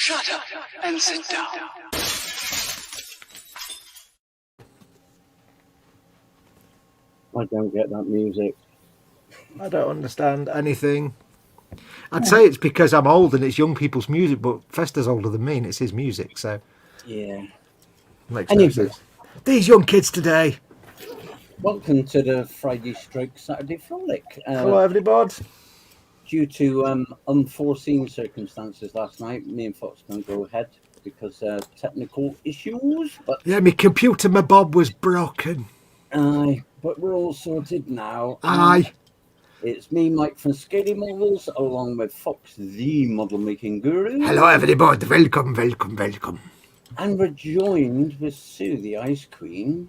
Shut up and sit down. I don't get that music. I don't understand anything. I'd say it's because I'm old and it's young people's music, but Fester's older than me and it's his music, so Yeah. makes no sense. These young kids today. Welcome to the Friday stroke Saturday Frolic. Hello, everybody. Due to unforeseen circumstances last night, me and Fox can't go ahead because technical issues. But yeah, my computer, my Bob was broken. Aye, but we're all sorted now. Aye. It's me, Mike from Scaly Models, along with Fox, the model making guru. Hello, everybody. Welcome, welcome, welcome. And we're joined with Sue, the Ice Queen,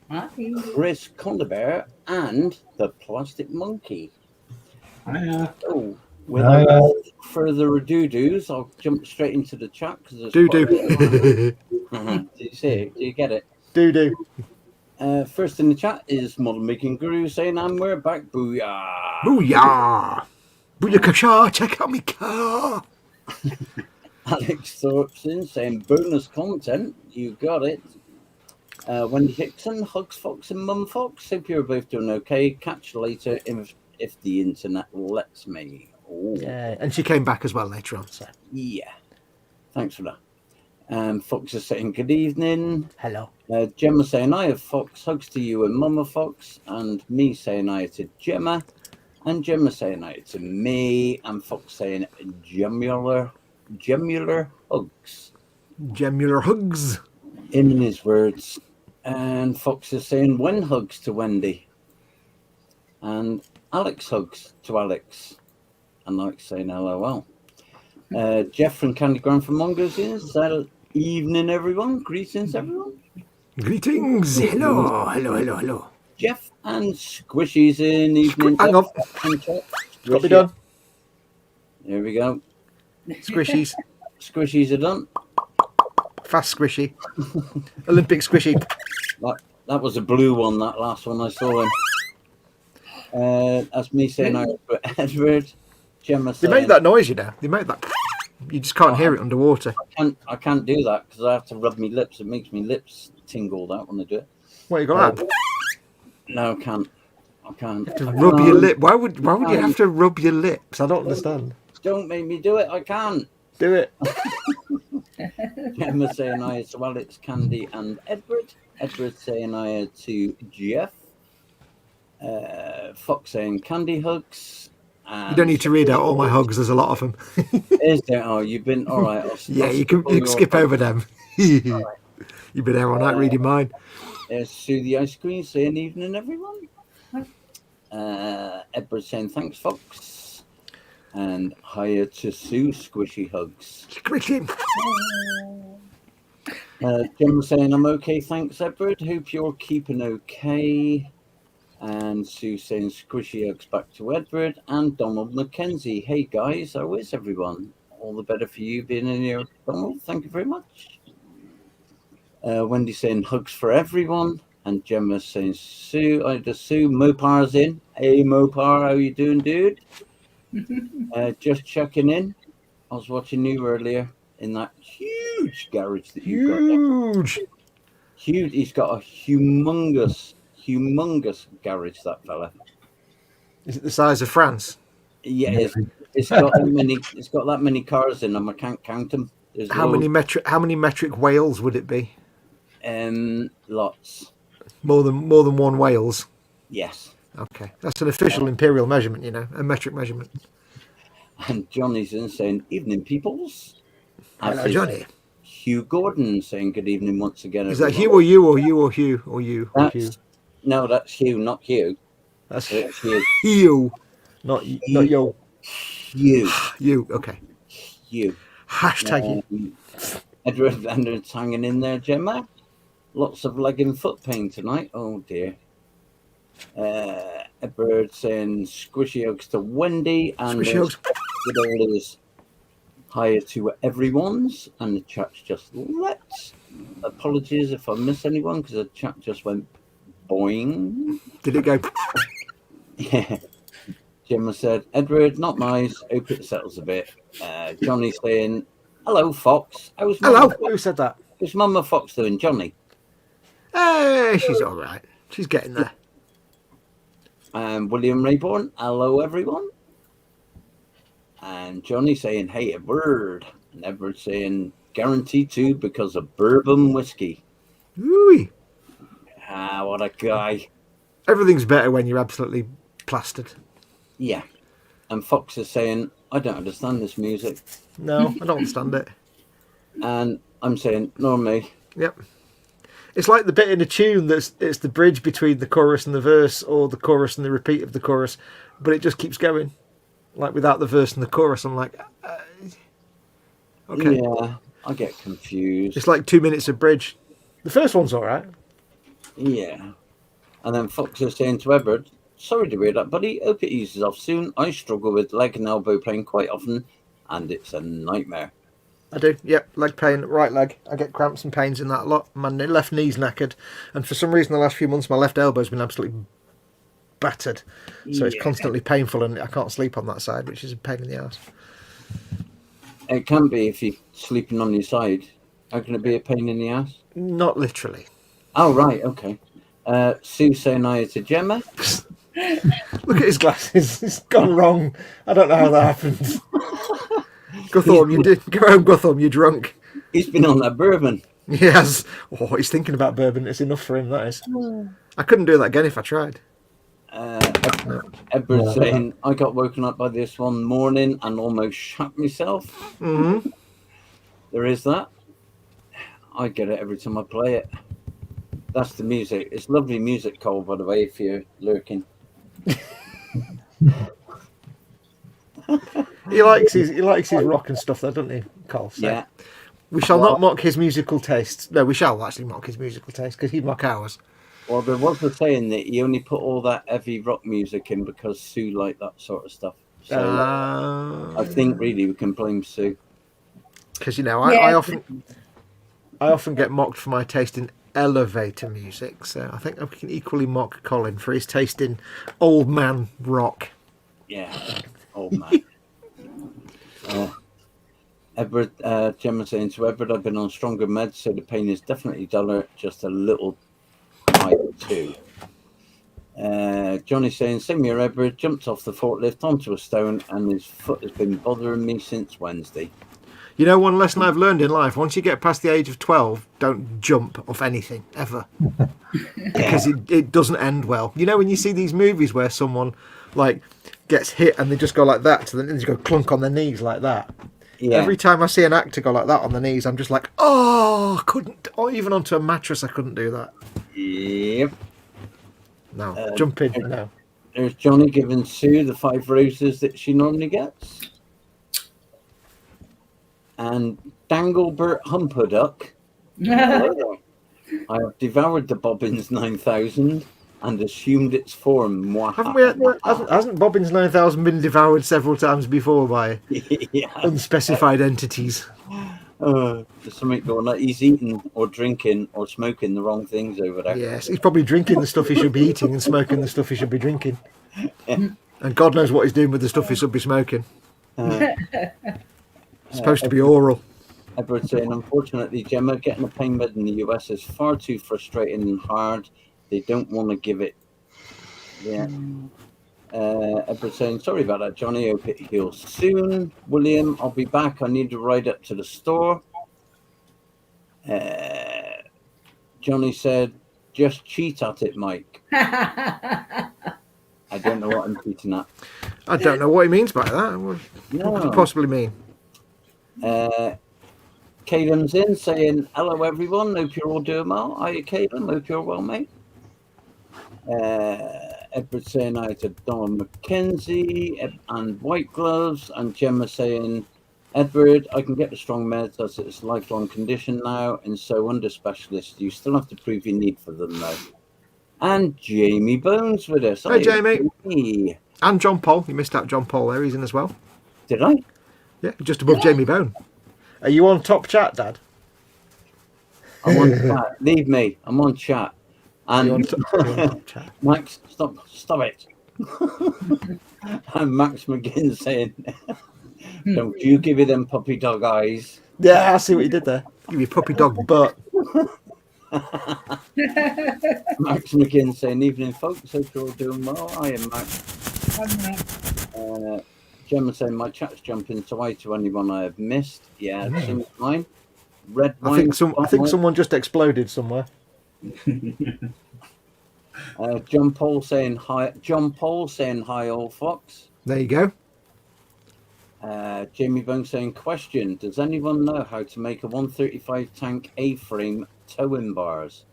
Hi. Chris Condorbear, and the Plastic Monkey. Hiya. So, without further ado-dos, I'll jump straight into the chat. Do. Do you see it? Do you get it? Do. First in the chat is Model Making Guru saying, and we're back. Booyah! Booyah! Booyakasha, check out me car. Alex Thorpson saying, bonus content. You got it. Wendy Hickson, Hugs Fox and Mum Fox. Hope you're both doing okay. Catch you later if the internet lets me. Ooh. Yeah, and she came back as well later on. So Yeah. Thanks for that. Fox is saying good evening. hello. Gemma saying I have Fox, hugs to you and Mama Fox, and me saying I to Gemma, and Gemma saying I to me, and Fox saying gemular hugs. Gemular hugs. Him and his words. And Fox is saying when hugs to Wendy. And Alex hugs to Alex. And Alex saying LOL. Jeff from Candygram from Mongo's is evening everyone. Greetings everyone. Greetings. Hello. Jeff and Squishy's in evening. Hang on. Got me done. There we go. Squishies. Squishies are done. Fast squishy. Olympic squishy. That was a blue one, that last one I saw him. That's me saying I for Edward. Gemma saying, They make that noise, you know. They make that. You just can't hear it underwater. I can't do that because I have to rub my lips. It makes me lips tingle that when I do it. What, you got that? No, I can't. I can't. To rub your lip. Why would you have to rub your lips? I don't understand. Don't make me do it. I can't. Do it. Gemma saying I to Alex, Candy, and Edward. Edward saying I to Jeff. Fox saying Candy hugs. You don't need to read out all my hugs. There's a lot of them. Is there? Oh, you've been all right. You can skip over them. You've been there all night reading mine. There's Sue the Ice Queen saying evening everyone. Edward saying thanks Fox. And hiya to Sue, squishy hugs. Squishy. Jim saying I'm okay, thanks Edward. Hope you're keeping okay. And Sue saying squishy hugs back to Edward. And Donald McKenzie, hey guys, how is everyone? All the better for you being in here, Donald. Thank you very much. Wendy saying hugs for everyone. And Gemma saying Sue, Sue, Mopar's in. Hey Mopar, how you doing, dude? Just checking in. I was watching you earlier in that huge garage that you've got. Huge. He's got a humongous garage, that fella. Is it the size of France? Yeah, it's got that many cars in them. I can't count them. How many metric whales would it be? Lots. More than one whales. Yes. Okay, that's an official imperial measurement, you know, a metric measurement. And Johnny's in saying evening, peoples. Hello, Johnny. Hugh Gordon saying good evening once again. Is that Hugh or you or you or Hugh or you? No, that's Hugh, not Hugh. That's Hugh. Hugh, not yo. You. Okay. Hugh. Hashtag you. Edward Vander's hanging in there, Gemma. Lots of leg and foot pain tonight. Oh dear. Edward saying squishy hugs to Wendy and squishy hugs. With all his hiya to everyone's, and the chat's just let's. Apologies if I miss anyone because the chat just went boing. Did it go? Yeah. Gemma said, Edward, not nice. Hope it settles a bit. Johnny saying, Hello, Fox. Hello. Who said that? How's Mama Fox doing, Johnny? Hey, she's all right. She's getting there. William Rayborn. Hello, everyone. And Johnny saying, hey, Edward. And Edward saying, guaranteed to because of bourbon whiskey. Ooh. Ah, what a guy. Everything's better when you're absolutely plastered. Yeah. And Fox is saying, I don't understand this music. No, I don't understand it. And I'm saying, nor me. Yep. It's like the bit in a tune it's the bridge between the chorus and the verse, or the chorus and the repeat of the chorus, but it just keeps going. Like without the verse and the chorus, I'm like, okay. Yeah, I get confused. It's like 2 minutes of bridge. The first one's all right. Yeah. And then Fox is saying to Edward, sorry to hear that, buddy. Hope it eases off soon. I struggle with leg and elbow pain quite often, and it's a nightmare. I do, yep. Leg pain, right leg. I get cramps and pains in that a lot. My left knee's knackered, and for some reason the last few months my left elbow's been absolutely battered. So it's constantly painful, and I can't sleep on that side, which is a pain in the ass. It can be if you're sleeping on your side. How can it be a pain in the ass? Not literally. Oh, right, okay. Sue saying hi to Gemma. Look at his glasses. It's gone wrong. I don't know how that happened. Guthorm, you did. Go home, Guthorm, you're drunk. He's been on that bourbon. Yes. Oh, he's thinking about bourbon. It's enough for him, that is. I couldn't do that again if I tried. Edward saying, I got woken up by this one morning and almost shat myself. Mm-hmm. There is that. I get it every time I play it. That's the music. It's lovely music, Cole, by the way, if you're lurking. He likes his rock and stuff, though, doesn't he, Cole? So yeah. We shall not mock his musical tastes. No, we shall actually mock his musical taste, because he'd mock ours. Well, there was a saying that he only put all that heavy rock music in because Sue liked that sort of stuff. So I think really we can blame Sue. Because, you know, I often get mocked for my taste in elevator music, so I think I can equally mock Colin for his taste in old man rock. Yeah, old man. Edward, Gemma saying to Edward, I've been on stronger meds, so the pain is definitely duller, just a little high too. Johnny saying, same here, Edward, jumped off the forklift onto a stone and his foot has been bothering me since Wednesday. You know, one lesson I've learned in life, once you get past the age of 12, don't jump off anything, ever. Because it doesn't end well. You know, when you see these movies where someone, like, gets hit and they just go like that, so then they just go clunk on their knees like that. Yeah. Every time I see an actor go like that on the knees, I'm just like, oh, I couldn't. Or even onto a mattress, I couldn't do that. Yep. No, jump in, no. There's Johnny giving Sue the 5 roses that she normally gets. And Danglebert Humperduck. I have devoured the Bobbins 9000 and assumed its form. Hasn't Bobbins 9000 been devoured several times before by unspecified entities? There's something going on. He's eating or drinking or smoking the wrong things over there. Yes, he's probably drinking the stuff he should be eating and smoking the stuff he should be drinking. And God knows what he's doing with the stuff he should be smoking. It's supposed to be oral. Edward saying, unfortunately, Gemma, getting a pain med in the US is far too frustrating and hard. They don't want to give it. Yeah. Edward saying, sorry about that, Johnny. Hope it heals soon. William, I'll be back. I need to ride up to the store. Johnny said, just cheat at it, Mike. I don't know what I'm cheating at. I don't know what he means by that. What could he possibly mean? Caelan's in saying, hello, everyone. Hope you're all doing well. Are you, Caelan? Hope you're well, mate. Edward saying hi to Donna McKenzie and White Gloves, and Gemma saying, Edward, I can get the strong meds as it's a lifelong condition now, and so under specialists, you still have to prove your need for them, though. And Jamie Bones with us. Hey, Jamie. And John Paul. You missed out John Paul there. He's in as well. Did I? Yeah, just above Jamie Bone. Are you on top chat, Dad? I'm on chat. Leave me. I'm on chat. And top chat. Max, stop it. And Max McGinn saying, don't you give it them puppy dog eyes. Yeah, I see what you did there. Give you a puppy dog butt. Max McGinn saying, evening folks, hope you're all doing well. I am Max. Gemma saying, my chat's jumping, so hi to anyone I have missed. Yeah, same as mine. Red wine. I think someone just exploded somewhere. John Paul saying hi. John Paul saying hi, old fox. There you go. Jamie Bone saying, question: does anyone know how to make a 135 tank A-frame towing bars?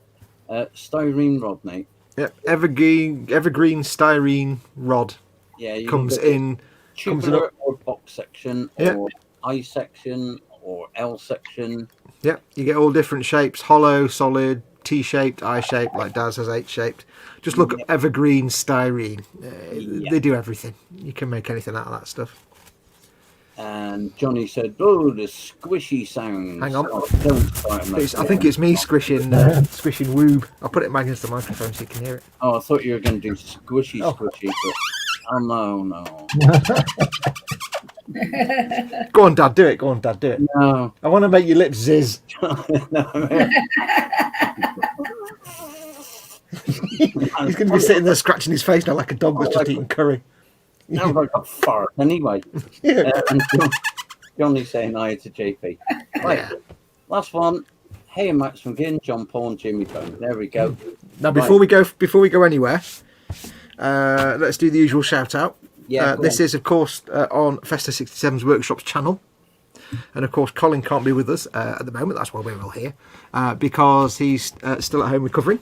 Styrene rod, mate. Yep, evergreen styrene rod. Yeah, you comes in tubular or box section, or I section, or L section. Yep, you get all different shapes: hollow, solid, T-shaped, I-shaped, like Daz has H-shaped. Just look up evergreen styrene. They do everything. You can make anything out of that stuff. And Johnny said, "Oh, the squishy sounds." Hang on. Oh, don't start I think it's me squishing woob. I'll put it back against the microphone so you can hear it. Oh, I thought you were going to do squishy, but no. Go on, Dad, do it. Go on, Dad, do it. No. I want to make your lips zizz. He's going to be sitting there scratching his face now like a dog that's just eating curry. Sounds like a fart. Anyway. And Johnny saying hi to JP. Right. Last one. Hey, Max McGinn, John Paul, and Jimmy Bone. There we go. Now, before we go anywhere, let's do the usual shout out. Yeah. This is, of course, on Festa 67's Workshop's channel. And, of course, Colin can't be with us at the moment. That's why we're all here. Because he's still at home recovering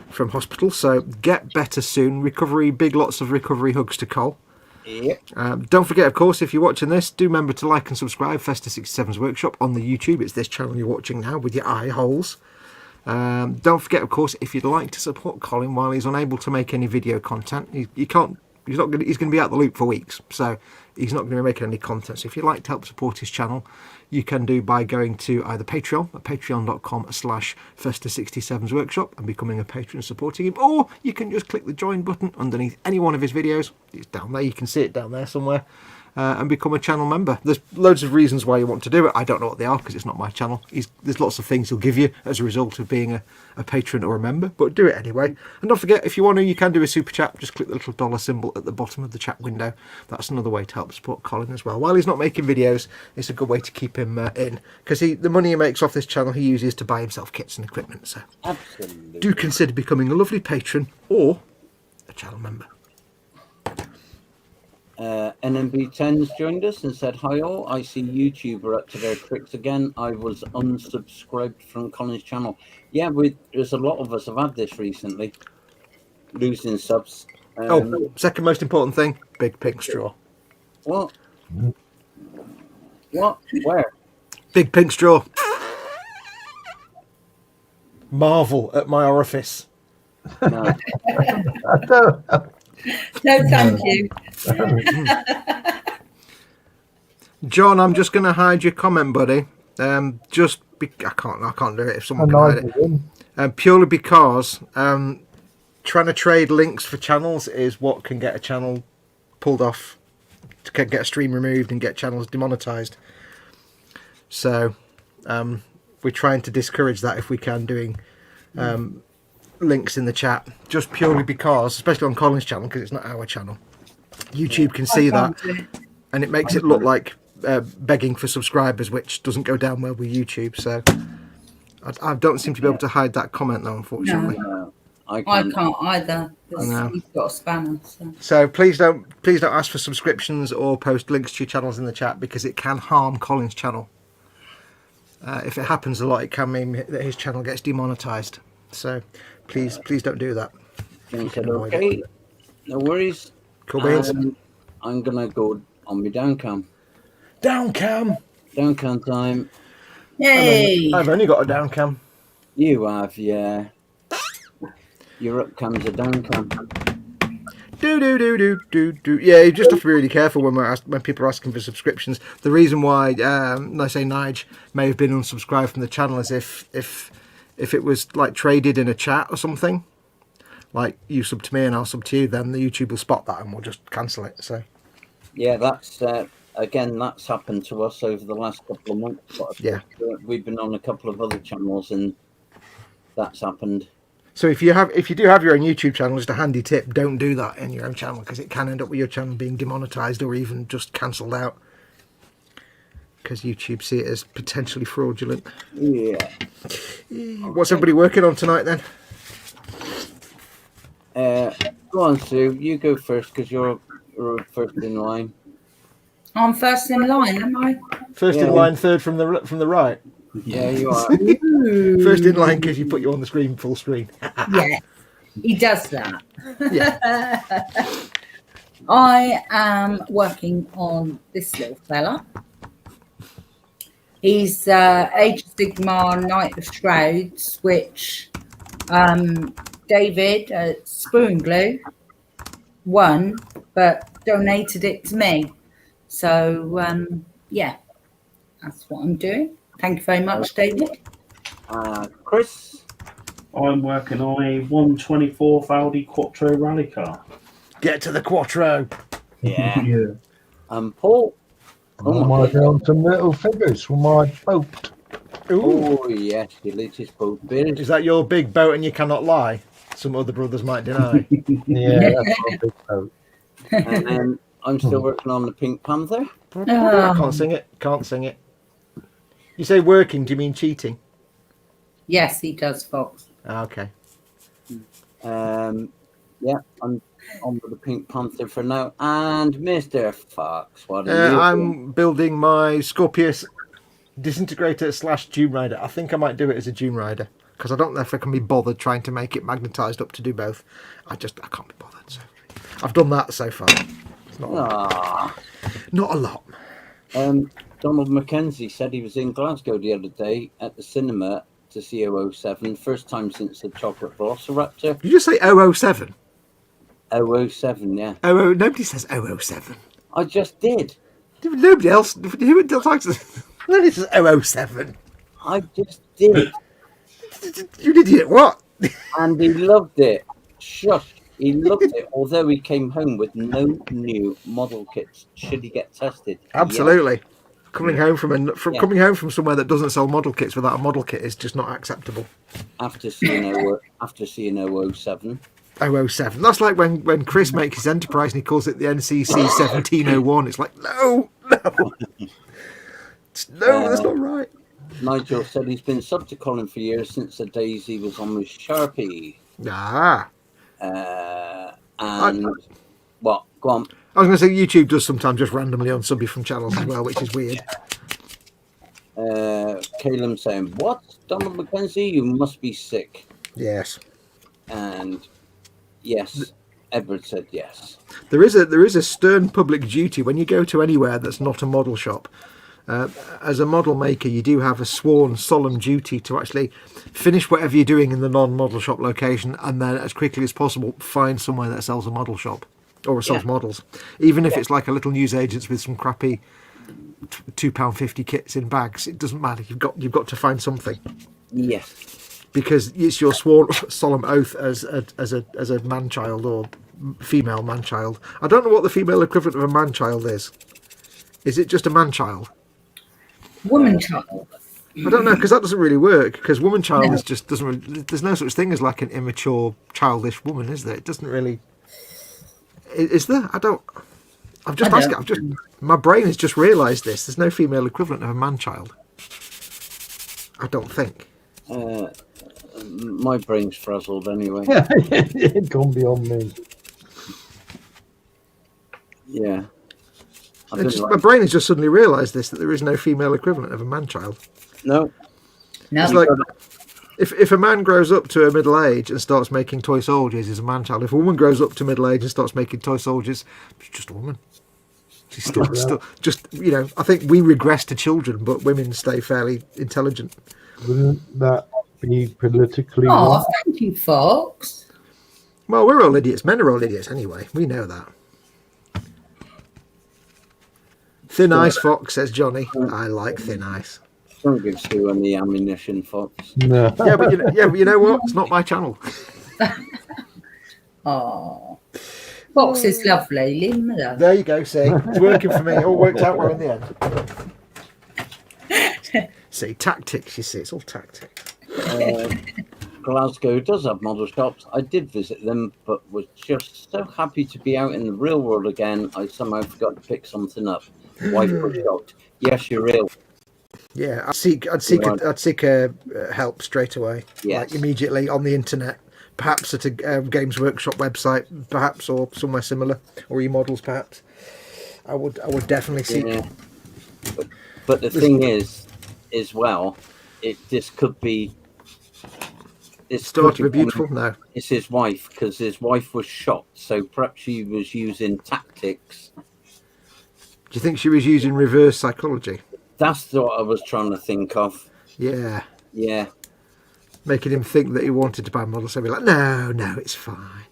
from hospital. So get better soon. Big lots of recovery hugs to Cole. Yep. Don't forget, of course, if you're watching this, do remember to like and subscribe Festa 67's Workshop on the YouTube. It's this channel you're watching now with your eye holes. Don't forget, of course, if you'd like to support Colin while he's unable to make any video content, he's going to be out the loop for weeks, so he's not going to be making any content. So if you'd like to help support his channel, you can do by going to either Patreon at patreon.com/Festa67's Workshop and becoming a patron supporting him, or you can just click the join button underneath any one of his videos. It's down there, you can see it down there somewhere, and become a channel member. There's loads of reasons why you want to do it. I don't know what they are because it's not my channel. There's lots of things he'll give you as a result of being a patron or a member, but do it anyway. And don't forget, if you want to, you can do a super chat. Just click the little dollar symbol at the bottom of the chat window. That's another way to help support Colin as well. While he's not making videos, it's a good way to keep him in, because the money he makes off this channel he uses to buy himself kits and equipment. So Absolutely. do consider becoming a lovely patron or a channel member. NMB10's joined us and said, hi all, I see YouTube are up to their tricks again. I was unsubscribed from Colin's channel. Yeah, there's a lot of us have had this recently. Losing subs. Second most important thing, big pink straw. What? What? Where? Big pink straw. Marvel at my orifice. No. No, thank you. John, I'm just going to hide your comment, buddy. I can't do it if someone can hide it. Purely because trying to trade links for channels is what can get a channel pulled off, to get a stream removed and get channels demonetized. So we're trying to discourage that if we can, doing links in the chat, just purely because, especially on Colin's channel, because it's not our channel, YouTube can see that and it makes it look like begging for subscribers, which doesn't go down well with YouTube. So I don't seem to be able to hide that comment though, unfortunately. No, I can't either, because he's got a spanner. So please don't ask for subscriptions or post links to your channels in the chat, because it can harm Colin's channel. If it happens a lot, it can mean that his channel gets demonetized. So please don't do that. Okay, no worries. Cool beans. I'm gonna go on my down cam. Down cam. Down cam time. Yay! I've only got a down cam. You have, yeah. Your up cam's a down cam. Do. Yeah, you just have to be really careful when people are asking for subscriptions. The reason why I say Nige may have been unsubscribed from the channel is if it was like traded in a chat or something, like you sub to me and I'll sub to you, then the YouTube will spot that and we'll just cancel it. So yeah, that's again, that's happened to us over the last couple of months. But Yeah. We've been on a couple of other channels, and that's happened. So if you do have your own YouTube channel, just a handy tip: don't do that in your own channel, because it can end up with your channel being demonetized or even just cancelled out, because YouTube see it as potentially fraudulent. Yeah. What's everybody working on tonight then? Go on, Sue. You go first because you're first in line. I'm first in line, am I? First in line, third from the right. Yeah, you are. First in line because you put you on the screen full screen. Yeah, he does that. Yeah. I am working on this little fella. He's Age of Sigmar Knight of Shrouds, which David at Spoon Glue won, but donated it to me. So, yeah, that's what I'm doing. Thank you very much, David. Chris? I'm working on a 124th Audi Quattro rally car. Get to the Quattro. Yeah. Yeah. Paul? I'm working on some little figures for my boat. Oh, yes, your latest boat build. Is that your big boat and you cannot lie? Some other brothers might deny. Yeah, that's my big boat. And then I'm still working on the Pink Panther. Can't sing it. Can't sing it. You say working, do you mean cheating? Yes, he does, Fox. Okay. Yeah, I'm on with the Pink Panther for now. And Mr. Fox, what are you doing? I'm building my Scorpius disintegrator / Doom Rider. I think I might do it as a Doom Rider because I don't know if I can be bothered trying to make it magnetized up to do both. I can't be bothered. So I've done that so far. It's not a lot. Donald Mackenzie said he was in Glasgow the other day at the cinema to see 007. First time since the Chocolate Velociraptor. Did you just say 007? 007, yeah. Nobody says 007. I just did. Nobody else. Who likes it? Nobody says 007. I just did. You idiot, what? And he loved it. Shush. He loved it, although he came home with no new model kits. Should he get tested? Absolutely. Yes. Coming home from somewhere that doesn't sell model kits without a model kit is just not acceptable. After seeing 007. 007. That's like when Chris makes his Enterprise and he calls it the NCC 1701. It's like, no, that's not right. Nigel said he's been sub to Colin for years since the days he was on with Sharpie. What? Go on. I was going to say YouTube does sometimes just randomly unsub you from channels as well, which is weird. Caleb saying, "What? Donald Mackenzie? You must be sick." Yes. And yes, Edward said yes. There is a stern public duty when you go to anywhere that's not a model shop. As a model maker, you do have a sworn solemn duty to actually finish whatever you're doing in the non-model shop location and then as quickly as possible find somewhere that sells a model shop or sells models, even if it's like a little newsagents with some crappy £2.50 kits in bags. It doesn't matter. You've got to find something. Yes, because it's your sworn solemn oath as a man child or female man child. I don't know what the female equivalent of a man child is. Is it just a man child? Woman child. I don't know, because that doesn't really work. Because woman child is just doesn't. Really, there's no such thing as like an immature, childish woman, is there? It doesn't really. Is there? I don't. I've just asked. My brain has just realised this. There's no female equivalent of a man child. I don't think. My brain's frazzled anyway. It can't be on me. Yeah. My brain has just suddenly realised this, that there is no female equivalent of a man child. No. It's like if a man grows up to a middle age and starts making toy soldiers, he's a man child. If a woman grows up to middle age and starts making toy soldiers, she's just a woman. She's still just, I think we regress to children, but women stay fairly intelligent. Wouldn't that be politically wrong? Thank you, Fox. Well, we're all idiots. Men are all idiots anyway. We know that. Thin ice, Fox, says Johnny. I like thin ice. Don't give Sue any ammunition, Fox. No. Yeah, but you know what? It's not my channel. Oh. Box is lovely, Lynn. Miller. There you go, see. It's working for me. It all worked out well in the end. See, tactics, you see. It's all tactics. Glasgow does have model shops. I did visit them, but was just so happy to be out in the real world again. I somehow forgot to pick something up. Wife was shocked. Yes, you're real. Yeah, I'd seek help straight away, Yes. like immediately on the internet, perhaps at a Games Workshop website, perhaps, or somewhere similar, or eModels, perhaps. I would definitely seek. Yeah. But the thing is, well, this could be. Start of a beautiful? No. It's his wife, because his wife was shot, so perhaps she was using tactics. Do you think she was using reverse psychology? That's what I was trying to think of. Yeah. Yeah. Making him think that he wanted to buy models, so be like, no, it's fine.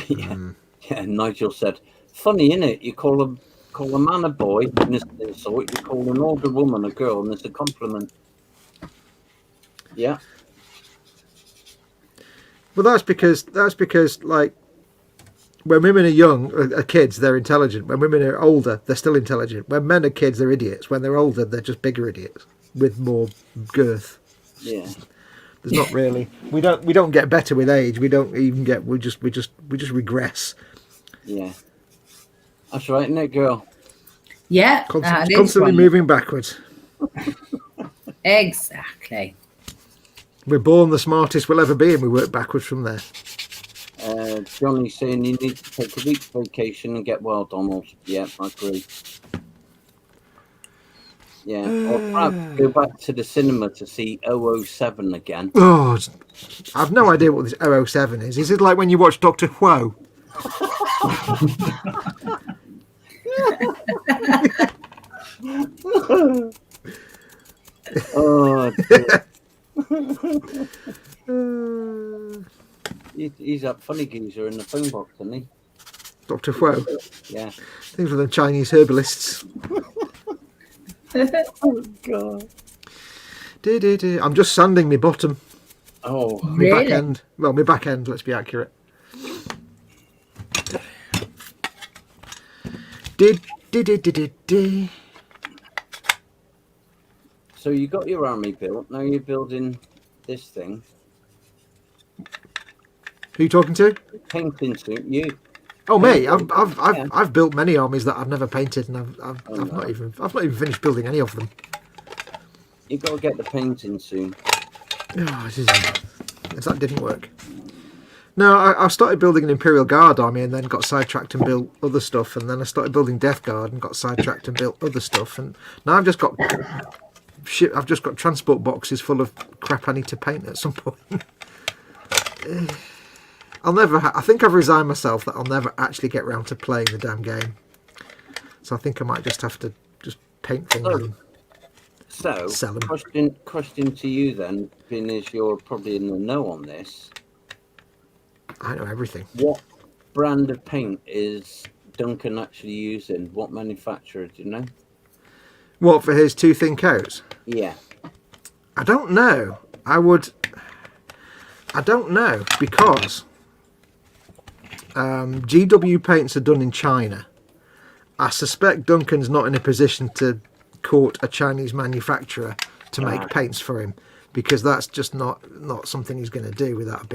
Yeah. Yeah. Nigel said, "Funny, innit? You call a man a boy, and it's an insult. You call an older woman a girl, and it's a compliment." Yeah. Well, that's because like when women are young, are kids, they're intelligent. When women are older, they're still intelligent. When men are kids, they're idiots. When they're older, they're just bigger idiots with more girth. Yeah. There's not really. We don't get better with age. We don't even get. We just regress. Yeah. That's right, isn't it, girl? Yeah, Constantly moving backwards. Exactly. We're born the smartest we'll ever be, and we work backwards from there. Johnny's saying you need to take a week's vacation and get well, Donald. Yeah, I agree. Yeah, or perhaps go back to the cinema to see 007 again. Oh, I've no idea what this 007 is. Is it like when you watch Doctor Who? Oh, dear. He's that funny geezer in the phone box, isn't he? Doctor Who. Yeah. Things for the Chinese herbalists. Oh, God. I'm just sanding my bottom. Oh, My back end. Well, my back end, let's be accurate. so you got your army built. Now you're building this thing. Who are you talking to? Painting suit. You. Oh, me. I've built many armies that I've never painted, and I've not even finished building any of them. You got to get the painting soon. Oh, that didn't work. No, I started building an Imperial Guard army and then got sidetracked and built other stuff, and then I started building Death Guard and got sidetracked and built other stuff, and now I've just got shit. I've just got transport boxes full of crap I need to paint at some point. I think I've resigned myself that I'll never actually get round to playing the damn game. So I think I might just have to just paint things and So, sell them. question to you then, being as you're probably in the know on this. I know everything. What brand of paint is Duncan actually using? What manufacturer, do you know? What, for his 2 thin coats? Yeah. I don't know. I don't know, because GW paints are done in China. I suspect Duncan's not in a position to court a Chinese manufacturer to make paints for him, because that's just not something he's going to do without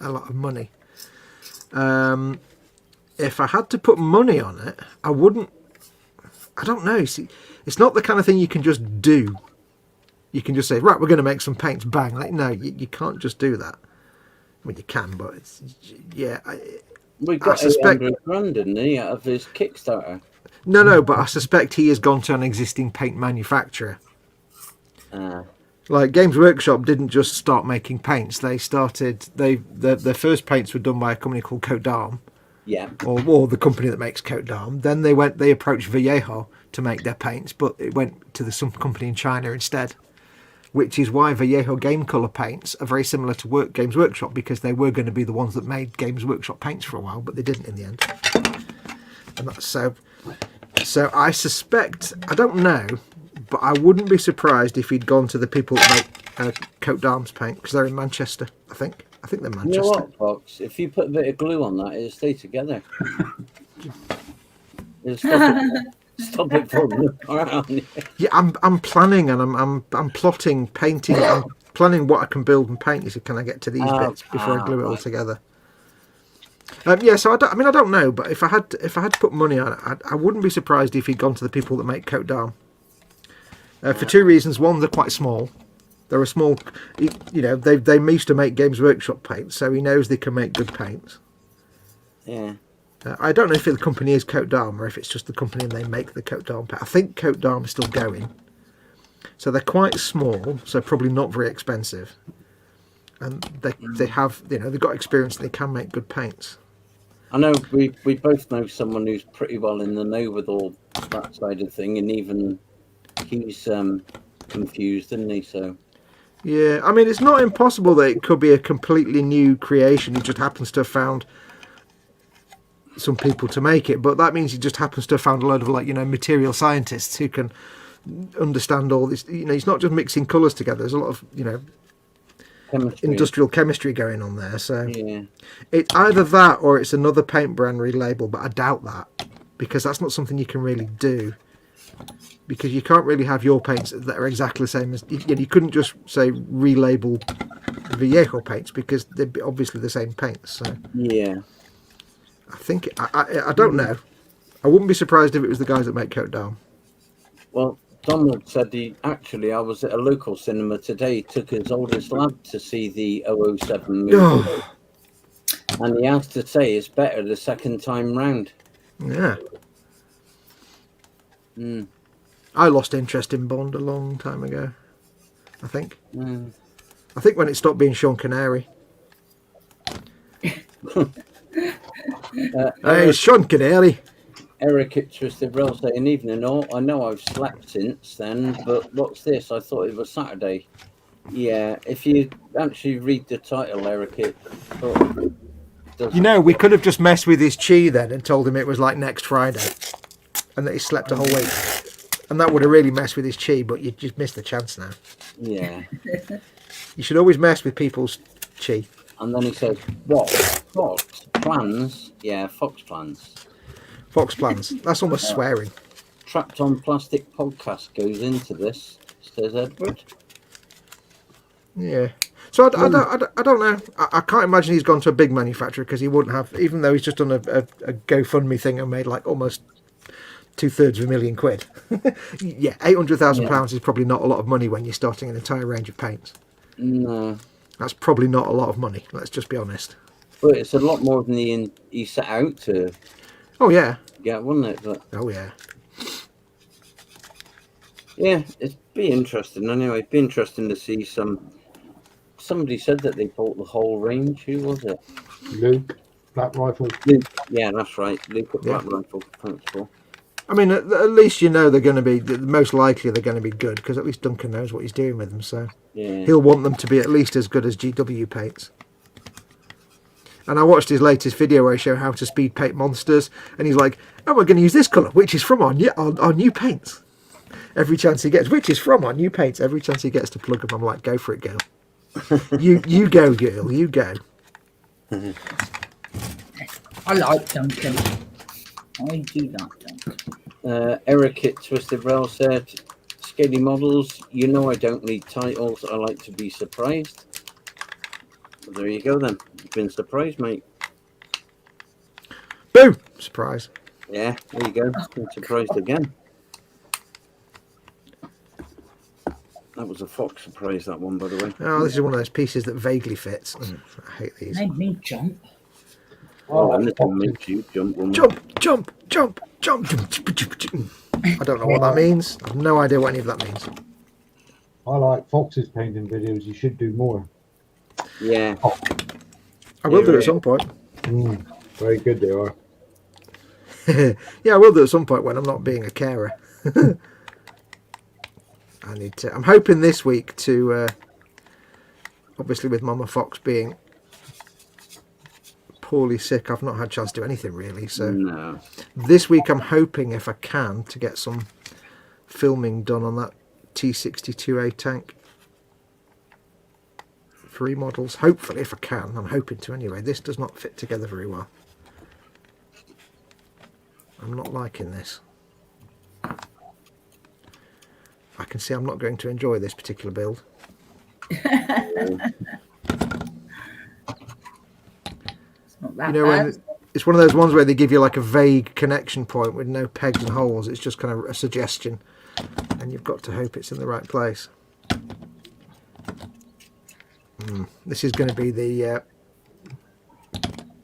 a lot of money. If I had to put money on it, I wouldn't. I don't know. See, it's not the kind of thing you can just do. You can just say, right, we're going to make some paints, bang. Like, no, you can't just do that. I mean, you can, but it's, yeah. We got 800 grand, didn't he, out of his Kickstarter? No, but I suspect he has gone to an existing paint manufacturer. Like Games Workshop didn't just start making paints. They started. Their first paints were done by a company called Cote d'Armes. Yeah. Or the company that makes Cote d'Armes. Then they approached Vallejo to make their paints, but it went to some company in China instead. Which is why Vallejo Game Colour paints are very similar to Games Workshop, because they were going to be the ones that made Games Workshop paints for a while, but they didn't in the end. And that's so I suspect, I don't know, but I wouldn't be surprised if he'd gone to the people that make Cote d'Armes paint, because they're in Manchester, I think I think they're You know Manchester. what, Fox? If you put a bit of glue on that, it'll stay together. It'll stop it falling apart. Yeah, I'm planning and I'm plotting painting. I'm planning what I can build and paint. You see, can I get to these bits before I glue it all right. together? Yeah, so I don't know, but if I had to put money on it, I wouldn't be surprised if he'd gone to the people that make Coat d'Armes. For two reasons: one, they're quite small. They're a small, you know, they used to make Games Workshop paints, so he knows they can make good paints. Yeah. I don't know if the company is Coat d'Armes or if it's just the company and they make the Coat d'Armes paint. I think Coat d'Armes is still going. So they're quite small, so probably not very expensive. And they have, you know, they've got experience and they can make good paints. I know we both know someone who's pretty well in the know with all that side of thing, and even he's confused, isn't he? So Yeah, I mean, it's not impossible that it could be a completely new creation. He just happens to have found some people to make it, but that means he just happens to have found a load of, like, you know, material scientists who can understand all this. You know, he's not just mixing colours together. There's a lot of, you know, chemistry. industrial chemistry going on there. So Yeah. it's either that or it's another paint brand relabel, but I doubt that because that's not something you can really do. Because you can't really have your paints that are exactly the same as you couldn't just say relabel Viejo paints because they'd be obviously the same paints. So Yeah. I think I don't know. I wouldn't be surprised if it was the guys that make Coat d'Armes. Well, Donald said I was at a local cinema today, took his oldest lad to see the 007 movie. And he has to say it's better the second time round. Yeah. Mm. I lost interest in Bond a long time ago. I think. Mm. I think when it stopped being Sean Connery. Hey, Sean Connery. Eric at Twisted Rail saying, evening all. I know I've slept since then, but what's this? I thought it was Saturday. Yeah, if you actually read the title, Eric, it You know, we could have just messed with his chi then and told him it was like next Friday and that he slept a whole week. And that would have really messed with his chi, but you just missed the chance now. Yeah. You should always mess with people's chi. And then he says, what? Fox plans? Yeah, Fox plans. Fox plans. That's almost swearing. Trapped on Plastic podcast goes into this, says Edward. Yeah. So I don't know. I can't imagine he's gone to a big manufacturer because he wouldn't have, even though he's just done a GoFundMe thing and made like almost £2/3 million. Yeah, £800,000 is probably not a lot of money when you're starting an entire range of paints. No. That's probably not a lot of money. Let's just be honest. But it's a lot more than he set out to. Oh yeah. Yeah, wouldn't it? But oh yeah. Yeah, it'd be interesting. Anyway, it'd be interesting to see some. Somebody said that they bought the whole range. Who was it? Luke, Black Rifle. Luke. Yeah, that's right. Luke at Black Rifle. Thanks, Paul. I mean, at least you know they're going to be, most likely they're going to be good, because at least Duncan knows what he's doing with them, so he'll want them to be at least as good as GW paints. And I watched his latest video where he showed how to speed paint monsters, and he's like, oh, we're going to use this colour, which is from our new paints. Every chance he gets, which is from our new paints, every chance he gets to plug them, I'm like, go for it, girl. you go, girl, you go. I like Duncan. I do like Duncan. Eric at Twisted Rail said, Scaly models, you know I don't read titles, I like to be surprised. Well, there you go then. You've been surprised, mate. Boom! Surprise. Yeah, there you go. Been surprised again. That was a Fox surprise, that one, by the way. Oh, this is one of those pieces that vaguely fits. I hate these. Made me jump. Oh, and this one makes you jump. Jump. I don't know what that means. I have no idea what any of that means. I like Fox's painting videos. You should do more. Yeah. I will do it at some point. Very good they are. Yeah, I will do it at some point when I'm not being a carer. I'm hoping this week to, obviously with Mama Fox being poorly sick, I've not had a chance to do anything really. So this week I'm hoping, if I can, to get some filming done on that T62A tank 3 models. Hopefully, if I can. I'm hoping to anyway. This does not fit together very well. I'm not liking this. I can see I'm not going to enjoy this particular build. It's not that You know, bad. when it's one of those ones where they give you like a vague connection point with no pegs and holes. It's just kind of a suggestion, and you've got to hope it's in the right place. This is going to be the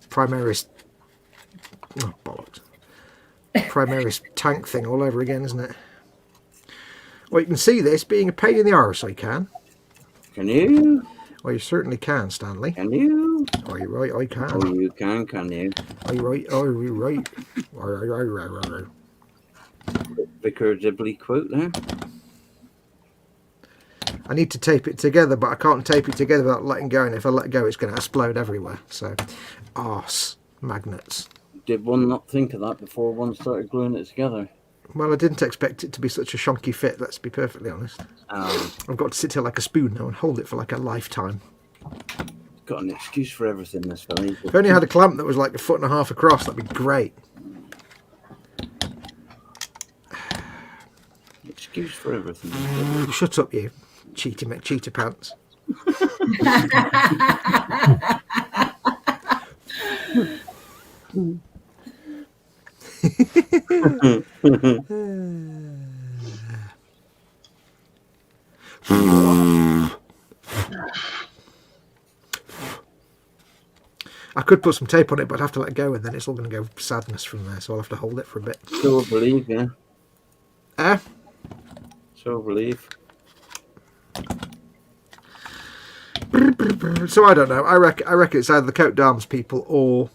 Primaris. Oh, bollocks. Primaris tank thing all over again, isn't it? Well, you can see this being a pain in the arse, I can. Can you? Well, you certainly can, Stanley. Can you? Are you right? I can. Oh, you can you? Are you right? Are you right? Right. Vicar Dibley quote there. I need to tape it together, but I can't tape it together without letting go, and if I let go, it's going to explode everywhere. So, arse magnets. Did one not think of that before one started gluing it together? Well, I didn't expect it to be such a shonky fit, let's be perfectly honest. I've got to sit here like a spoon now and hold it for like a lifetime. Got an excuse for everything, this fella. If I only had a clamp that was like 1.5 foot across, that'd be great. Excuse for everything. Shut up, you cheetah pants. I could put some tape on it, but I'd have to let go, and then it's all going to go sadness from there, so I'll have to hold it for a bit. So believe, yeah. So believe. So I don't know. I reckon it's either the Coat d'Arms people or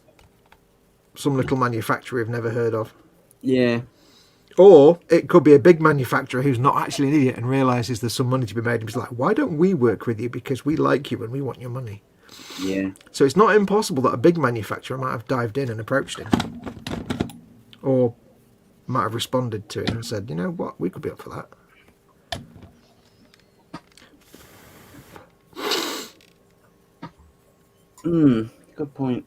some little manufacturer we've never heard of. Yeah. Or it could be a big manufacturer who's not actually an idiot and realises there's some money to be made and is like, why don't we work with you because we like you and we want your money? Yeah. So it's not impossible that a big manufacturer might have dived in and approached him. Or might have responded to it and said, you know what, we could be up for that. Good point.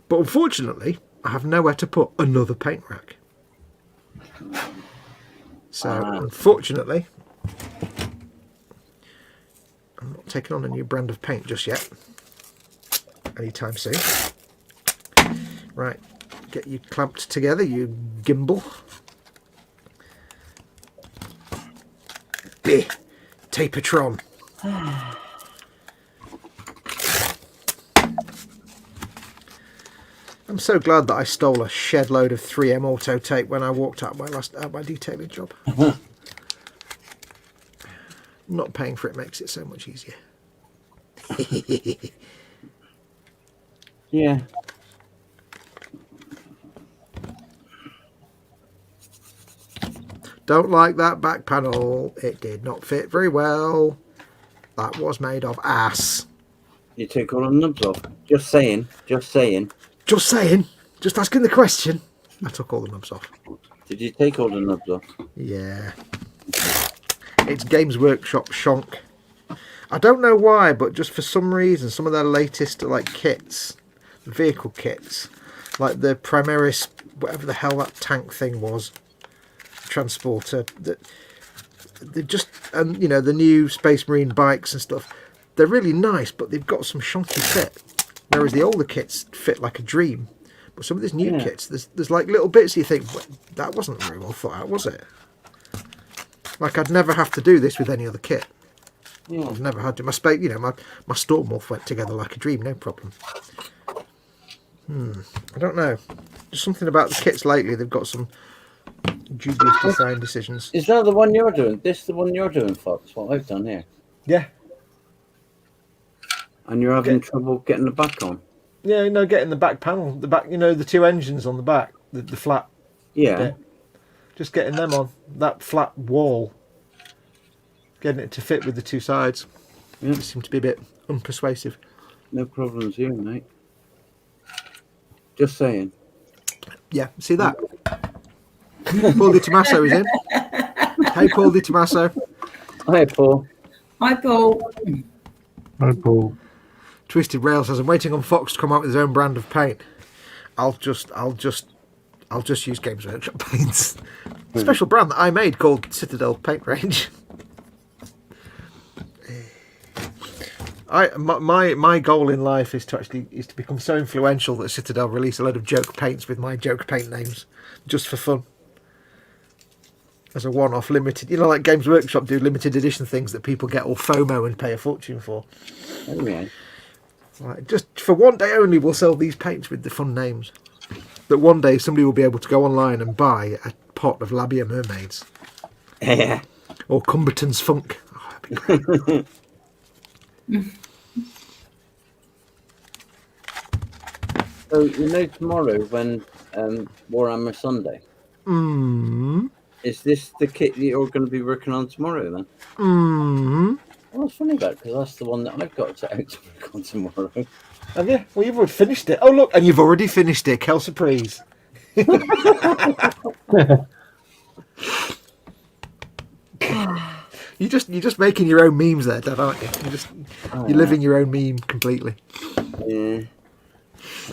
But unfortunately, I have nowhere to put another paint rack. So, unfortunately, I'm not taking on a new brand of paint just yet. Anytime soon. Right, get you clamped together, you gimbal. Tapatron. I'm so glad that I stole a shed load of 3M auto tape when I walked out my detailing job. Not paying for it makes it so much easier. Yeah. Don't like that back panel. It did not fit very well. That was made of ass. You take all the nubs off. Just saying. Just saying. Just asking the question. I took all the nubs off. Did you take all the nubs off? Yeah. It's Games Workshop shonk. I don't know why, but just for some reason, some of their latest like kits, vehicle kits, like the Primaris, whatever the hell that tank thing was, transporter, that they just, and you know, the new Space Marine bikes and stuff, they're really nice, but they've got some shonky fit. Whereas the older kits fit like a dream. But some of these new kits, there's like little bits you think, well, that wasn't very well thought out, was it? Like I'd never have to do this with any other kit. Yeah. I've never had to. My Stormwolf went together like a dream, no problem. I don't know. Just something about the kits lately. They've got some dubious design decisions. Is that the one you're doing? This the one you're doing, Fox? What I've done here. Yeah. And you're having trouble getting the back on. Yeah, no, getting the back panel, the back, you know, the two engines on the back, the flat. Yeah. Bit. Just getting them on that flat wall. Getting it to fit with the two sides. Yeah. It seemed to be a bit unpersuasive. No problems here, mate. Just saying. Yeah, see that? Paul Di Tommaso is in. Hey, Paul Di Tommaso. Hi, Paul. Hi, Paul. No, Paul. Twisted Rail says, I'm waiting on Fox to come out with his own brand of paint. I'll just use Games Workshop paints. Special brand that I made called Citadel Paint Range. My goal in life is to become so influential that Citadel release a load of joke paints with my joke paint names, just for fun. As a one-off limited, like Games Workshop do limited edition things that people get all FOMO and pay a fortune for. Oh, yeah. Like, just for one day only, we'll sell these paints with the fun names. That one day somebody will be able to go online and buy a pot of Labia Mermaids. Yeah. Or Cumberton's Funk. Oh, that'd be great. So, tomorrow when Warhammer Sunday, is this the kit that you're going to be working on tomorrow then? Well, it's funny that, because that's the one that I've got to out to work on tomorrow. Have you? Well, you've already finished it. Oh, look, and you've already finished it. Kel surprise. You're just making your own memes there, Dad, aren't you? You're living your own meme completely. Yeah.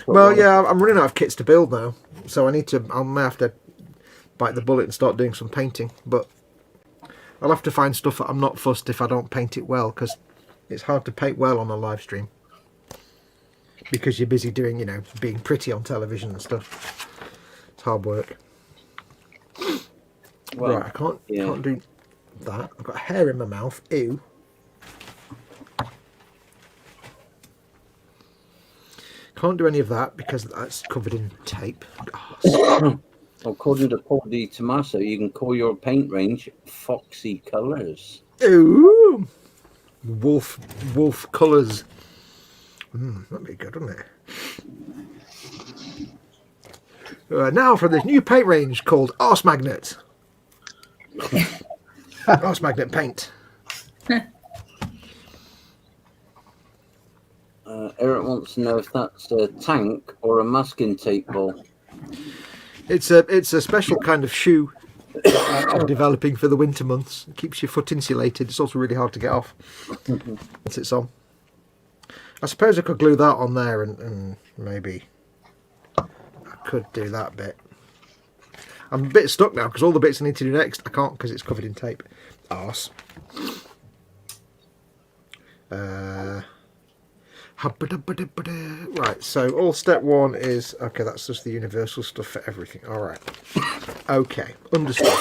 Well, yeah, I'm running out of kits to build now, so I may have to bite the bullet and start doing some painting. But I'll have to find stuff that I'm not fussed if I don't paint it well, because it's hard to paint well on a live stream because you're busy doing, being pretty on television and stuff. It's hard work. Well, right, I can't do that. I've got hair in my mouth. Ew. Can't do any of that because that's covered in tape. Oh, according to Paul D. Tommaso, you can call your paint range Foxy Colours. ooh. Wolf colours. That'd be good, wouldn't it? Now for this new paint range called Arse Magnet. Arse Magnet paint. Eric wants to know if that's a tank or a masking tape ball. It's a special kind of shoe I'm developing for the winter months. It keeps your foot insulated. It's also really hard to get off once it's on. I suppose I could glue that on there and maybe I could do that bit. I'm a bit stuck now because all the bits I need to do next I can't because it's covered in tape. Arse. Right, so all step one is okay. That's just the universal stuff for everything. All right. Okay, understood.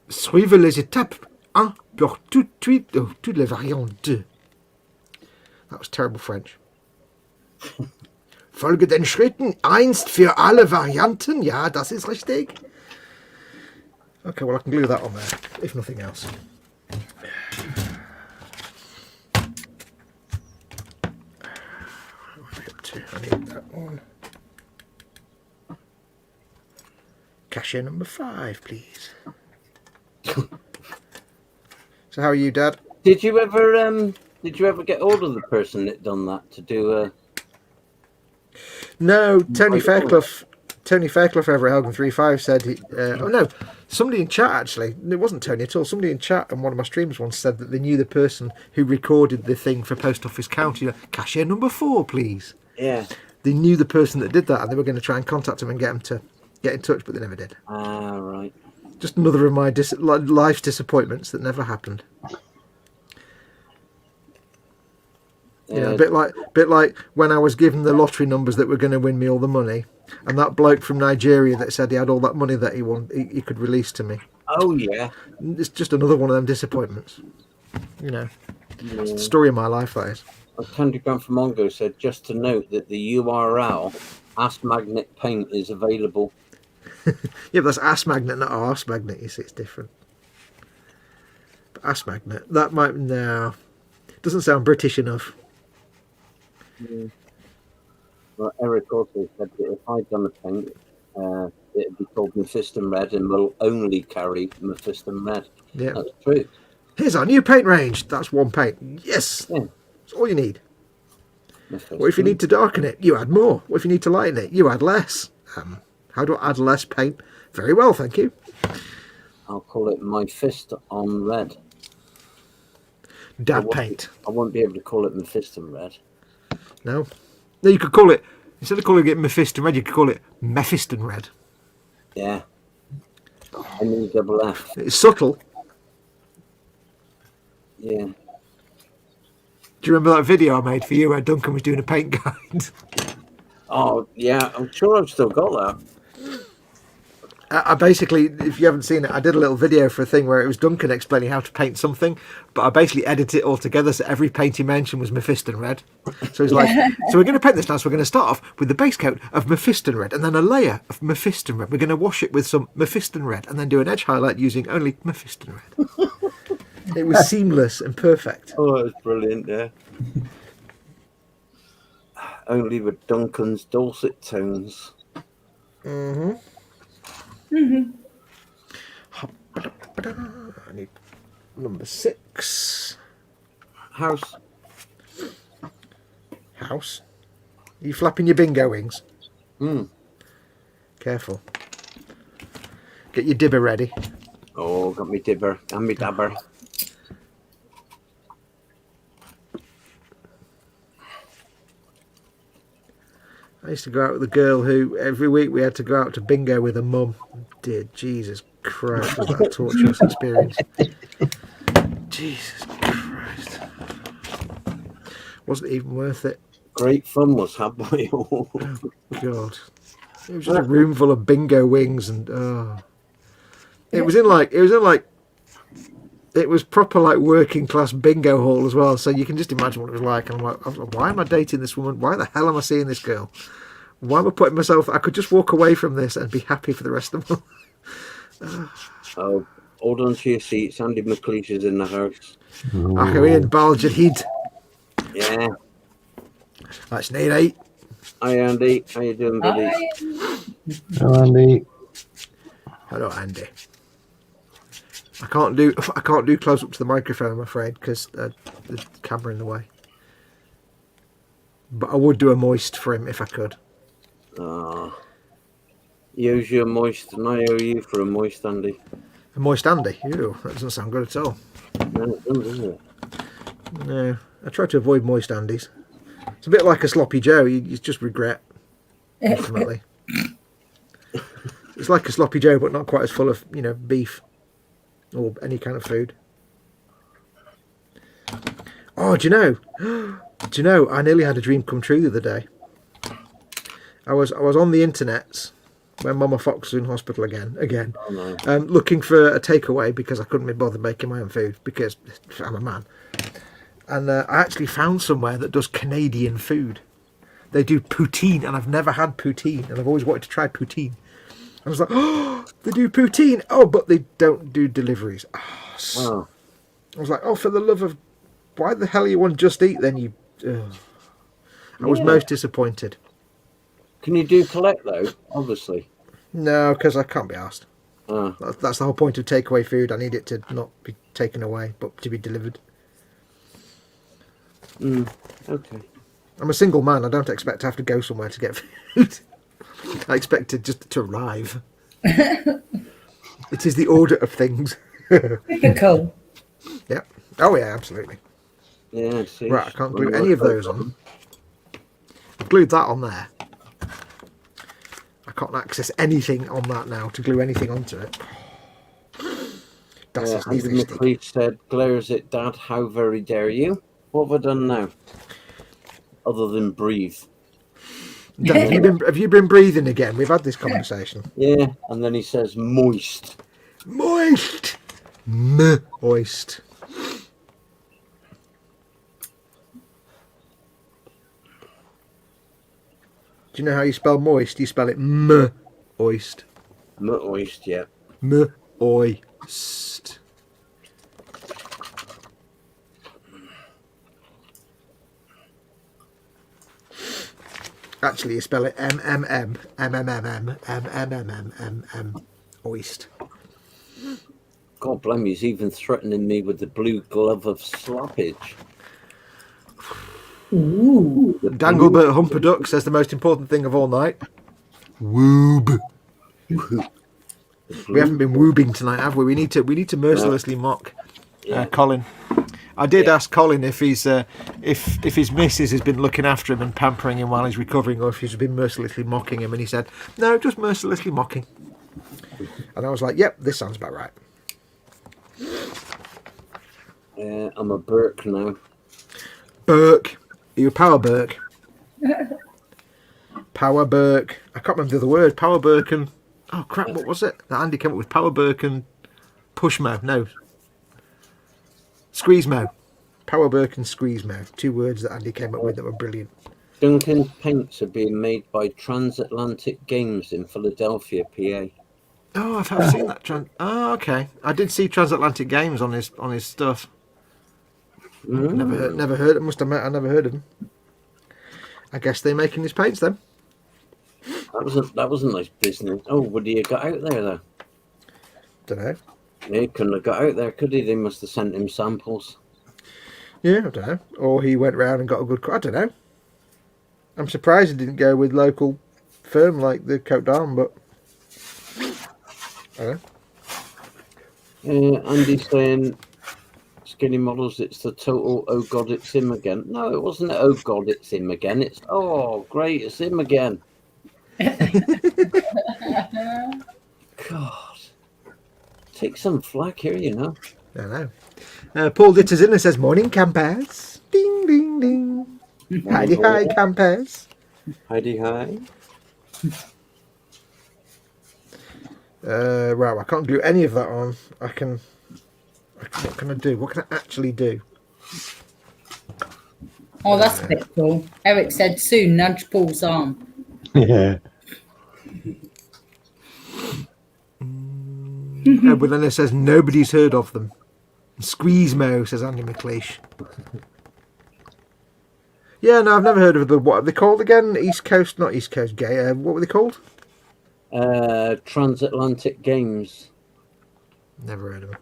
Suivez les étapes 1 pour toutes les variantes 2. That was terrible French. Folge den Schritten 1 für alle Varianten. Ja, das ist richtig. Okay, well I can glue that on there, if nothing else. I need that one. Cashier number 5, please. So how are you, Dad? Did you ever get hold of the person that done that to do a? No, Tony Fairclough over at Helgen 35 said oh no, somebody in chat actually, it wasn't Tony at all, somebody in chat on one of my streams once said that they knew the person who recorded the thing for Post Office County. Cashier number 4, please. Yeah. They knew the person that did that and they were going to try and contact him and get him to get in touch, but they never did. Ah, right. Just another of my life's disappointments that never happened. Yeah, a bit like when I was given the lottery numbers that were going to win me all the money, and that bloke from Nigeria that said he had all that money that he won, he could release to me. Oh yeah. It's just another one of them disappointments. Yeah. It's the story of my life, that is. Candy Grant from Mongo said, just to note that the URL Ask Magnet Paint is available. Yeah, but that's Ass Magnet, not Arse Magnet. You see, it's different. But Ass Magnet, that might no, doesn't sound British enough. Well, Eric also said that if I'd done a paint, it'd be called Mephiston Red and will only carry Mephiston Red. Yeah, that's true. Here's our new paint range. That's one paint. Yes, yeah. That's all you need. What if you need to darken it? You add more. What if you need to lighten it? You add less. How do I add less paint? Very well, thank you. I'll call it My Fist on Red. Dad paint. I won't be able to call it Mephisto red. No, you could call it, instead of calling it Mephisto red, you could call it Mephisto red. Yeah. M-E-double-F. It's subtle. Yeah. Do you remember that video I made for you where Duncan was doing a paint guide? Oh, yeah. I'm sure I've still got that. I basically, if you haven't seen it, I did a little video for a thing where it was Duncan explaining how to paint something, but I basically edited it all together so every paint he mentioned was Mephisto red. So he's like, so we're going to paint this now, so we're going to start off with the base coat of Mephisto red and then a layer of Mephisto red. We're going to wash it with some Mephisto red and then do an edge highlight using only Mephisto red. It was seamless and perfect. Oh, it was brilliant, yeah. Only with Duncan's dulcet tones. Mm-hmm. Mm-hmm. I need number 6. House. House. Are you flapping your bingo wings? Careful. Get your dibber ready. Oh, got me dibber and me dabber. I used to go out with a girl who every week we had to go out to bingo with her mum. Dear Jesus Christ, was that a torturous experience? Jesus Christ. Wasn't even worth it. Great fun was had by all. God. It was just a room full of bingo wings and it was proper like working class bingo hall as well, so you can just imagine what it was like. And I'm like, why am I dating this woman? Why the hell am I seeing this girl? Why am I putting myself? I could just walk away from this and be happy for the rest of my life. Oh, hold on to your seats. Andy McLeish is in the house. Achouin Baljadid. Yeah. That's Nate 8. Hi, Andy. How you doing, buddy? Hello, Andy. Hello, Andy. I can't do close up to the microphone, I'm afraid, because the camera in the way. But I would do a moist for him if I could. Use your moist, and I owe you for a moist, Andy. A moist Andy? Ew, that doesn't sound good at all. No, it doesn't, it? No, I try to avoid moist Andys. It's a bit like a sloppy Joe. You just regret, ultimately. It's like a sloppy Joe, but not quite as full of, beef or any kind of food. Oh, do you know? I nearly had a dream come true the other day. I was on the internet when Mama Fox was in hospital again, Oh, no. looking for a takeaway because I couldn't be bothered making my own food because I'm a man. And I actually found somewhere that does Canadian food. They do poutine, and I've never had poutine, and I've always wanted to try poutine. I was like, oh, they do poutine. Oh, but they don't do deliveries. Oh. I was like, oh, for the love of... Why the hell you want Just Eat then? I was most disappointed. Can you do collect, though? Obviously. No, because I can't be asked. Oh. That's the whole point of takeaway food. I need it to not be taken away, but to be delivered. Okay. I'm a single man. I don't expect to have to go somewhere to get food. I expect it just to arrive. It is the order of things. Typical. Yeah. Oh, yeah, absolutely. Yeah, see. Right, I can't glue any of those on. I've glued that on there. I can't access anything on that now to glue anything onto it. That's Andy McLeish said, glares at Dad, how very dare you? What have I done now? Other than breathe. Dad, have you been breathing again? We've had this conversation. Yeah, and then he says moist. Moist! Moist. Do you know how you spell moist? You spell it moist. Moist, yeah. Moist. Actually, you spell it M-M-M, M-M-M-M, M-M-M-M-M-M, oist. God blame you, he's even threatening me with the blue glove of slappage. Ooh. Danglebert Humperduck says the most important thing of all night. Woob. We haven't been woobing tonight, have we? We need to mercilessly mock Colin. I did ask Colin if he's if his missus has been looking after him and pampering him while he's recovering, or if she's been mercilessly mocking him, and he said no, just mercilessly mocking. And I was like, yep, this sounds about right. I'm a Burke now. Burke, are you a Power Burke? Power Burke. I can't remember the other word. Power Burke and oh crap, what was it that Andy came up with? Power Burke and Pushmo. No, Squeezemo. Power Burke and Squeezemo. 2 words that Andy came up with that were brilliant. Duncan's paints are being made by Transatlantic Games in Philadelphia, PA. Oh, I've seen that. Oh, okay. I did see Transatlantic Games on his stuff. Never heard. Must admit, I never heard of him. I guess they're making his paints then. That was a nice business. Oh, what do you got out there though? Don't know. He couldn't have got out there, could he? They must have sent him samples. Yeah, I don't know. Or he went round and got a good. I don't know. I'm surprised he didn't go with local firm like the Cote d'Armes, but I don't know. Andy's saying, Skinny Models, it's the total, oh God, it's him again. No, it wasn't, oh God, it's him again. It's, oh, great, it's him again. God. Take some flack here, you know. I know. Paul Ditterzilla says, morning, campers. Ding, ding, ding. Heidi, hi, campers. Heidi, hi. Right, I can't glue any of that on. What can I do? What can I actually do? Oh, that's a bit cool. Eric said soon, nudge Paul's arm. Yeah. But then it says nobody's heard of them. Squeezemo, says Andy McLeish. Yeah, no, I've never heard of them. What are they called again? East Coast, not East Coast Gay. What were they called? Transatlantic Games. Never heard of them.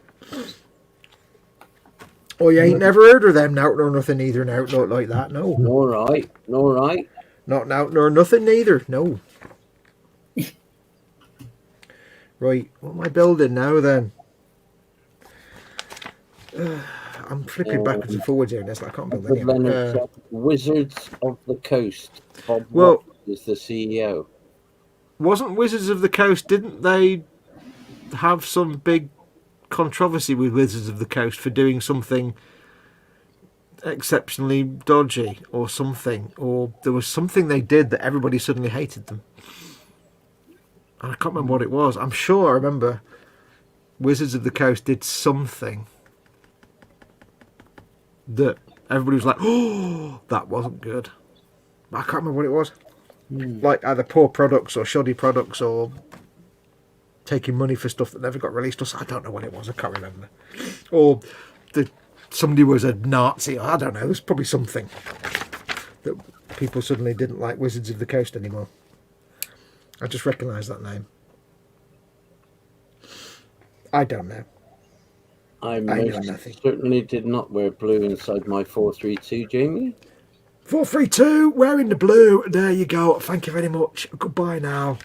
Oh, you ain't never heard of them, now nor nothing either, now, not like that, no. All right. Not now nor nothing neither, no. Right, what am I building now then? I'm flipping backwards and forwards here, and I can't build any. Wizards of the Coast. Bob Well, is the CEO. Wasn't Wizards of the Coast, didn't they have some big controversy with Wizards of the Coast for doing something exceptionally dodgy or something? Or there was something they did that everybody suddenly hated them. I can't remember what it was. I'm sure I remember Wizards of the Coast did something that everybody was like, oh, that wasn't good. I can't remember what it was. Like either poor products or shoddy products or taking money for stuff that never got released. Or I don't know what it was. I can't remember. Or somebody was a Nazi. I don't know. There's probably something that people suddenly didn't like Wizards of the Coast anymore. I just recognise that name. I don't know. I certainly did not wear blue inside my 432, Jamie. 432, wearing the blue. There you go. Thank you very much. Goodbye now.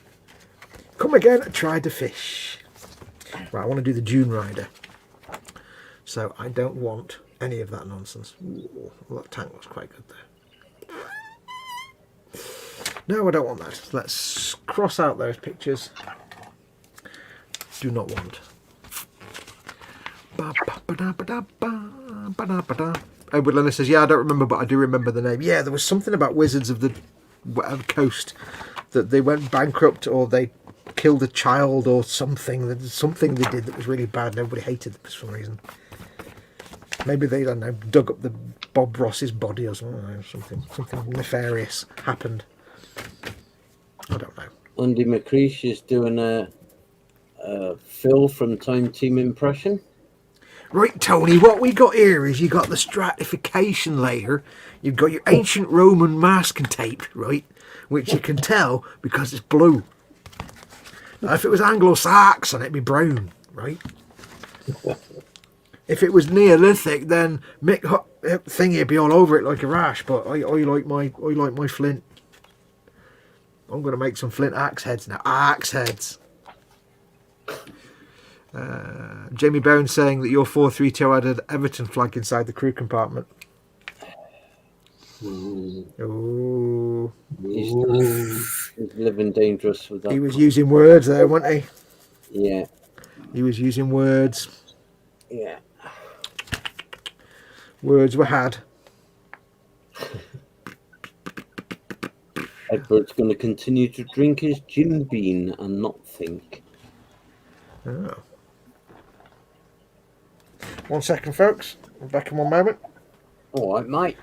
Come again and try to fish. Right, I want to do the Dune Rider. So I don't want any of that nonsense. Ooh, well, that tank looks quite good there. No, I don't want that. Let's cross out those pictures. Do not want. Edward Lennon says, yeah, I don't remember, but I do remember the name. Yeah, there was something about Wizards of the Coast that they went bankrupt or they killed a child or something. There's something they did that was really bad and everybody hated them for some reason. Maybe they, I don't know, dug up the Bob Ross's body or something. Something nefarious happened. I don't know. Andy McCreesh is doing a Phil from Time Team impression. Right, Tony, what we got here is you got the stratification layer. You've got your ancient Roman masking tape, right, which you can tell because it's blue. Now, if it was Anglo-Saxon, it'd be brown, right? If it was Neolithic, then Mick thingy would be all over it like a rash. But I like my flint. I'm going to make some flint axe heads now. Axe heads. Jamie Bones saying that your 432 had an Everton flag inside the crew compartment. Oh, He's living dangerous with that. he was using words there, wasn't he? Yeah. He was using words. Yeah. Words were had. Edward's going to continue to drink his Jim Bean and not think. Oh. 1 second, folks. I'm back in 1 moment. All right, mate.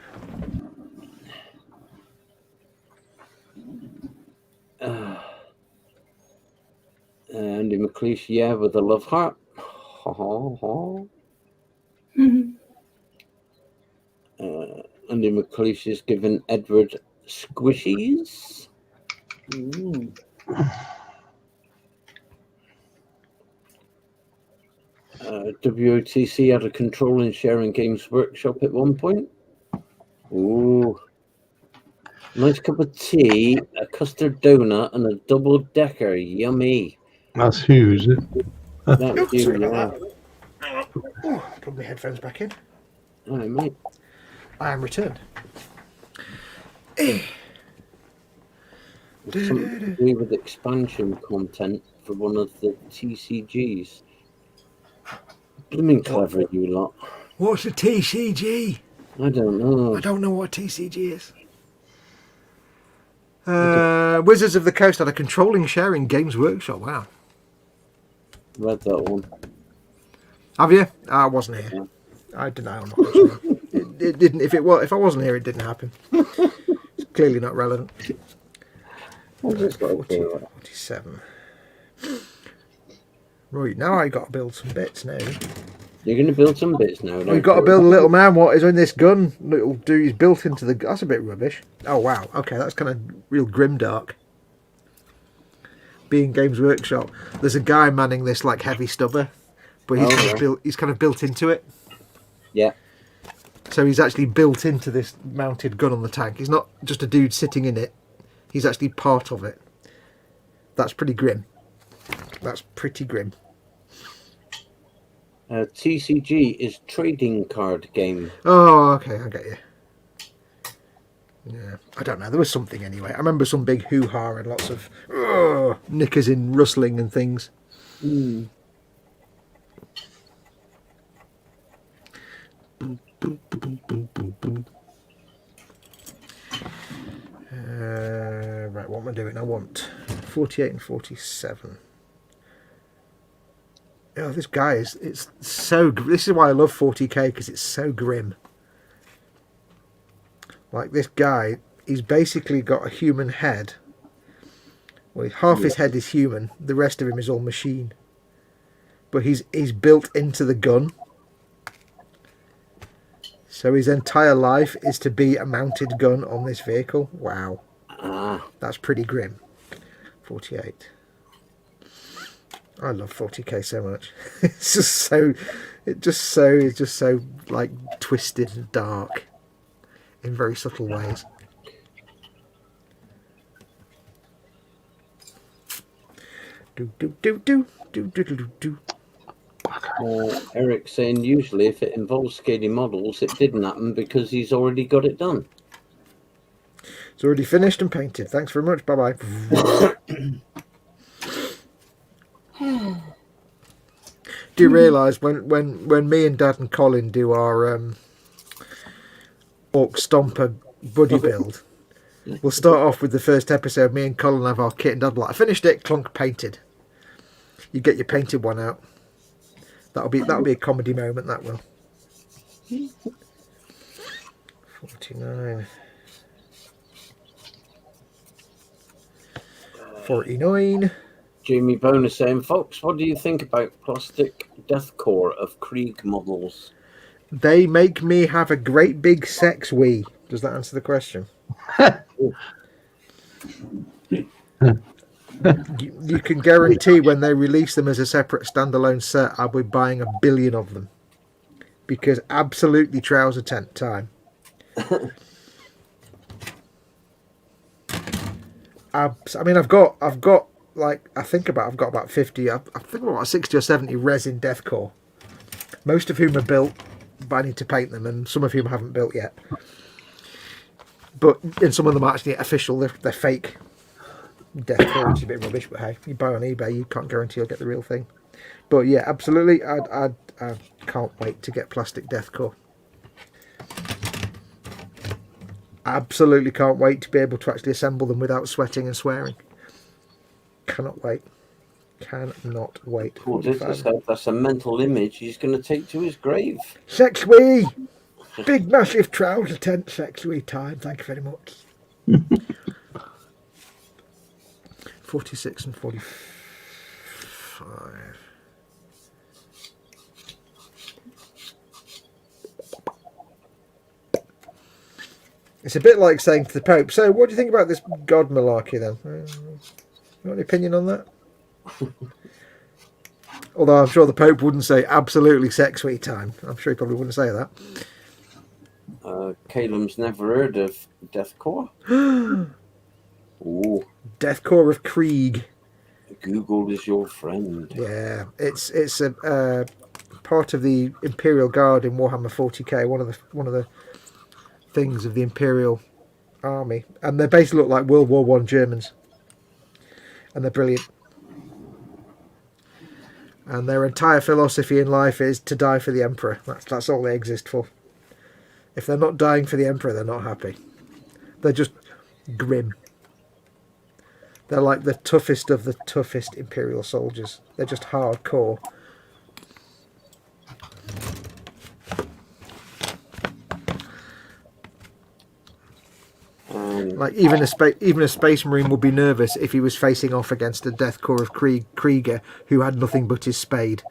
Andy McLeish, yeah, with a love heart. Ha ha ha. Andy McLeish is giving Edward squishies. WOTC had a control and sharing Games Workshop at one point. Ooh. Nice cup of tea, a custard donut, and a double decker. Yummy. That's Hugh, is it? That was you, Sorry yeah. about that. Ooh, put my headphones back in. All right, mate. I am returned. Something to do with expansion content for one of the TCGs. Blooming clever, you lot. What's a TCG? I don't know. I don't know what TCG is. Wizards of the Coast had a controlling sharing Games Workshop. Wow. Read that one. Have you? I wasn't here. Yeah. I deny I'm not sure. It didn't. If I wasn't here, it didn't happen. It's clearly not relevant. I'll just go for it. 47. Right, now I got to build some bits now. You're going to build some bits now. We've got to build a little man. What is in this gun? Little dude is built into the... That's a bit rubbish. Oh, wow. Okay, that's kind of real grimdark. Being Games Workshop. There's a guy manning this, like, heavy stubber. But he's kind of built into it. Yeah. So he's actually built into this mounted gun on the tank. He's not just a dude sitting in it. He's actually part of it. That's pretty grim. That's pretty grim. TCG is trading card game. Oh, okay, I get you. Yeah, I don't know. There was something anyway. I remember some big hoo-ha and lots of knickers in rustling and things. Mm. Right, what am I doing? I want 48 and 47. Oh, this guy is... It's so... This is why I love 40k, because it's so grim. Like, this guy, he's basically got a human head. Well, half his head is human. The rest of him is all machine. But he's built into the gun. So his entire life is to be a mounted gun on this vehicle. Wow. That's pretty grim. 48. I love 40k so much. It's just so like twisted and dark in very subtle ways. Do. Eric saying usually if it involves scaling models, it didn't happen because he's already got it done. It's already finished and painted. Thanks very much. Bye bye. Do you realise when me and Dad and Colin do our Orc Stomper buddy build, we'll start off with the first episode. Me and Colin have our kit, and Dad will like, I finished it, clunk, painted. You get your painted one out. That'll be a comedy moment. That will. 49. 49. Jamie Bonus saying, Fox, what do you think about plastic deathcore of Krieg models? They make me have a great big sex wee. Does that answer the question? You can guarantee when they release them as a separate standalone set, I'll be buying 1 billion of them. Because absolutely trouser tent time. I mean, I've got like I've got about 50. I think about 60 or 70 resin deathcore, most of whom are built, but I need to paint them, and some of whom I haven't built yet. And some of them are actually official. They're fake deathcore, which is a bit rubbish. But hey, you buy on eBay, you can't guarantee you'll get the real thing. But yeah, absolutely, I can't wait to get plastic deathcore. Absolutely can't wait to be able to actually assemble them without sweating and swearing. Cannot wait. Cannot wait. Paul Ditter said that's a mental image he's going to take to his grave. Sexy! Big massive trouser tent, sexy time. Thank you very much. 46 and 45. It's a bit like saying to the Pope, so what do you think about this God malarkey then? You got any opinion on that? Although I'm sure the Pope wouldn't say absolutely sexy time. I'm sure he probably wouldn't say that. Caleb's never heard of deathcore. Ooh. Deathcore of Krieg. Google is your friend. Yeah, it's a part of the Imperial Guard in Warhammer 40k. One of the things of the Imperial Army, and they basically look like World War I Germans, and they're brilliant. And their entire philosophy in life is to die for the Emperor. That's all they exist for. If they're not dying for the Emperor, they're not happy. They're just grim. They're like the toughest of the toughest Imperial soldiers. They're just hardcore. Like even a space marine would be nervous if he was facing off against a death corps of Krieger who had nothing but his spade.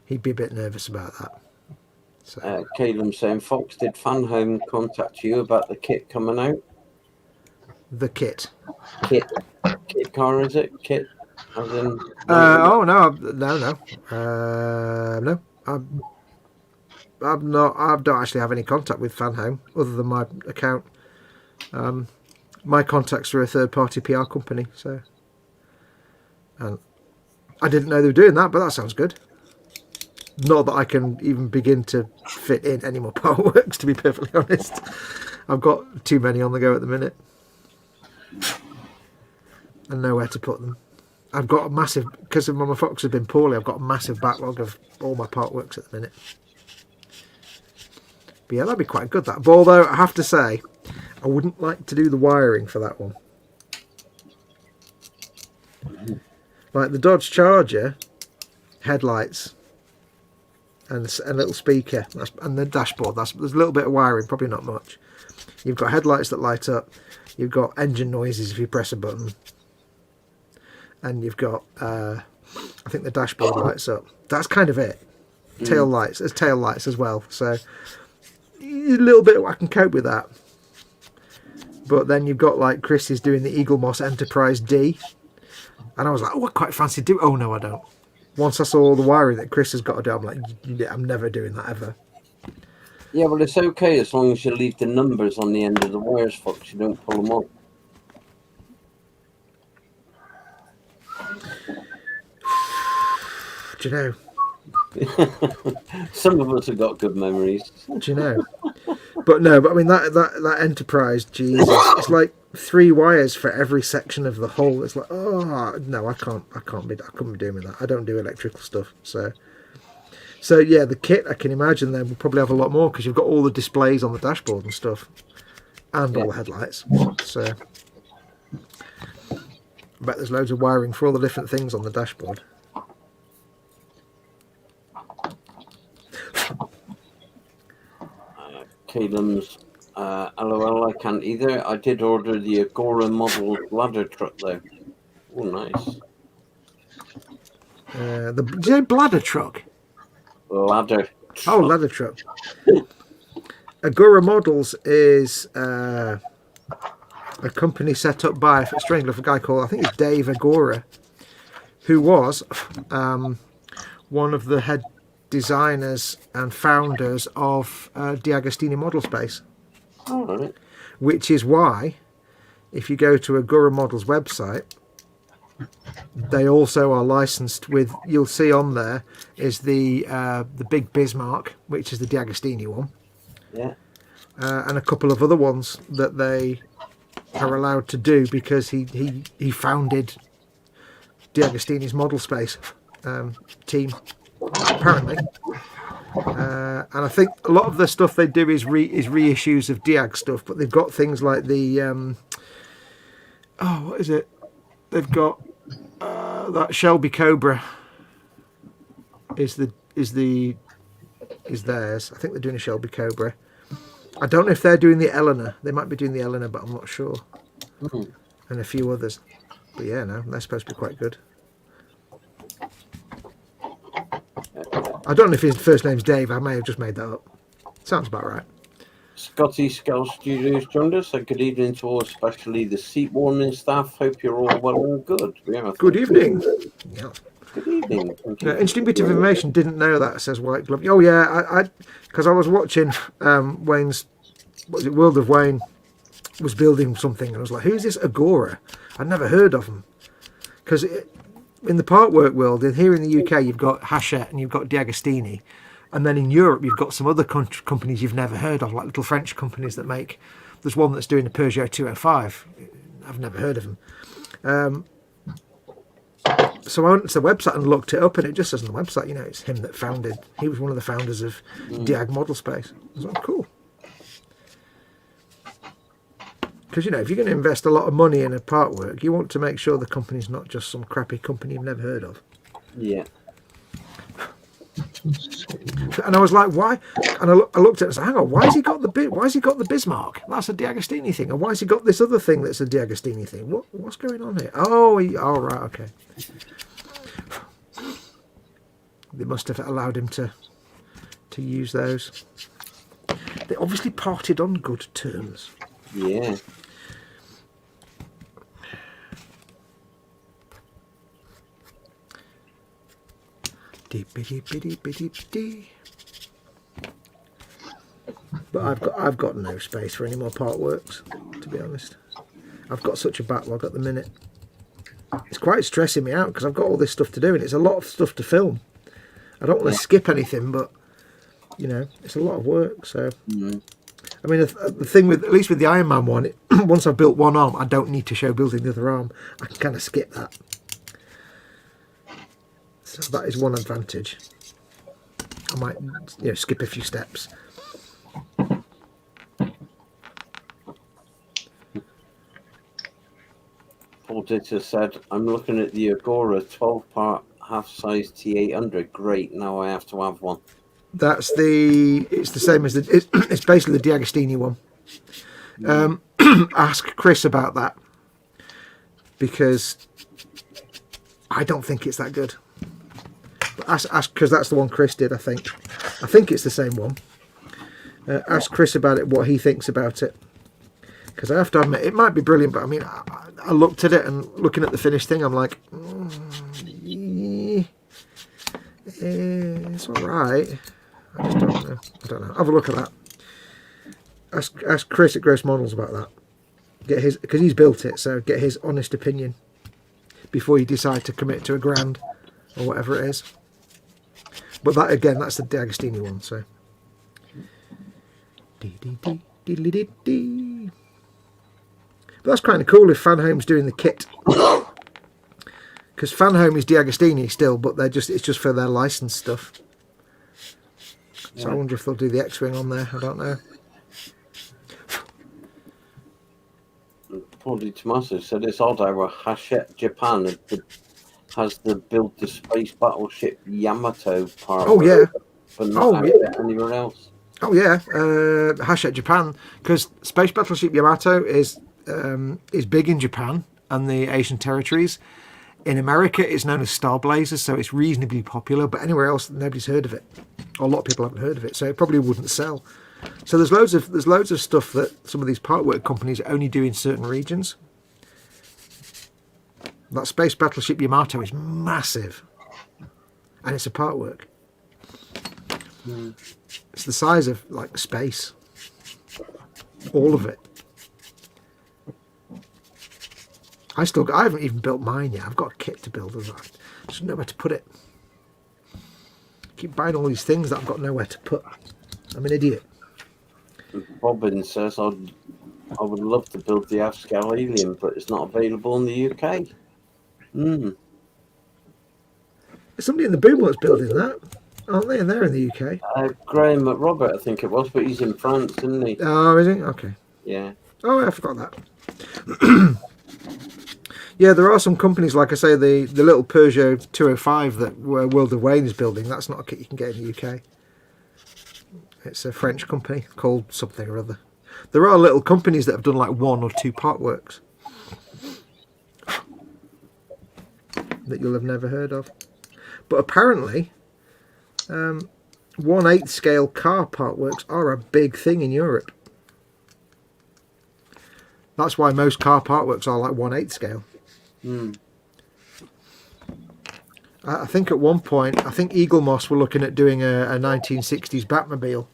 He'd be a bit nervous about that. So. Caleb saying, Fox, did Fanhome contact you about the kit coming out? The kit car, is it? Kit? As in, no. I don't actually have any contact with Fanhome other than my account. My contacts are a third-party PR company, so and I didn't know they were doing that, but that sounds good. Not that I can even begin to fit in any more artworks, to be perfectly honest. I've got too many on the go at the minute and nowhere to put them. I've got a massive, because my Fox has been poorly, I've got a massive backlog of all my artworks at the minute. But yeah, that'd be quite good, that. But although I have to say, I wouldn't like to do the wiring for that one. Like the Dodge Charger, headlights, and a little speaker, and the dashboard. There's a little bit of wiring, probably not much. You've got headlights that light up. You've got engine noises if you press a button, and you've got I think the dashboard lights up. That's kind of it. Tail lights. There's tail lights as well. So a little bit I can cope with that. But then you've got like Chris is doing the Eagle Moss Enterprise D, and I was like, oh, I quite fancy do. Oh no, I don't. Once I saw all the wiring that Chris has got to do, I'm like, I'm never doing that ever. Yeah, well, it's okay as long as you leave the numbers on the end of the wires, Fox. You don't pull them off. Do you know? Some of us have got good memories. Do you know? But I mean that Enterprise, Jesus, it's like 3 wires for every section of the hull. It's like, oh no, I couldn't be doing that. I don't do electrical stuff. So yeah, the kit, I can imagine then will probably have a lot more because you've got all the displays on the dashboard and stuff, and all the headlights. So I bet there's loads of wiring for all the different things on the dashboard. Caleb's LOL, I can't either. I did order the Agora model ladder truck though. Oh, nice. Did you say bladder truck? Ladder truck. Oh, ladder truck. Agora Models is a company set up by, strangely enough, a guy called, I think it's Dave Agora, who was one of the head designers and founders of D'Agostini Model Space. All right. Which is why, if you go to Agora Models website, they also are licensed with. You'll see on there is the big Bismarck, which is the D'Agostini one, Yeah. and a couple of other ones that they are allowed to do because he founded D'Agostini's model space team, apparently. And I think a lot of the stuff they do is reissues of Diag stuff, but they've got things like the what is it? They've got that Shelby Cobra is theirs. I think they're doing a Shelby Cobra. I don't know if they're doing the Eleanor. They might be doing the Eleanor, but I'm not sure. And a few others. But yeah, no, they're supposed to be quite good. I don't know if his first name's Dave. I may have just made that up. Sounds about right. Scotty Scout Studios joined us. Good evening to all, especially the seat warming staff. Hope you're all well and good. Yeah, Good evening. Yeah. Good evening. Interesting bit of information. Didn't know that, says White Glove. Oh yeah, because I was watching Wayne's. What was it? World of Wayne was building something, and I was like, "Who's this Agora?" I'd never heard of them. Because in the partwork world, here in the UK, you've got Hachette and you've got D'Agostini, and then in Europe, you've got some other companies you've never heard of, like little French companies that make. There's one that's doing a Peugeot 205. I've never heard of them. So I went to the website and looked it up, and it just says on the website, it's him that founded. He was one of the founders of Diag Model Space. I was like, cool. Because, if you're going to invest a lot of money in a part work, you want to make sure the company's not just some crappy company you've never heard of. Yeah. And I was like, why? And I looked at it and said, hang on, why has he got the Bismarck? That's a D'Agostini thing. And why has he got this other thing that's a D'Agostini thing? What's going on here? Oh, right, okay. They must have allowed him to use those. They obviously parted on good terms. Yeah. But I've got no space for any more part works, to be honest. I've got such a backlog at the minute. It's quite stressing me out because I've got all this stuff to do, and it's a lot of stuff to film. I don't want to skip anything, but it's a lot of work. So, I mean, the thing with, at least with the Iron Man one, once I've built one arm, I don't need to show building the other arm. I can kind of skip that. So that is one advantage. I might, skip a few steps. Paul Ditter said, I'm looking at the Agora 12-part half-size T800. Great, now I have to have one. It's the same as it's basically the D'Agostini one. Ask Chris about that, because I don't think it's that good. But ask because that's the one Chris did. I think it's the same one. Ask Chris about it, what he thinks about it, because I have to admit it might be brilliant. But I mean, I looked at it and looking at the finished thing, I'm like, it's all right. I just don't know. Have a look at that. Ask Chris at Gross Models about that. Get his, because he's built it, so get his honest opinion before you decide to commit to $1,000 or whatever it is. But that again, that's the D'Agostini one. So, but that's kind of cool if Fanhome's doing the kit, because Fanhome is D'Agostini still, but it's just for their licensed stuff. So I wonder if they'll do the X-Wing on there. I don't know. Paul Di Tommaso said it's odd how Hachette Japan has built the space battleship Yamato part. Oh yeah. But not anywhere else. Oh yeah, Hachette Japan, because Space Battleship Yamato is big in Japan and the Asian territories. In America, it's known as Star Blazers, so it's reasonably popular. But anywhere else, nobody's heard of it, or a lot of people haven't heard of it, so it probably wouldn't sell. So there's loads of stuff that some of these partwork companies only do in certain regions. That Space Battleship Yamato is massive, and it's a partwork. It's the size of like space, all of it. I haven't even built mine yet. I've got a kit to build. I just don't know where to put it. Keep buying all these things that I've got nowhere to put. I'm an idiot. Bobbin says I would love to build the F-scale alien, but it's not available in the UK. There's somebody in the boom that's building that, aren't they? And they're in the UK. Graham McRobert, I think it was, but he's in France, isn't he? Oh, is he? Okay. Yeah. Oh, I forgot that. Yeah, there are some companies, like I say, the little Peugeot 205 that World of Wayne is building. That's not a kit you can get in the UK. It's a French company called something or other. There are little companies that have done like 1 or 2 part works that you'll have never heard of. But apparently, 1/8 scale car part works are a big thing in Europe. That's why most car part works are like 1/8 scale. I think at one point, Eagle Moss were looking at doing a 1960s Batmobile.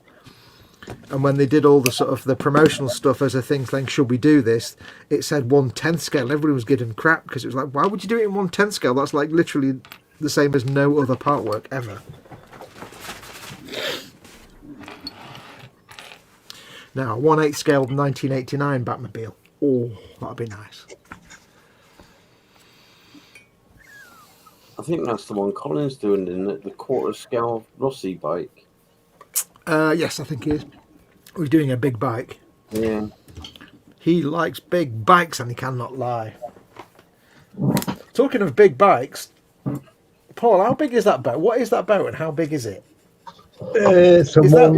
And when they did all the sort of the promotional stuff as a thing saying, should we do this? It said 1/10 scale. And everybody was giving crap because it was like, why would you do it in 1/10 scale? That's like literally the same as no other part work ever. Now, 1/8 scale 1989 Batmobile. Oh, that'd be nice. I think that's the one Colin's doing, isn't it? The quarter scale Rossi bike. Yes, I think he is. He's doing a big bike. Yeah. He likes big bikes and he cannot lie. Talking of big bikes, Paul, how big is that boat? What is that boat and how big is it? It's a Is one.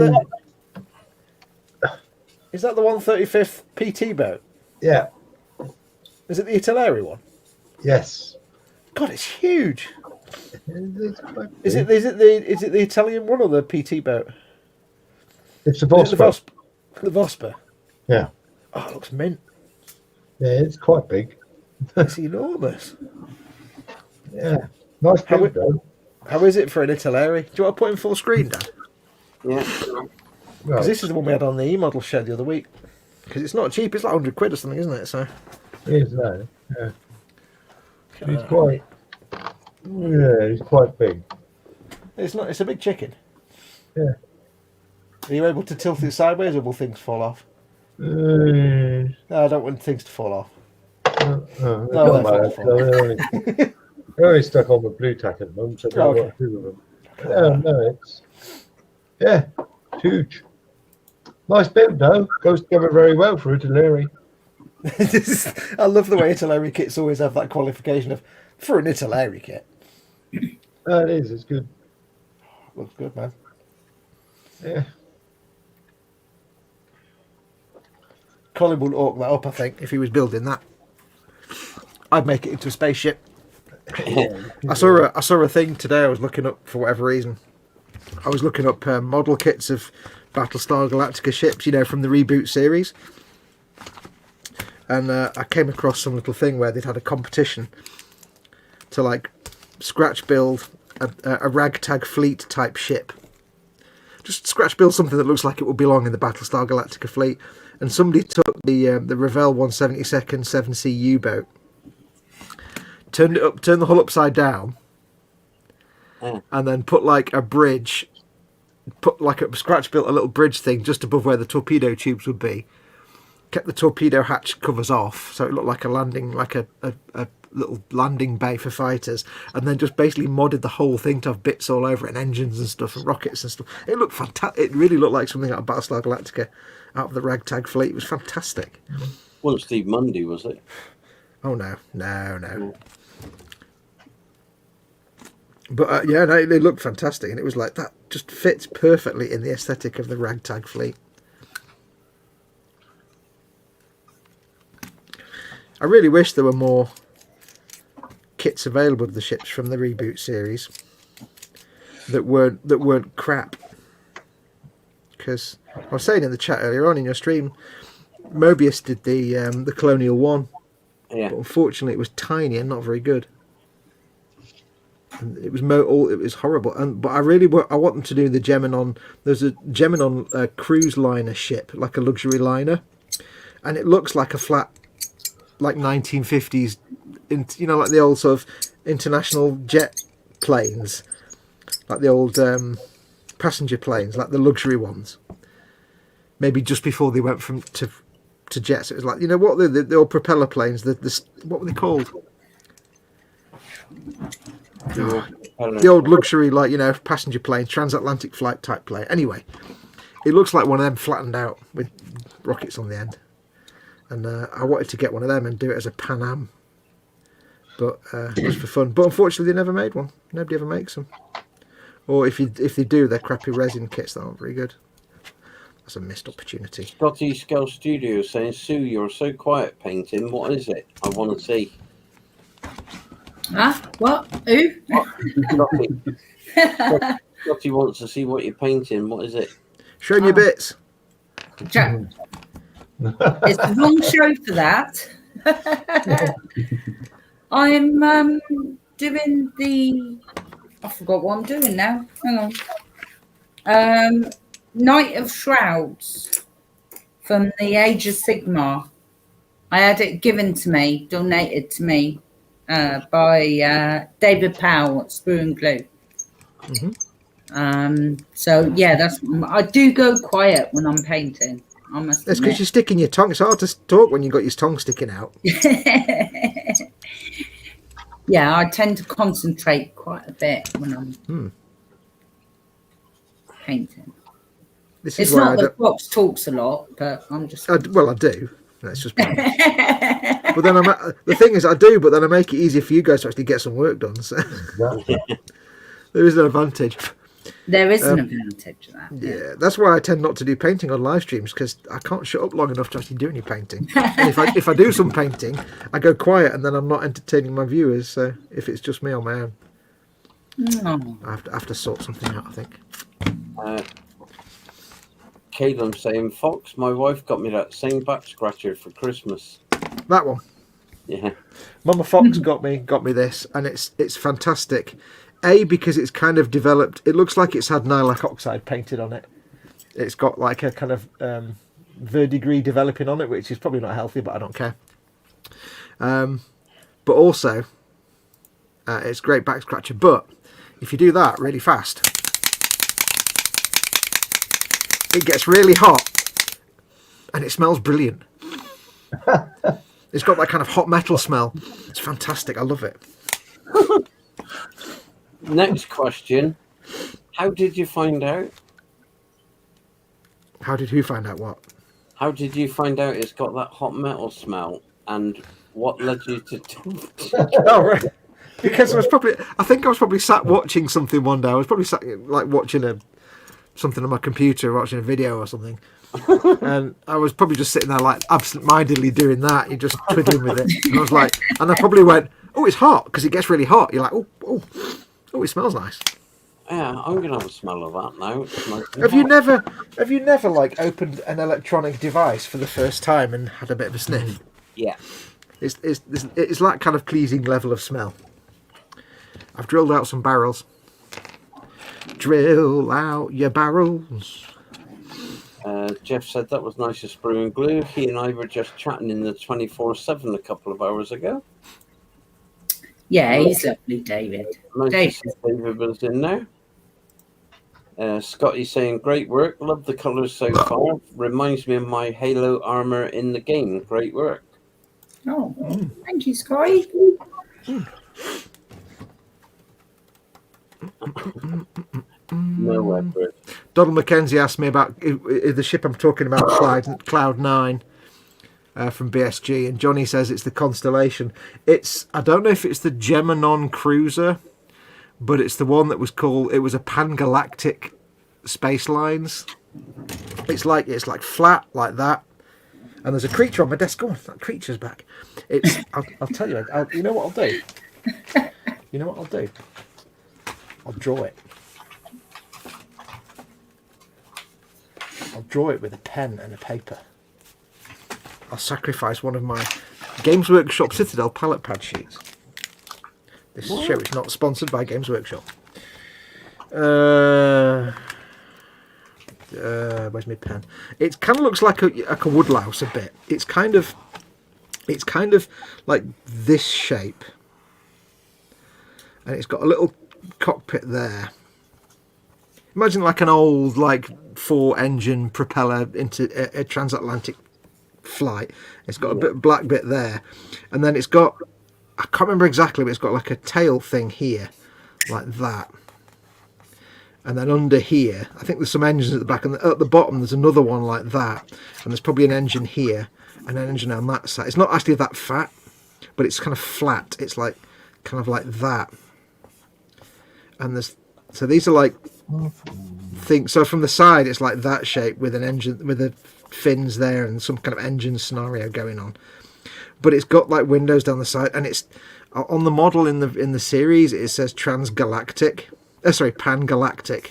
that the 135th PT boat? Yeah. Is it the Italeri one? Yes. God, it's huge. It's quite Is big. it the Italian one or the PT boat? It's a Is it Vosper. the Vosper. Yeah. Oh, it looks mint. Yeah, it's quite big. It's enormous. Yeah. Nice How build, though. How is it for an Italeri? Do you want to put in full screen, Dad? Yeah. Because Right. this is the one we had on the E-model show the other week. Because it's not cheap. It's like 100 quid or something, isn't it? So Here's that. Yeah. He's quite. Yeah, he's quite big. it's not. It's a big chicken. Yeah. Are you able to tilt it sideways, or will things fall off? No, No, I don't want things to fall off. no, No, not they're bad. fine. They're only stuck on the blue tack at the moment, so I don't know what to do with them. No, it's huge. Nice build though. Goes together very well for a Italeri. I love the way Italeri kits always have that qualification of for an Italeri kit. It is. It's good. Looks good, man. Yeah. Colin would orc that up, I think, if he was building that. I'd make it into a spaceship. I saw a thing today. I was looking up for whatever reason. I was looking up model kits of Battlestar Galactica ships, you know, from the reboot series. And I came across some little thing where they'd had a competition to like scratch build a ragtag fleet type ship. Just scratch build something that looks like it would belong in the Battlestar Galactica fleet. And somebody took the Revell 172nd 7C U-boat, turned the hull upside down, and then put like a bridge, scratch built a little bridge thing just above where the torpedo tubes would be. Kept the torpedo hatch covers off, so it looked like a landing, like a little landing bay for fighters, and then just basically modded the whole thing to have bits all over it, and engines and stuff, and rockets and stuff. It looked fantastic. It really looked like something out of Battlestar Galactica, out of the ragtag fleet. It was fantastic. Wasn't Steve Mundy, was it? Oh no. But yeah, no, it looked fantastic, and it was like that just fits perfectly in the aesthetic of the ragtag fleet. I really wish there were more kits available of the ships from the reboot series that weren't crap. Because I was saying in the chat earlier on in your stream, Mobius did the Colonial One, Yeah. but unfortunately it was tiny and not very good. And it was it was horrible. But I want them to do the Geminon. There's a Geminon cruise liner ship, like a luxury liner, and it looks like a flat, like 1950s like the old sort of international jet planes, like the old passenger planes, like the luxury ones. Maybe just before they went to jets, it was like, what, the old propeller planes, what were they called? The old luxury, like, passenger plane, transatlantic flight type plane. Anyway, it looks like one of them flattened out with rockets on the end. And I wanted to get one of them and do it as a Pan Am, but just for fun. But unfortunately, they never made one. Nobody ever makes them. Or if they do, they're crappy resin kits that aren't very good. That's a missed opportunity. Scotty Scale Studio saying, Sue, you're so quiet painting. What is it? I want to see. Huh? What? Who? Scotty wants to see what you're painting. What is it? Show me your bits. Jack. It's the wrong show for that. I'm doing I forgot what I'm doing now. Hang on. Night of Shrouds from the Age of Sigmar. I had it given to me, donated to me by David Powell at Sprue and Glue. Mm-hmm. So yeah, I do go quiet when I'm painting. I must That's because you're sticking your tongue. It's hard to talk when you've got your tongue sticking out. Yeah, I tend to concentrate quite a bit when I'm painting. It's not that Fox talks a lot, but I'm just... I do. That's just... But then the thing is, I do, but then I make it easier for you guys to actually get some work done. So there is an advantage. There is an advantage to that. Yeah, that's why I tend not to do painting on live streams, because I can't shut up long enough to actually do any painting. And if I do some painting, I go quiet, and then I'm not entertaining my viewers. So if it's just me on my own, I have to sort something out, I think. Caleb saying, Fox, my wife got me that same back scratcher for Christmas. That one. Yeah. Mama Fox got me this, and it's fantastic. Because it's kind of developed. It looks like it's had nylon oxide painted on it. It's got like a kind of verdigris developing on it, which is probably not healthy, but I don't care. But also, it's a great back scratcher. But if you do that really fast, it gets really hot, and it smells brilliant. It's got that kind of hot metal smell. It's fantastic. I love it. Next question. How did you find out? How did who find out what? How did you find out it's got that hot metal smell? And what led you to... Oh, right. Because I think I was probably sat watching something one day. I was probably sat like watching something on my computer, watching a video or something. And I was probably just sitting there like absent-mindedly doing that. You're just twiddling with it. And I was like, and I probably went, oh, it's hot, because it gets really hot. You're like, oh, it smells nice. Yeah, I'm gonna have a smell of that now. Have you never like opened an electronic device for the first time and had a bit of a sniff? Yeah. It's that kind of pleasing level of smell. I've drilled out some barrels. Drill out your barrels. Jeff said that was nice of Sprue and Glue. He and I were just chatting in the 24/7 a couple of hours ago. Yeah, he's lovely, David. David was in there. Scotty saying, great work. Love the colours so far. Reminds me of my Halo armour in the game. Great work. Oh, thank you, Scotty. No Edward. Donald McKenzie asked me about the ship I'm talking about, Cloud 9. From BSG, and Johnny says it's the Constellation. I don't know if it's the Geminon cruiser, but it's the one that was called. It was a Pan-Galactic Space Lines. It's like flat like that, and there's a creature on my desk. Go on, that creature's back. I'll tell you. You know what I'll do. You know what I'll do. I'll draw it. I'll draw it with a pen and a paper. I'll sacrifice one of my Games Workshop Citadel palette pad sheets. This show is not sponsored by Games Workshop. Where's my pen? It kind of looks like a woodlouse a bit. It's kind of It's kind of like this shape, and it's got a little cockpit there. Imagine like an old, like 4-engine propeller into a transatlantic flight. It's got a black bit there, and then it's got, I can't remember exactly, but it's got like a tail thing here, like that. And then under here, I think there's some engines at the back, and at the bottom there's another one like that, and there's probably an engine here and an engine on that side. It's not actually that fat, but it's kind of flat. It's like kind of like that. And there's, so these are like things. So from the side, it's like that shape with an engine, with the fins there and some kind of engine scenario going on. But it's got like windows down the side, and it's on the model in the series. It says transgalactic. Pangalactic.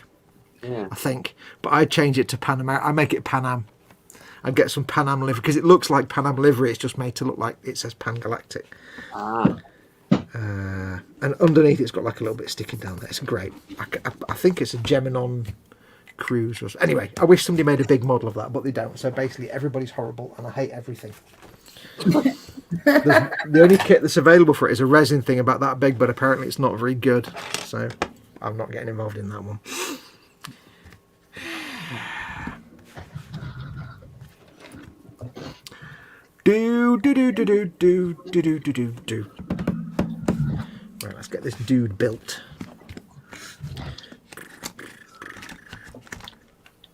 Yeah. I think, but I'd change it to Pan America. I make it Pan Am. I'd get some Pan Am livery because it looks like Pan Am livery. It's just made to look like it says Pangalactic. Ah. And underneath it's got like a little bit sticking down there. It's great. I think it's a Geminon cruise. Anyway, I wish somebody made a big model of that, but they don't. So basically, everybody's horrible, and I hate everything. The only kit that's available for it is a resin thing about that big, but apparently it's not very good. So I'm not getting involved in that one. Do. Right, let's get this dude built.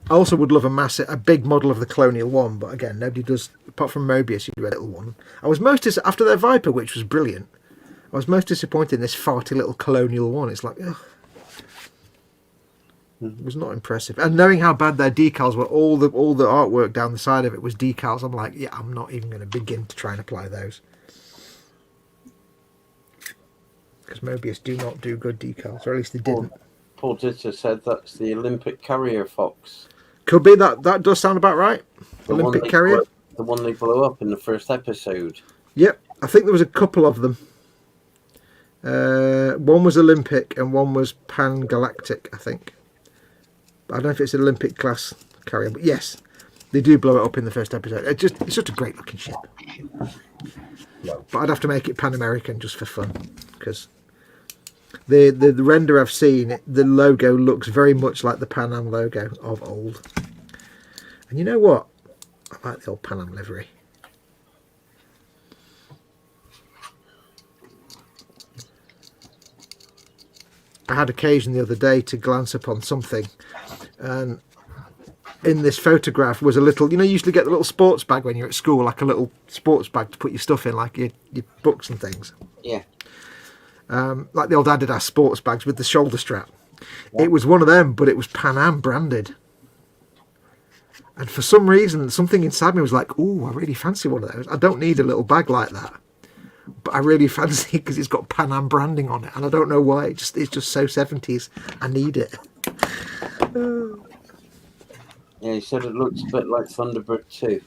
I also would love a big model of the Colonial One, but again, nobody does, apart from Mobius, you do a little one. I was most after their Viper, which was brilliant. I was most disappointed in this farty little Colonial One. It's like, ugh. It was not impressive. And knowing how bad their decals were, all the artwork down the side of it was decals. I'm like, yeah, I'm not even going to begin to try and apply those. Because Mobius do not do good decals, or at least they didn't. Paul Ditter said that's the Olympic Carrier Fox. Could be that. That does sound about right. Olympic Carrier. The one they blew up in the first episode. Yep, I think there was a couple of them. One was Olympic and one was Pan-Galactic, I think. I don't know if it's an Olympic class carrier, but yes, they do blow it up in the first episode. It's such a great looking ship. But I'd have to make it Pan-American just for fun, because the render I've seen, the logo looks very much like the Pan Am logo of old. And you know what? I like the old Pan Am livery. I had occasion the other day to glance upon something, and in this photograph was a little, you usually get the little sports bag when you're at school, like a little sports bag to put your stuff in, like your books and things. Yeah. Like the old Adidas sports bags with the shoulder strap. Yeah. It was one of them, but it was Pan Am branded. And for some reason, something inside me was like, ooh, I really fancy one of those. I don't need a little bag like that, but I really fancy it because it's got Pan Am branding on it, and I don't know why. It's just so 70s. I need it. Yeah, he said it looks a bit like Thunderbird 2.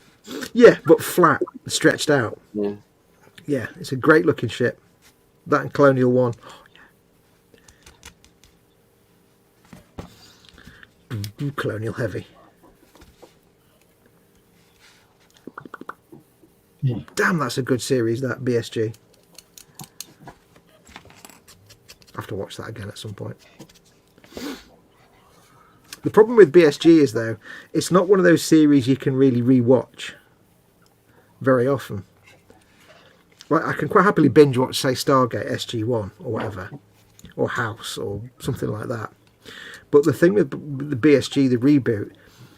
Yeah, but flat, stretched out. Yeah. Yeah, it's a great looking ship. That and Colonial One. Oh, yeah. Colonial Heavy. Yeah. Damn, that's a good series, that BSG. I have to watch that again at some point. The problem with BSG is, though, it's not one of those series you can really re-watch very often. Like, I can quite happily binge watch, say, Stargate SG-1 or whatever, or House or something like that. But the thing with the BSG, the reboot,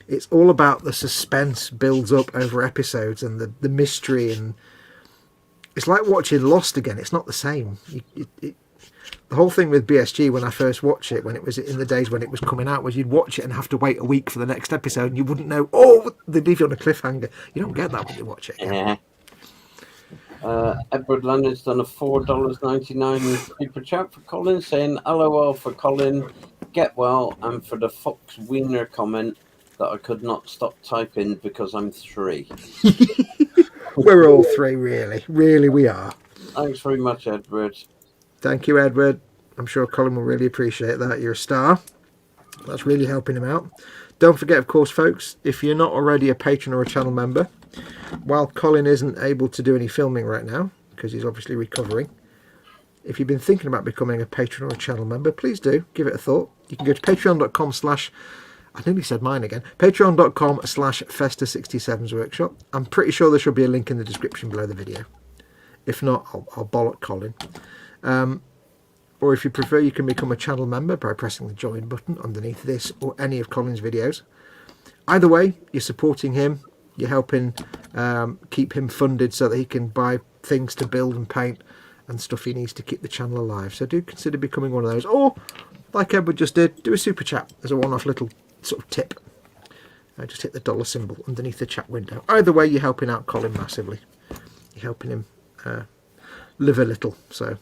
it's all about the suspense builds up over episodes and the mystery, and it's like watching Lost again. It's not the same. The whole thing with BSG, when I first watched it, when it was in the days when it was coming out, was you'd watch it and have to wait a week for the next episode, and you wouldn't know, oh, they leave you on a cliffhanger. You don't get that when you watch it again. Yeah. Edward Leonard's done a $4.99 super chat for Colin, saying LOL for Colin, get well, and for the Fox Wiener comment that I could not stop typing because I'm 3. We're all 3, really. Really, we are. Thanks very much, Edward. Thank you, Edward. I'm sure Colin will really appreciate that. You're a star. That's really helping him out. Don't forget, of course, folks, if you're not already a patron or a channel member, while Colin isn't able to do any filming right now, because he's obviously recovering, if you've been thinking about becoming a patron or a channel member, please do give it a thought. You can go to patreon.com/ I nearly said mine again. Patreon.com/Festa67's workshop. I'm pretty sure there should be a link in the description below the video. If not, I'll bollock Colin. Or if you prefer, you can become a channel member by pressing the join button underneath this or any of Colin's videos. Either way, you're supporting him. You're helping keep him funded so that he can buy things to build and paint and stuff he needs to keep the channel alive. So do consider becoming one of those. Or, like Edward just did, do a super chat as a one-off little sort of tip. Just hit the dollar symbol underneath the chat window. Either way, you're helping out Colin massively. You're helping him live a little. So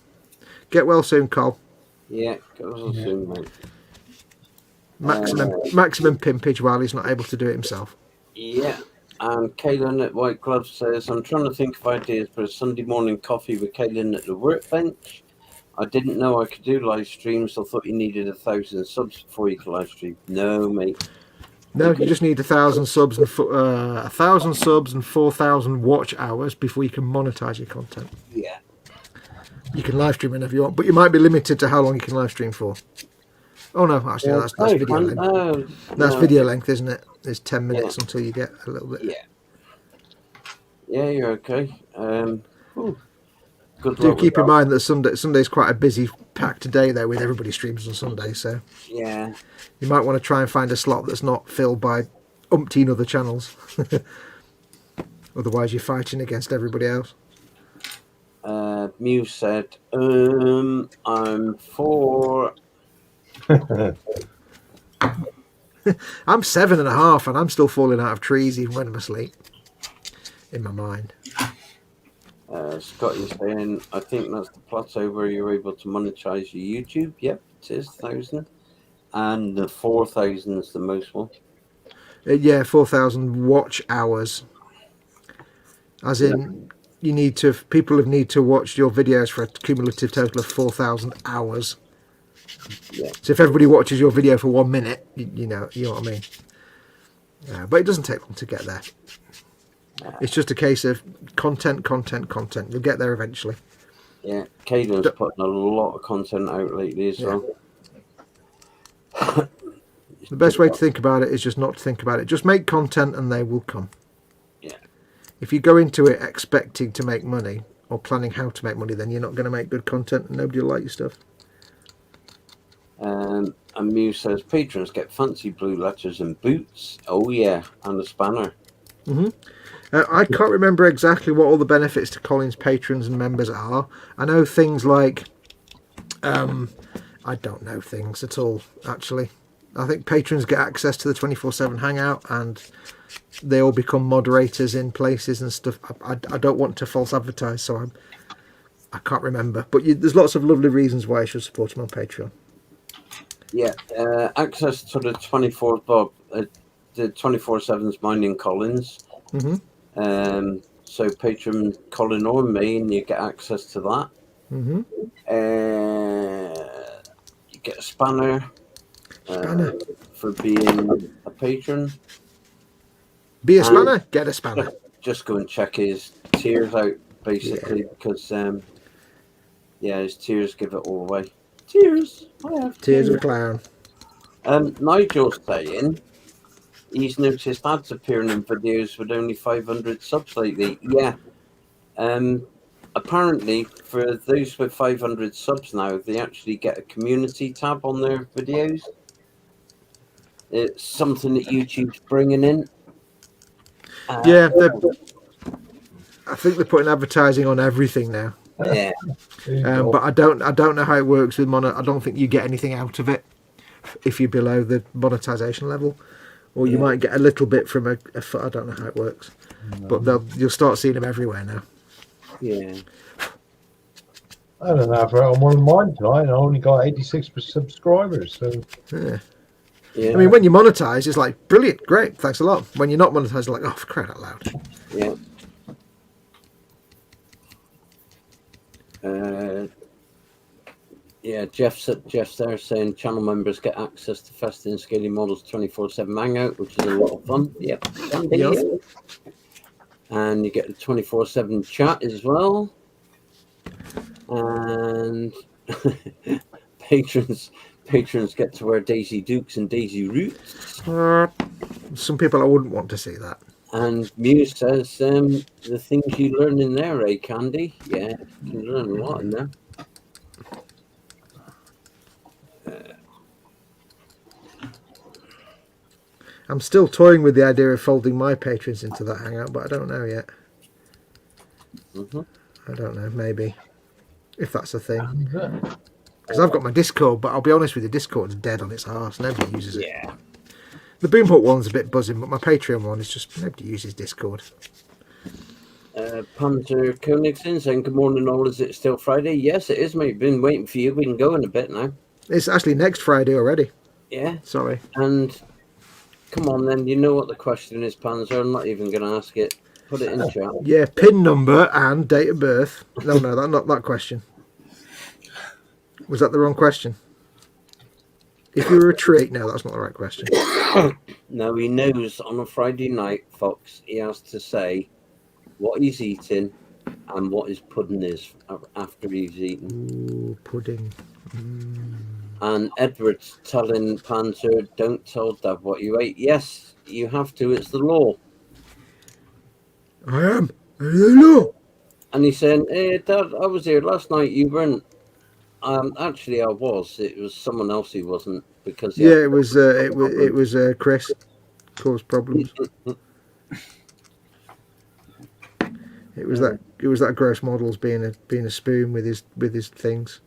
get well soon, Col. Yeah, get well soon, mate. Maximum pimpage while he's not able to do it himself. Yeah. And Kaylin at White Glove says, I'm trying to think of ideas for a Sunday morning coffee with Kaylin at the workbench. I didn't know I could do live streams. I thought you needed 1,000 subs before you could live stream. No, mate. No, you just need 1,000 subs and 1,000 subs and 4,000 watch hours before you can monetize your content. Yeah. You can live stream whenever you want, but you might be limited to how long you can live stream for. Oh no, actually that's video length. That's video length, isn't it? It's 10 minutes until you get a little bit. Yeah. Yeah, you're okay. Good Do keep in mind that Sunday's quite a busy packed day though, with everybody streams on Sunday, so yeah, you might want to try and find a slot that's not filled by umpteen other channels. Otherwise you're fighting against everybody else. Mew said, I'm for I'm 7.5 and I'm still falling out of trees even when I'm asleep. In my mind. Scott is saying, I think that's the plateau where you're able to monetize your YouTube. Yep, it is 1,000. And the 4,000 is the most one. Yeah, 4,000 watch hours. As in, you need to, people need to watch your videos for a cumulative total of 4,000 hours. Yeah. So if everybody watches your video for 1 minute, you know what I mean. But it doesn't take long to get there. It's just a case of content. You'll get there eventually. Yeah, Caden's putting a lot of content out lately as well. The best way to think about it is just not to think about it. Just make content and they will come. Yeah. If you go into it expecting to make money or planning how to make money, then you're not going to make good content and nobody will like your stuff. And Mew says, patrons get fancy blue letters and boots. Oh yeah, and a spanner. Mm-hmm. I can't remember exactly what all the benefits to Colin's patrons and members are. I know things like... I don't know things at all, actually. I think patrons get access to the 24/7 Hangout and they all become moderators in places and stuff. I don't want to false advertise, so I can't remember. But there's lots of lovely reasons why you should support him on Patreon. Yeah, access to the 24/7's Mining Collins. Mm-hmm. So patron Colin or me, and you get access to that. Mm-hmm. You get a spanner. For being a patron. Be a spanner, get a spanner. Just go and check his tiers out, basically, because his tiers give it all away. Tears. Tears of a clown. Nigel's saying he's noticed ads appearing in videos with only 500 subs lately. Yeah. Apparently, for those with 500 subs now, they actually get a community tab on their videos. It's something that YouTube's bringing in. Yeah, I think they're putting advertising on everything now. Yeah. But I don't know how it works with mono. I don't think you get anything out of it if you're below the monetization level, or you might get a little bit from a I don't know how it works, but you'll start seeing them everywhere now. Yeah. I don't know. I'm one of mine tonight, and I only got 86 subscribers. So Yeah. I mean, when you monetize, it's like brilliant, great, thanks a lot. When you're not monetized, it's like, oh, for crying out loud. Yeah. Yeah, Jeff's there saying channel members get access to Festin and Scaly Models 24/7 Hangout, which is a lot of fun. Yep, can be. Yep. And you get the 24/7 chat as well. And patrons get to wear Daisy Dukes and Daisy Roots. Some people I wouldn't want to see that. And Muse says the things you learn in there, eh, Candy? Yeah, you can learn a lot in there. I'm still toying with the idea of folding my patrons into that hangout, but I don't know yet. I don't know, maybe. If that's a thing. Because I've got my Discord, but I'll be honest with you, Discord's dead on its arse. Nobody uses it. Yeah. The Boomhut one's a bit buzzing, but my Patreon one is just nobody uses Discord. Panzer Koenigsen saying, good morning all, is it still Friday? Yes, it is, mate. Been waiting for you. We can go in a bit now. It's actually next Friday already. Yeah. Sorry. And come on then, you know what the question is, Panzer. I'm not even going to ask it. Put it in chat. Yeah, PIN number and date of birth. No, that's not that question. Was that the wrong question? If you were a treat, no, that's not the right question. No, he knows on a Friday night, Fox, he has to say what he's eating and what his pudding is after he's eaten. Ooh, pudding. And Edward's telling Panzer, don't tell Dad what you ate. Yes, you have to. It's the law. I am. Hello. And he's saying, hey, Dad, I was here last night. You weren't. Actually, I was. It was someone else who wasn't because. Yeah, it was Chris. Caused problems. It was that gross models being a spoon with his things.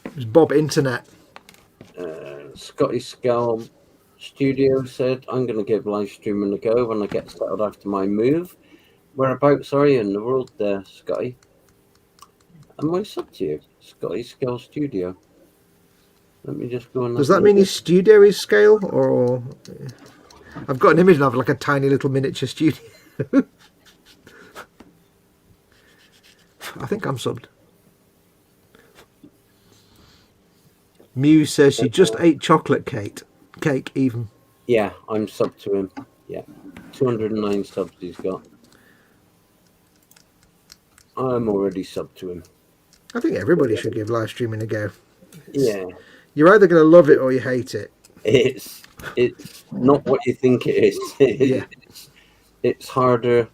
It was Bob Internet. Scotty Skull Studio said, I'm going to give live streaming a go when I get settled after my move. Whereabouts are you in the world there, Scotty? Am I sub to you? Scotty Skull Studio. Let me just go and... Does that mean his studio is scale? Or I've got an image of like a tiny little miniature studio. I think I'm subbed. Muse says she just ate chocolate cake even. Yeah, I'm sub to him. Yeah, 209 subs he's got. I'm already sub to him. I think everybody should give live streaming a go. Yeah. You're either going to love it or you hate it. It's not what you think it is. Yeah. It's harder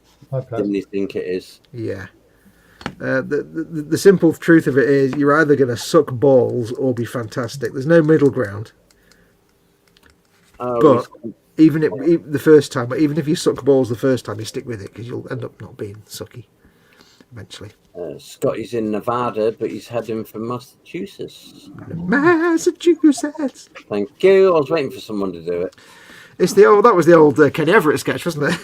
than you think it is. Yeah. The simple truth of it is you're either going to suck balls or be fantastic. There's no middle ground. But even the first time, but even if you suck balls the first time, you stick with it because you'll end up not being sucky eventually. Scotty's in Nevada, but he's heading for Massachusetts. Massachusetts. Thank you. I was waiting for someone to do it. It's that was the old Kenny Everett sketch, wasn't it?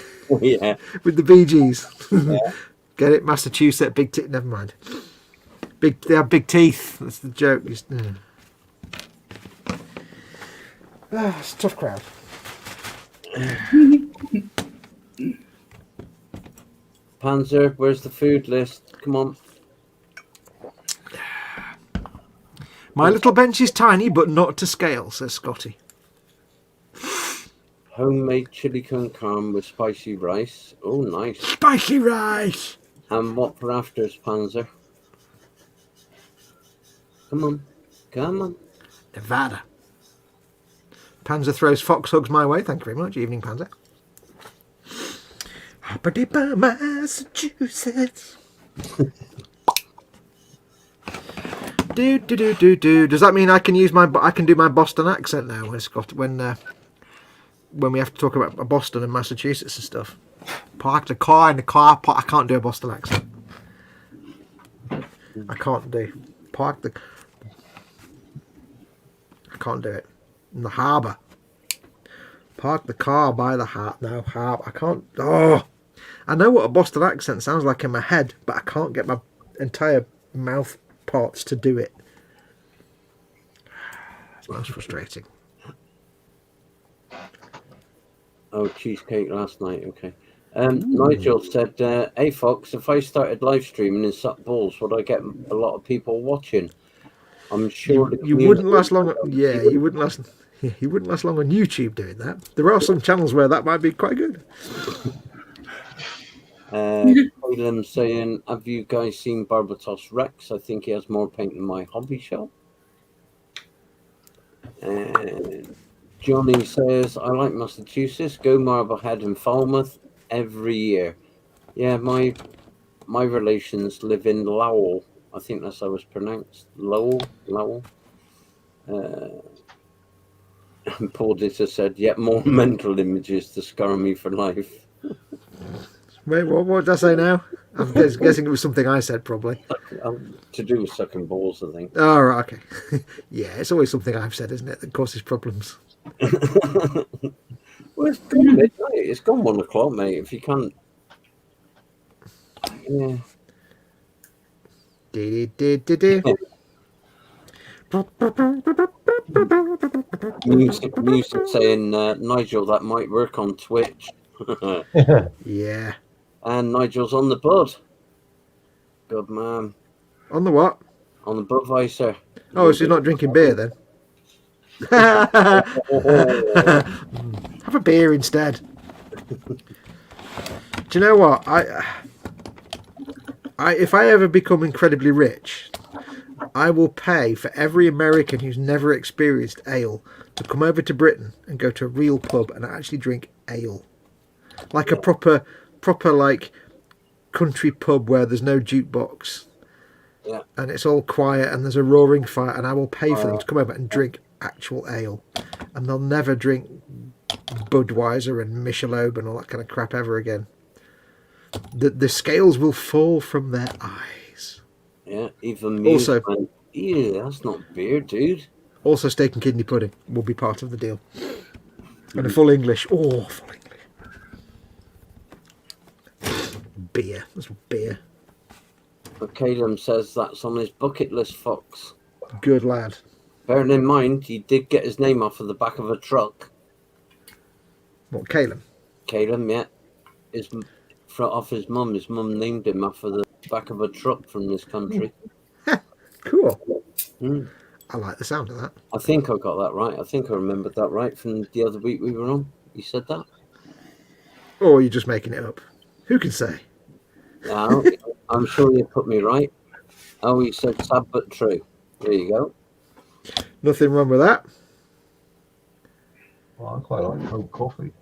Yeah. With the Bee Gees. Yeah. Get it? Massachusetts, big teeth. Never mind. They have big teeth. That's the joke. It's a tough crowd. Panzer, where's the food list? Come on. My little bench is tiny, but not to scale, says Scotty. Homemade chili con carne with spicy rice. Oh, nice. Spicy rice! And what for afters, Panzer? Come on. Come on. Nevada. Panzer throws fox hugs my way. Thank you very much. Evening, Panzer. Hoppa-dippa, Massachusetts. do. Does that mean I can do my Boston accent now when we have to talk about Boston and Massachusetts and stuff? Park the car in the car park. I can't do a Boston accent. I can't do. I can't do it. In the harbour. Park the car by the harbour. No, harbour. I can't. Oh! I know what a Boston accent sounds like in my head, but I can't get my entire mouth parts to do it. It's most frustrating. Oh, cheesecake last night. Okay. Nigel said, "Hey Fox, if I started live streaming in suck balls, would I get a lot of people watching? I'm sure You wouldn't last long. Yeah, you wouldn't last. You wouldn't last long on YouTube doing that. There are some channels where that might be quite good. Caleb saying, "Have you guys seen Barbatos Rex? I think he has more paint than my hobby shop." And Johnny says, "I like Massachusetts. Go Marblehead and Falmouth every year." Yeah, my relations live in Lowell. I think that's how it's pronounced. Lowell. And Paul Ditter said, "Yet more mental images to scar me for life." Wait, what did I say now? I'm guessing it was something I said, probably. To do with sucking balls, I think. Oh, right, okay. Yeah, it's always something I've said, isn't it, that causes problems. Well, it's gone midnight. It's gone 1 o'clock, mate. If you can't... Yeah. Music saying, Nigel, that might work on Twitch. Yeah. And Nigel's on the bud. Good man. On the what? On the Budweiser. Oh, so you're not drinking beer then? Have a beer instead. Do you know what? If I ever become incredibly rich, I will pay for every American who's never experienced ale to come over to Britain and go to a real pub and actually drink ale. Like a proper like country pub where there's no jukebox. Yeah. And it's all quiet and there's a roaring fire, and I will pay for them to come over and drink actual ale. And they'll never drink Budweiser and Michelob and all that kind of crap ever again. The scales will fall from their eyes. Yeah, even music. Also, yeah, that's not beer, dude. Also, steak and kidney pudding will be part of the deal. And a full English. Oh, full English. Beer. That's beer. But Caleb says that's on his bucket list, Fox. Good lad. Bearing in mind, he did get his name off of the back of a truck. What, Caleb? Caleb, yeah. Off his mum. His mum named him off of the back of a truck from this country. Cool. Mm. I like the sound of that. I think I got that right. I think I remembered that right from the other week we were on. You said that? Or you're just making it up. Who can say? No, I'm sure you put me right. Oh, you said sad but true. There you go. Nothing wrong with that. Well, I quite like cold coffee.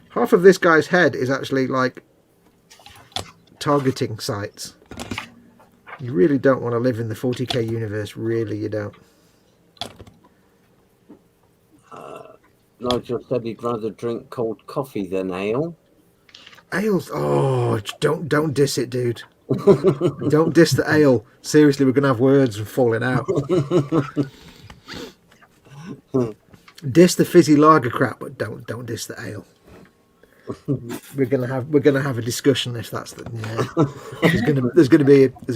Half of this guy's head is actually like targeting sites. You really don't want to live in the 40k universe, really you don't. Nigel said he'd rather drink cold coffee than ale. Ale's, oh, don't diss it, dude. Don't diss the ale. Seriously, we're gonna have words and falling out. Diss the fizzy lager crap, but don't diss the ale. We're gonna have a discussion if that's the yeah. There's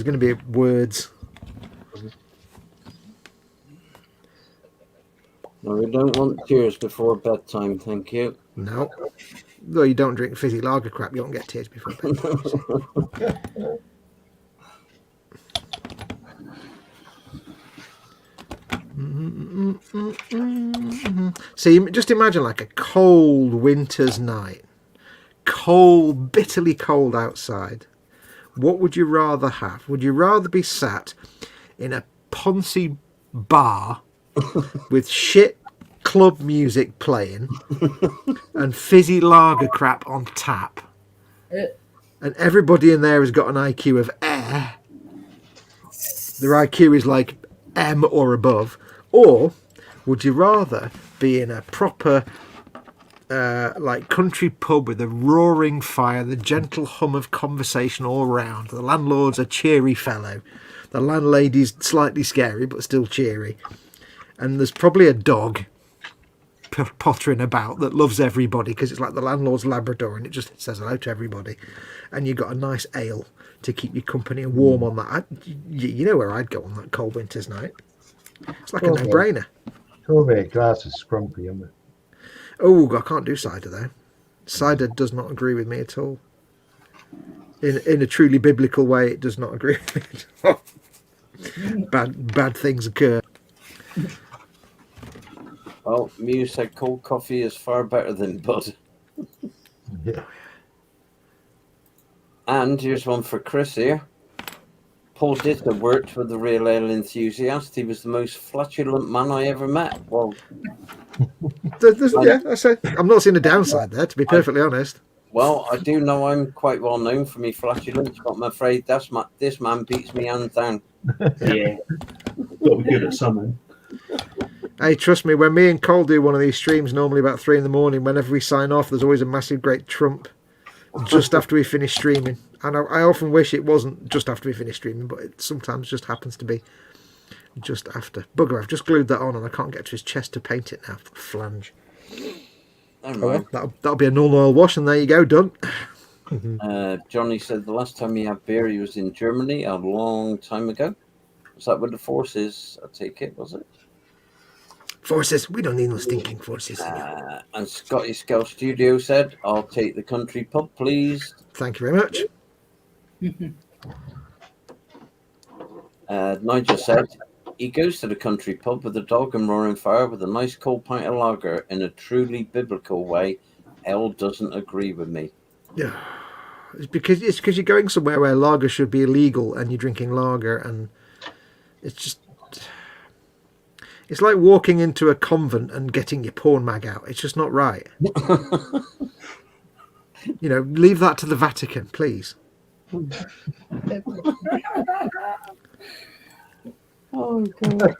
gonna be words. No, we don't want tears before bedtime, thank you. No. Though you don't drink fizzy lager crap, you don't get tears before bedtime. See, just imagine like a cold winter's night. Cold, bitterly cold outside. What would you rather have? Would you rather be sat in a poncy bar with shit club music playing and fizzy lager crap on tap, and everybody in there has got an IQ of air? Their IQ is like M or above. Or would you rather be in a proper like country pub with a roaring fire, the gentle hum of conversation all round? The landlord's a cheery fellow, the landlady's slightly scary but still cheery, and there's probably a dog, pottering about that loves everybody because it's like the landlord's Labrador and it just says hello to everybody, and you've got a nice ale to keep you company and warm on that. You know where I'd go on that cold winter's night. It's like a no-brainer. Strawberry glass is scrumpy, isn't it? Oh, I can't do cider though. Cider does not agree with me at all. In a truly biblical way, it does not agree with me at all. Bad things occur. Well, Mew said cold coffee is far better than bud. Yeah. And here's one for Chris here. Paul Ditter worked with the real ale enthusiast. He was the most flatulent man I ever met. Well, yeah, I'm not seeing a downside there, to be perfectly honest. Well, I do know I'm quite well known for me flatulence, but I'm afraid this man beats me hands down. Yeah. Got to be good at something. Hey, trust me, when me and Cole do one of these streams, normally about 3 a.m, whenever we sign off, there's always a massive great trump just after we finish streaming. And I often wish it wasn't just after we finish streaming, but it sometimes just happens to be just after. Bugger, I've just glued that on and I can't get to his chest to paint it now. Flange. Oh, well, that'll be a normal oil wash, and there you go, done. Johnny said the last time he had beer, he was in Germany a long time ago. Was that with the forces? I take it, was it? Forces? We don't need no stinking forces. And Scotty Scout Studio said, I'll take the country pub, please. Thank you very much. Nigel said, he goes to the country pub with a dog and roaring fire with a nice cold pint of lager in a truly biblical way. Elle doesn't agree with me. Yeah, it's because you're going somewhere where lager should be illegal and you're drinking lager, and it's like walking into a convent and getting your porn mag out. It's just not right. Leave that to the Vatican, please. Oh, God.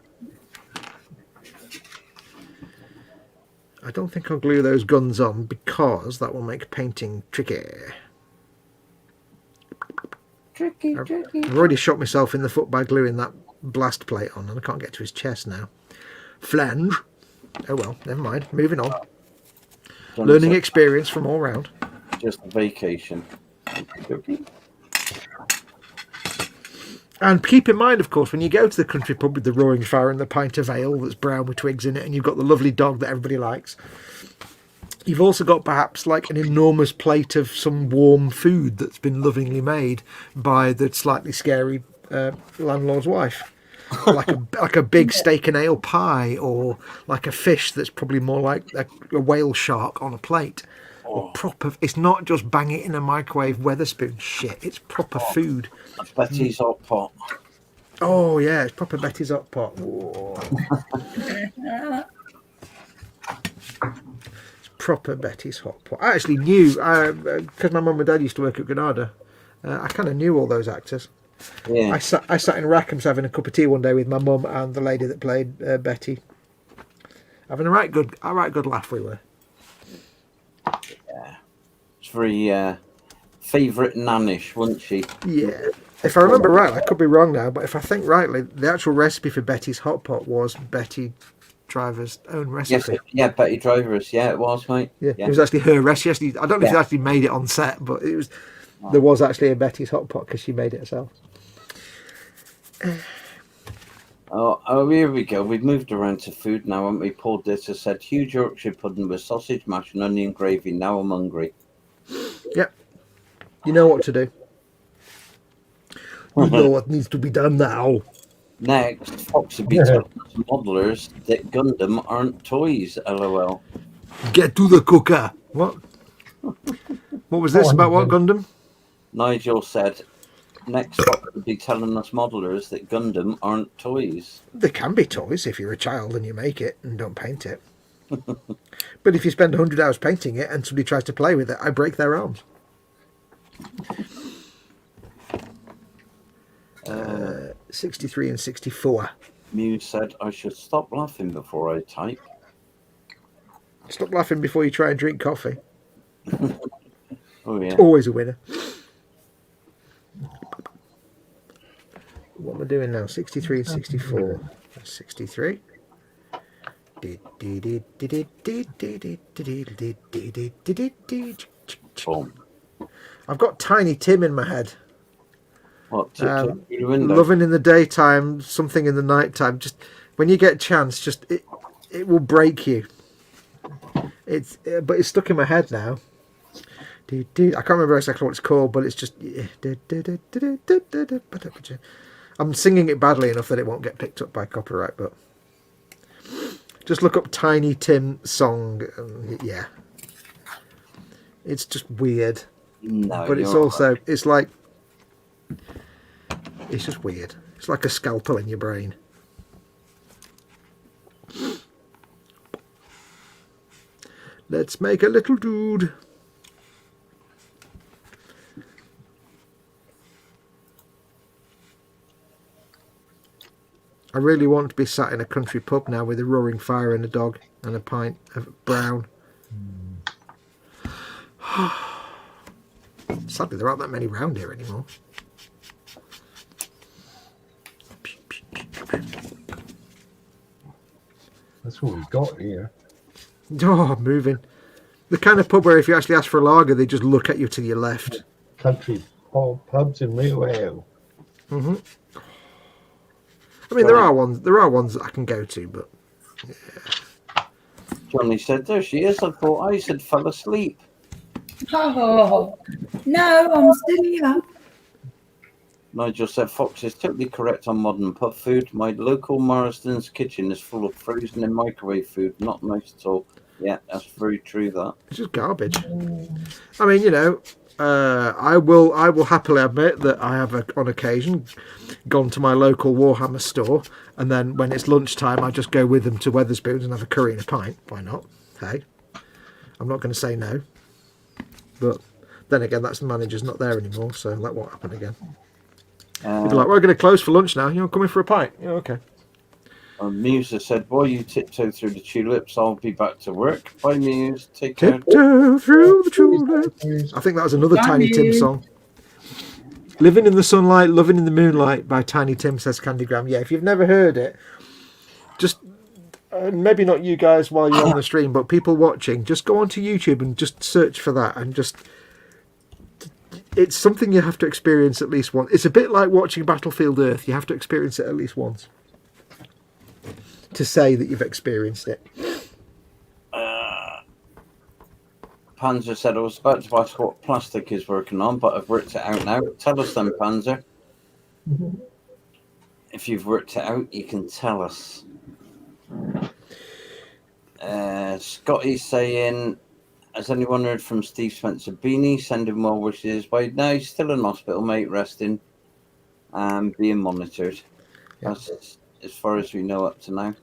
I don't think I'll glue those guns on because that will make painting tricky. I've already shot myself in the foot by gluing that blast plate on, and I can't get to his chest now. Flange. Oh well, never mind. Moving on. Learning experience from all round. Just a vacation. And keep in mind, of course, when you go to the country pub with the roaring fire and the pint of ale that's brown with twigs in it, and you've got the lovely dog that everybody likes, you've also got perhaps like an enormous plate of some warm food that's been lovingly made by the slightly scary landlord's wife. like a big steak and ale pie, or like a fish that's probably more like a whale shark on a plate. Or proper. It's not just bang it in a microwave Weatherspoon shit. It's proper food. Betty's hot pot. Oh yeah, it's proper Betty's hot pot. It's proper Betty's hot pot. I actually knew because my mum and dad used to work at Granada. I kind of knew all those actors. Yeah. I sat in Rackham's having a cup of tea one day with my mum and the lady that played Betty, having a right good laugh. We were. Yeah, it's very favourite nannish, wasn't she? Yeah. If I remember right, I could be wrong now, but if I think rightly, the actual recipe for Betty's hot pot was Betty Driver's own recipe. Yes, Betty Driver's. Yeah, it was, mate. Yeah, it was actually her recipe. I don't know if she actually made it on set, but it was. There was actually a Betty's hot pot because she made it herself. Oh, here we go. We've moved around to food now, haven't we? Paul Ditter said, huge Yorkshire pudding with sausage mash and onion gravy. Now I'm hungry. Yep. You know what to do. You know what needs to be done now. Next, Foxy be telling us modelers that Gundam aren't toys, LOL. Get to the cooker. What? What was this about what Gundam? Nigel said, next Fox would be telling us modelers that Gundam aren't toys. They can be toys if you're a child and you make it and don't paint it. But if you spend 100 hours painting it and somebody tries to play with it, I break their arms. 63 and 64. Mew said, I should stop laughing before I type. Stop laughing before you try and drink coffee. Oh, yeah. It's always a winner. What am I doing now? 63 and 64. That's 63. Boom. I've got Tiny Tim in my head. What, tiptoe through the window? Loving in the daytime, something in the nighttime. Just when you get a chance, just it will break you. But it's stuck in my head now. I can't remember exactly what it's called, but it's just. I'm singing it badly enough that it won't get picked up by copyright, but just look up Tiny Tim song. Yeah, it's just weird. No, But it's also it's like it's just weird. It's like a scalpel in your brain. Let's make a little dude. I really want to be sat in a country pub now with a roaring fire and a dog and a pint of brown. Sadly, there aren't that many round here anymore. That's what we've got here. Oh, moving. The kind of pub where if you actually ask for a lager, they just look at you to your left. Country pubs in real ale. Hmm. I mean, there are ones that I can go to, but yeah. Johnny said, there she is. I thought I said fell asleep. Oh, no, I'm still here. Nigel said, Fox is totally correct on modern pub food. My local Morrison's kitchen is full of frozen and microwave food. Not nice at all. Yeah, that's very true, that. It's just garbage. I mean, you know, I will happily admit that I have, on occasion, gone to my local Warhammer store, and then when it's lunchtime, I just go with them to Wetherspoons and have a curry and a pint. Why not? Hey, I'm not going to say no. But then again, that's the manager's not there anymore, so that won't happen again. He'd be like, we're going to close for lunch now. You know, coming for a pint? Yeah, okay. Musa said, while you tiptoe through the tulips, I'll be back to work. Bye, Muse. Take care. Tiptoe through the tulips. I think that was another Tiny Tim song. Living in the Sunlight, Loving in the Moonlight by Tiny Tim, says Candygram. Yeah, if you've never heard it, just maybe not you guys while you're on the stream, but people watching, just go onto YouTube and just search for that, and just it's something you have to experience at least once. It's a bit like watching Battlefield Earth. You have to experience it at least once to say that you've experienced it. Panzer said, I was about to ask what plastic is working on, but I've worked it out now. Tell us then, Panzer. If you've worked it out, you can tell us. Scotty's saying, has anyone heard from Steve Spencer Beanie? Send him well wishes. Why, no, he's still in hospital, mate, resting and being monitored. Yeah. That's as far as we know up to now.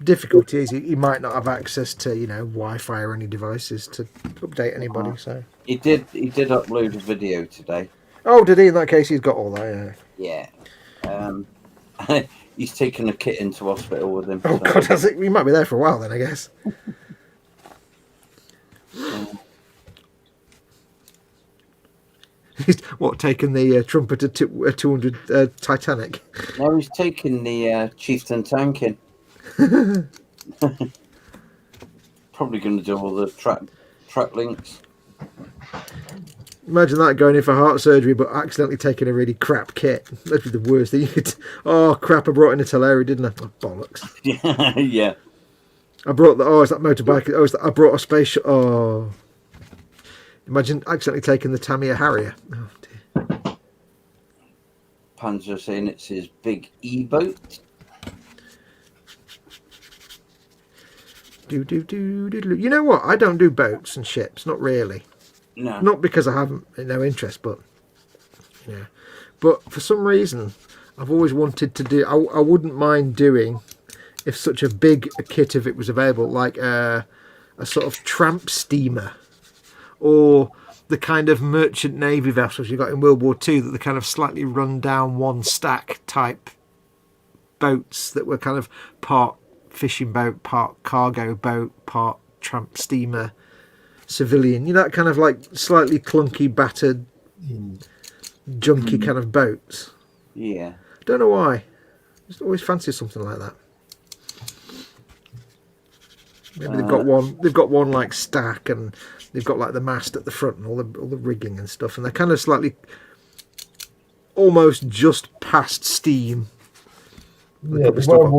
Difficulty is he might not have access to, you know, Wi-Fi or any devices to update anybody. So he did upload a video today. Oh, did he? In that case, he's got all that. Yeah. He's taken a kit into hospital with him. Oh so. God, has it? We might be there for a while then, I guess. He's what, taking the Trumpeter 200 Titanic? No, he's taking the Chieftain Tankin. Probably going to do all the track links. Imagine that, going in for heart surgery but accidentally taking a really crap kit. That'd be the worst thing you could. Oh crap! I brought in a Teleri, didn't I? Oh, bollocks. Yeah. I brought the. Oh, it's that motorbike. Oh, I brought a space. Oh. Imagine accidentally taking the Tamiya Harrier. Oh dear. Panzer saying it's his big E-boat. You know what? I don't do boats and ships. Not really. No. Not because I haven't no interest, but yeah. But for some reason, I've always wanted to do. I wouldn't mind doing, if such a big a kit of it was available, like a sort of tramp steamer, or the kind of merchant navy vessels you got in World War II, that the kind of slightly run down one stack type boats that were kind of part fishing boat, part cargo boat, part tramp steamer, civilian. You know, that kind of like slightly clunky, battered, junky kind of boats. Yeah. Don't know why. Just always fancy something like that. Maybe they've got one. They've got one like stack, and they've got like the mast at the front and all the rigging and stuff, and they're kind of slightly, almost just past steam. Yeah, the World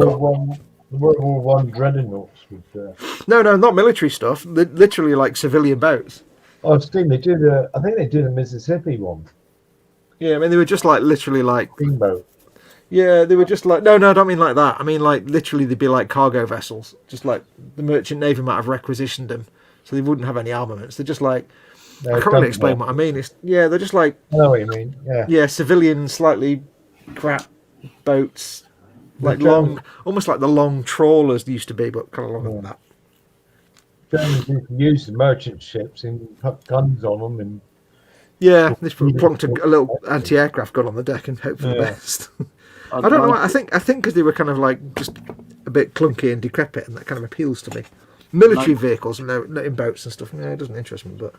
War One dreadnoughts with. No, not military stuff. Literally like civilian boats. I've seen they do I think they do the Mississippi one. Yeah, I mean they were just like literally like Steamboat. Yeah, they were just like no, I don't mean like that. I mean like literally they'd be like cargo vessels. Just like the merchant navy might have requisitioned them, so they wouldn't have any armaments. They're just like I can't really explain what I mean. They're just like I know what you mean. Yeah, civilian, slightly crap boats, like long, almost like the long trawlers used to be, but kind of longer than that. Germans used to use the merchant ships and put guns on them and. Yeah, they plonked a little anti-aircraft gun on the deck and hope for the best. I don't know. I think because they were kind of like just a bit clunky and decrepit, and that kind of appeals to me. Military vehicles, in boats and stuff. It doesn't interest me. But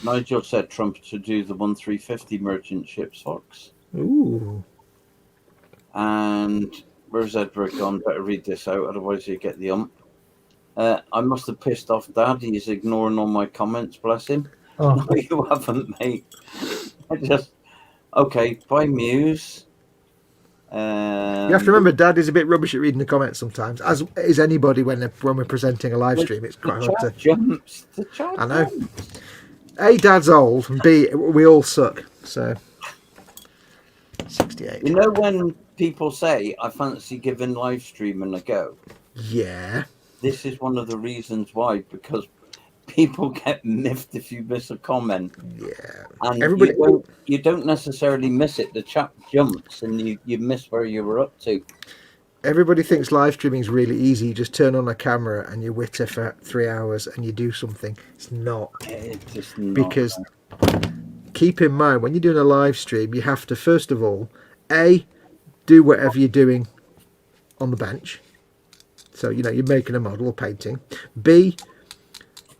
Nigel said Trump to do the 1350 merchant ships, Fox. Ooh. And where's Edward gone? Better read this out, otherwise you get the ump. I must have pissed off Dad. He's ignoring all my comments. Bless him. Oh. No, you haven't, mate. Okay. By Muse. You have to remember, Dad is a bit rubbish at reading the comments sometimes, as is anybody when we're presenting a live stream. It's quite hard to. Jumps. The chat I know. jumps. A, Dad's old, and B, we all suck. So 68. You know when people say, I fancy giving live streaming a go? Yeah. This is one of the reasons why, because people get miffed if you miss a comment. Yeah. And Everybody, you don't necessarily miss it. The chat jumps and you miss where you were up to. everybody thinks live streaming is really easy. You just turn on a camera and you witter for 3 hours and you do something. It's not. It's just not. Because keep in mind, when you're doing a live stream, you have to, first of all, A, do whatever you're doing on the bench. So, you know, you're making a model or painting. B,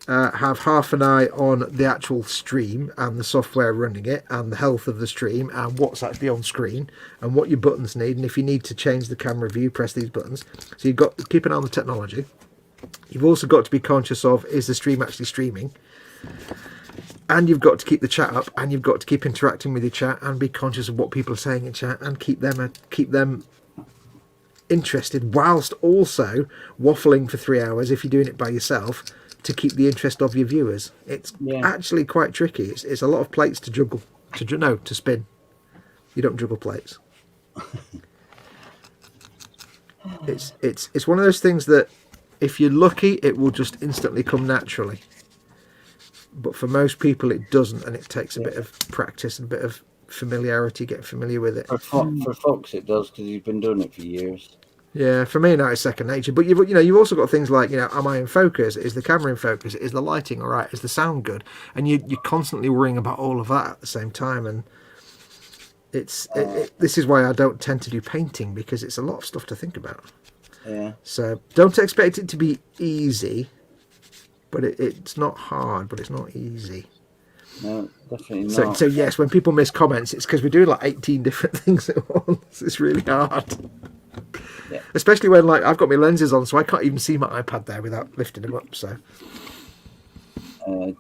have half an eye on the actual stream and the software running it and the health of the stream and what's actually on screen and what your buttons need. And if you need to change the camera view, press these buttons. So you've got to keep an eye on the technology. You've also got to be conscious of, is the stream actually streaming? And you've got to keep the chat up, and you've got to keep interacting with your chat and be conscious of what people are saying in chat and keep them interested, whilst also waffling for 3 hours if you're doing it by yourself, to keep the interest of your viewers. It's actually quite tricky. It's a lot of plates to juggle. To spin. You don't juggle plates. It's one of those things that if you're lucky, it will just instantly come naturally. But for most people, it doesn't, and it takes a bit of practice and a bit of familiarity, getting familiar with it. For Fox, it does, because he's been doing it for years. Yeah, for me now it's second nature. But you've also got things like, am I in focus? Is the camera in focus? Is the lighting all right? Is the sound good? And you're constantly worrying about all of that at the same time. And this is why I don't tend to do painting, because it's a lot of stuff to think about. Yeah. So don't expect it to be easy, but it's not hard, but it's not easy. No, definitely not. So yes, when people miss comments, it's because we're doing like 18 different things at once. It's really hard. Yeah. Especially when I've got my lenses on, so I can't even see my iPad there without lifting them up. So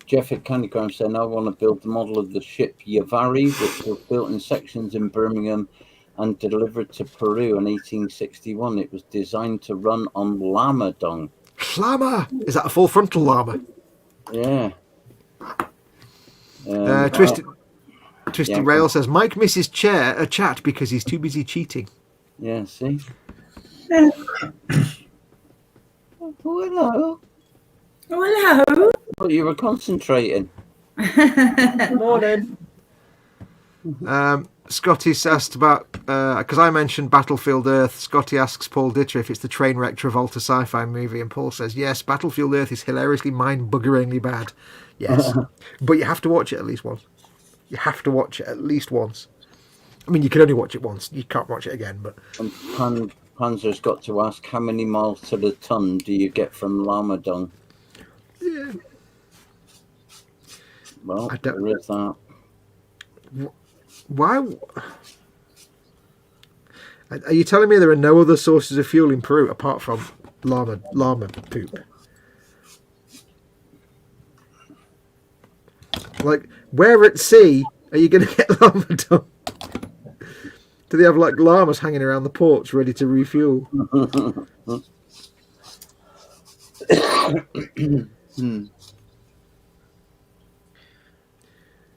Jeff at Candygram said, I want to build the model of the ship Yavari, which was built in sections in Birmingham and delivered to Peru in 1861. It was designed to run on llama dung. Llama? Is that a full frontal llama? Yeah. Twisted Rail says, Mike misses a chat because he's too busy cheating. Yeah, see? Oh, hello. Oh, hello. Oh, you were concentrating. Morning. Scotty's asked about, because I mentioned Battlefield Earth, Scotty asks Paul Ditter if it's the train wreck Travolta sci-fi movie, and Paul says, yes, Battlefield Earth is hilariously mind-buggeringly bad. Yes. But you have to watch it at least once. You have to watch it at least once. I mean, you can only watch it once. You can't watch it again, but... And Panzer's got to ask, how many miles to the ton do you get from llama dung? Yeah. Well, there is that. Why? Are you telling me there are no other sources of fuel in Peru apart from llama poop? Like, where at sea are you going to get llama? Do they have like llamas hanging around the ports ready to refuel?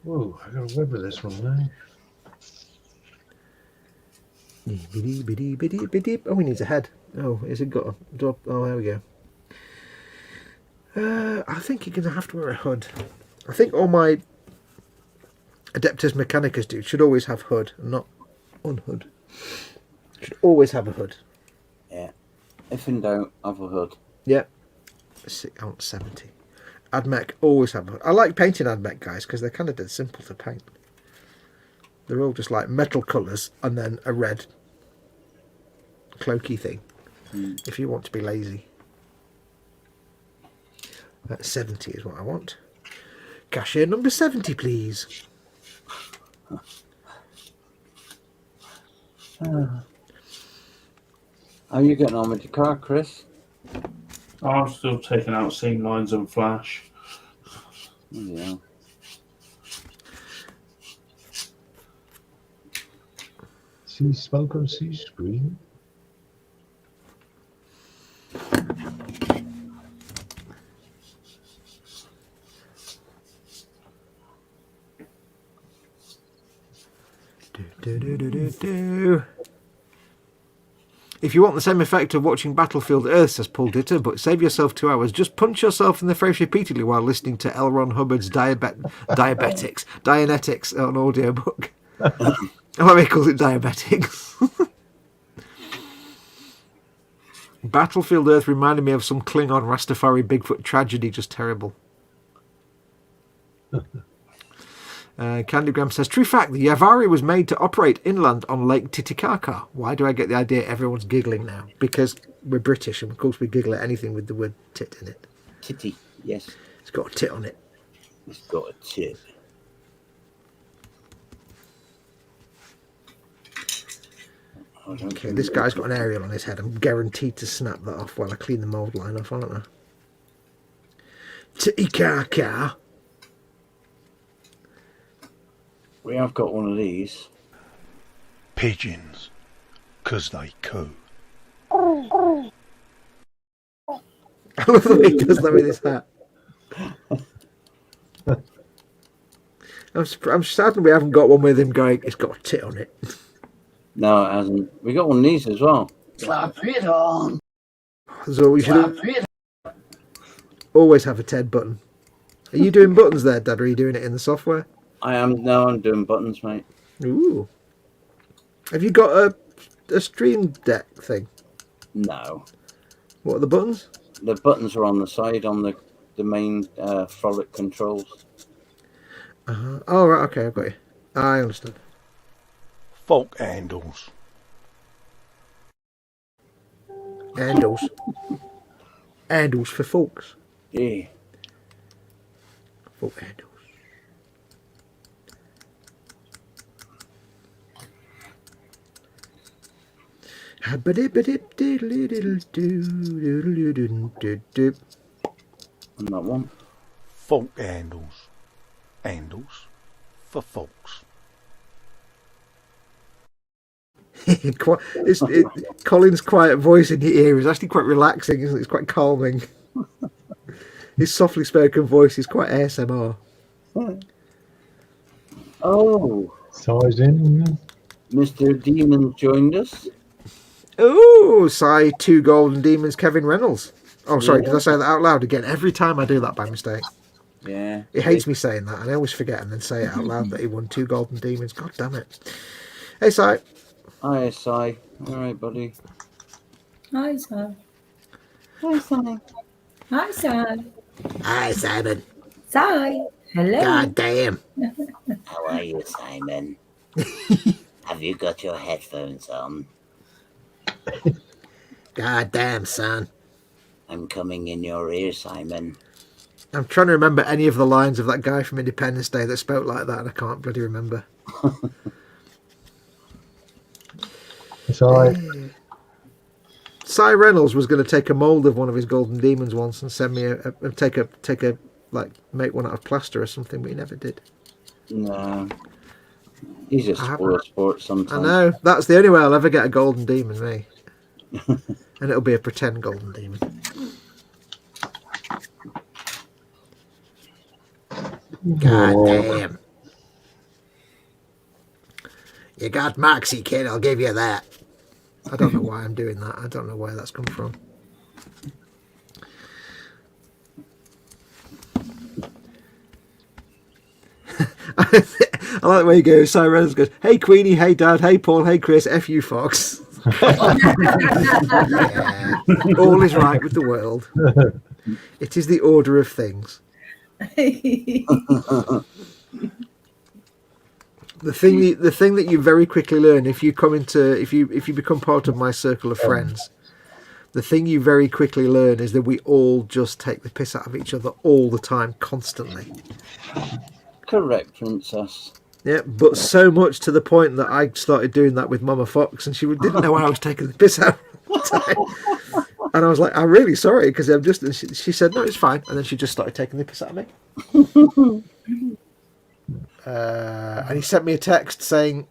Whoa, I got to web with this one now. Oh, he needs a head. Oh, has it got a drop? Oh, there we go. I think you're going to have to wear a hood. I think all my Adeptus Mechanicus dudes should always have hood and not unhood. Should always have a hood. Yeah. If in doubt, have a hood. Yeah. I want 70. Admech always have a hood. I like painting Admech guys because they're kind of dead simple to paint. They're all just like metal colours and then a red cloaky thing. If you want to be lazy. 70 is what I want. Cashier number 70, please. How are you getting on with your car, Chris? I'm still taking out seam lines and flash. Yeah. See smoke on see screen. If you want the same effect of watching Battlefield Earth, says Paul Ditter, but save yourself 2 hours, just punch yourself in the face repeatedly while listening to L. Ron Hubbard's Dianetics on audiobook. Oh, he calls it Diabetics. Battlefield Earth reminded me of some Klingon Rastafari Bigfoot tragedy, just terrible. Candygram says, true fact, the Yavari was made to operate inland on Lake Titicaca. Why do I get the idea everyone's giggling now? Because we're British, and of course we giggle at anything with the word tit in it. Titty, yes. It's got a tit on it. It's got a tit. Okay, this guy's got an aerial on his head. I'm guaranteed to snap that off while I clean the mould line off, aren't I? Titicaca. We have got one of these. Pigeons, 'cause they coo. I love the way he does that with his hat. I'm saddened we haven't got one with him going, it's got a tit on it. No, it hasn't. We got one of these as well. Slap it on. So we should Slap it. always have a TED button. Are you doing buttons there, Dad, or are you doing it in the software? I'm doing buttons, mate. Ooh. Have you got a Stream Deck thing? No. What are the buttons? The buttons are on the side on the main Frolic controls. Oh, right, okay, I've got you. I understand. Fork handles. Handles. Handles for forks. Yeah. Fork handles. And that one. Fork handles. Handles for forks. Colin's quiet voice in your ear is actually quite relaxing, isn't it? It's quite calming. His softly spoken voice is quite ASMR. Oh, Size in. Mr. Demon joined us. Oh, Psy 2 Golden Demons, Kevin Reynolds. Oh, sorry, Yeah. did I say that out loud again? Every time I do that by mistake. Yeah. He hates me saying that, and I always forget and then say it out loud that he won 2 Golden Demons. God damn it. Hey, Psy. Hi, Si. All right, buddy. Hi, Simon. Hi, Sonny. Hi, Simon. Hi, Simon. Si. Hello. God damn. How are you, Simon? Have you got your headphones on? God damn, son. I'm coming in your ear, Simon. I'm trying to remember any of the lines of that guy from Independence Day that spoke like that, and I can't bloody remember. So Cy Reynolds was going to take a mould of one of his Golden Demons once and send me take a like make one out of plaster or something, but he never did. No. He's just I spoiled sport sometimes. I know. That's the only way I'll ever get a golden demon, me. And it'll be a pretend golden demon. God damn. You got Moxie, kid. I'll give you that. I don't know why I'm doing that. I don't know where that's come from. I like the way he goes. Simon Reynolds goes, "Hey Queenie, hey Dad, hey Paul, hey Chris, F you Fox." Yeah. All is right with the world. It is the order of things. The thing that you very quickly learn if you become part of my circle of friends, the thing you very quickly learn is that we all just take the piss out of each other all the time, constantly. Correct, Princess. Yeah, but so much to the point that I started doing that with Mama Fox, and she didn't know I was taking the piss out all the time. And I was like, "I'm really sorry," because I'm just. And she said, "No, it's fine," and then she just started taking the piss out of me. And he sent me a text saying,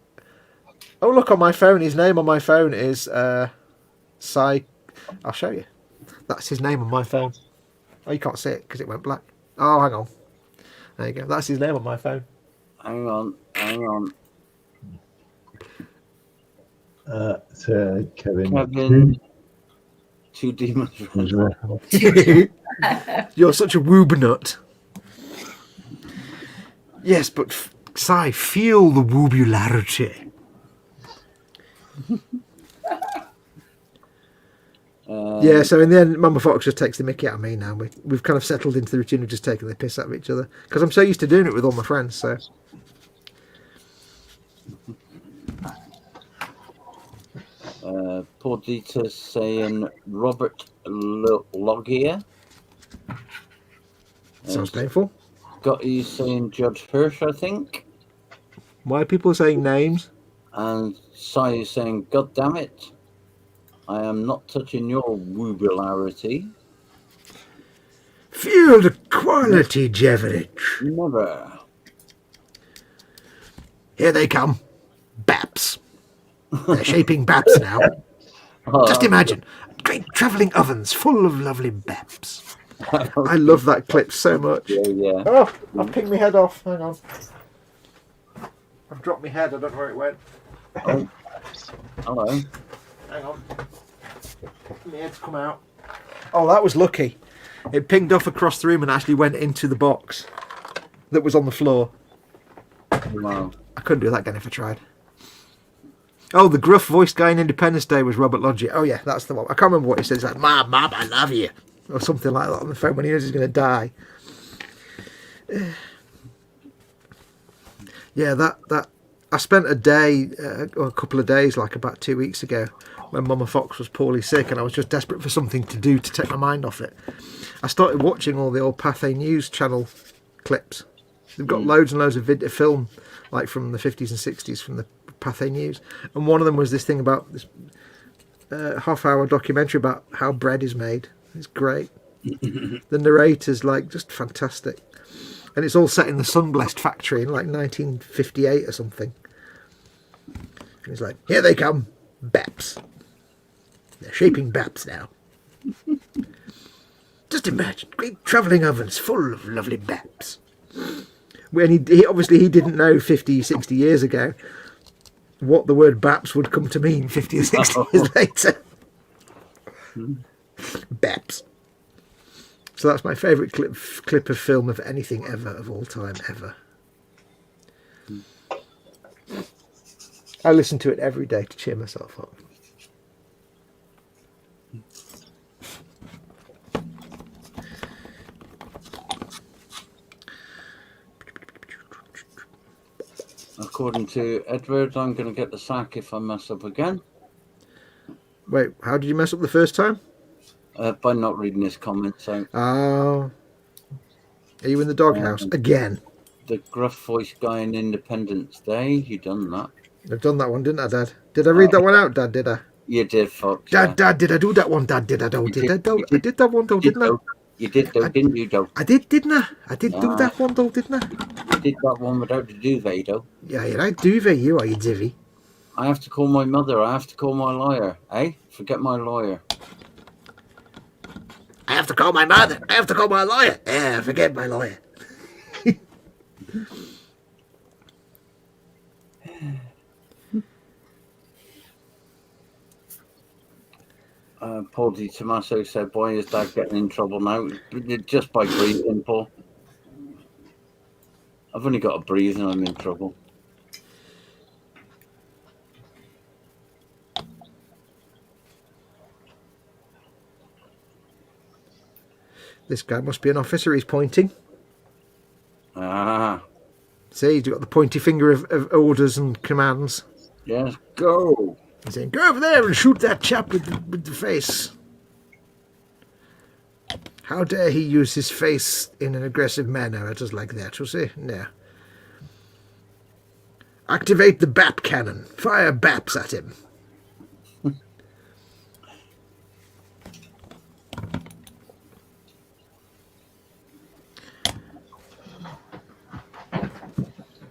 "Oh, look on my phone. His name on my phone is Sai." I'll show you. That's his name on my phone. Oh, you can't see it because it went black. Oh, hang on. There you go. That's his name on my phone. Hang on. So Kevin. Two demons. You're such a woob nut. Yes, but Sai, feel the woobularity. Yeah, so in the end, Mama Fox just takes the mickey out of me now. We've kind of settled into the routine of just taking the piss out of each other. Because I'm so used to doing it with all my friends, so... Paul Dieter saying Robert Loggia. Sounds painful. Got you saying Judge Hirsch, I think. Why are people saying names? And Sai is saying, "God damn it, I am not touching your woobularity." Feel the quality, Jeverich. Never. Here they come. Baps. They're shaping baps now. Just imagine. Great travelling ovens full of lovely baps. I love that clip so much. Yeah. Oh, I've pinged my head off. Hang on. I've dropped my head. I don't know where it went. Oh. Hello. Hang on. My head's come out. Oh, that was lucky. It pinged off across the room and actually went into the box that was on the floor. Wow. I couldn't do that again if I tried. Oh, the gruff voiced guy in Independence Day was Robert Loggia. Oh, yeah, that's the one. I can't remember what he said. He's like, Mom, I love you. Or something like that on the phone when he knows he's going to die. Yeah, that I spent a day, or a couple of days, like about 2 weeks ago, when Mama Fox was poorly sick and I was just desperate for something to do to take my mind off it. I started watching all the old Pathé News channel clips. They've got loads and loads of film, like from the 50s and 60s from the Pathé News. And one of them was this thing about this half-hour documentary about how bread is made. It's great. The narrator's like just fantastic. And it's all set in the Sunblest factory in like 1958 or something. And he's like, here they come, Baps. They're shaping Baps now. Just imagine, great travelling ovens full of lovely Baps. When he obviously he didn't know 50, 60 years ago what the word Baps would come to mean 50 or 60 years later. Baps. So that's my favourite clip of film of anything ever, of all time, ever. I listen to it every day to cheer myself up. According to Edward, I'm going to get the sack if I mess up again. Wait, how did you mess up the first time? By not reading his comments. So. Oh. Are you in the doghouse again? The gruff voice guy in Independence Day. You done that? I've done that one, didn't I, Dad? Did I read that one out, Dad? Did I? You did, Fox. Dad, did I do that one, Dad? Did I? I did that one, though, didn't I? You did though, didn't you, though? I did, didn't I? I did do Yeah. that one though, didn't I? You did that one without the duvet, though. Yeah, you're right, duvet, you are, you divvy. I have to call my mother. I have to call my lawyer. Eh? Forget my lawyer. I have to call my mother. I have to call my lawyer. Yeah, forget my lawyer. Paul Di Tommaso said, "Why is Dad getting in trouble now? Just by breathing, Paul. I've only got to breathe and I'm in trouble." This guy must be an officer, he's pointing. Ah. See, he's got the pointy finger of orders and commands. Yes, go. He's saying, go over there and shoot that chap with the face. How dare he use his face in an aggressive manner, just like that, you see? No. Activate the BAP cannon. Fire BAPs at him.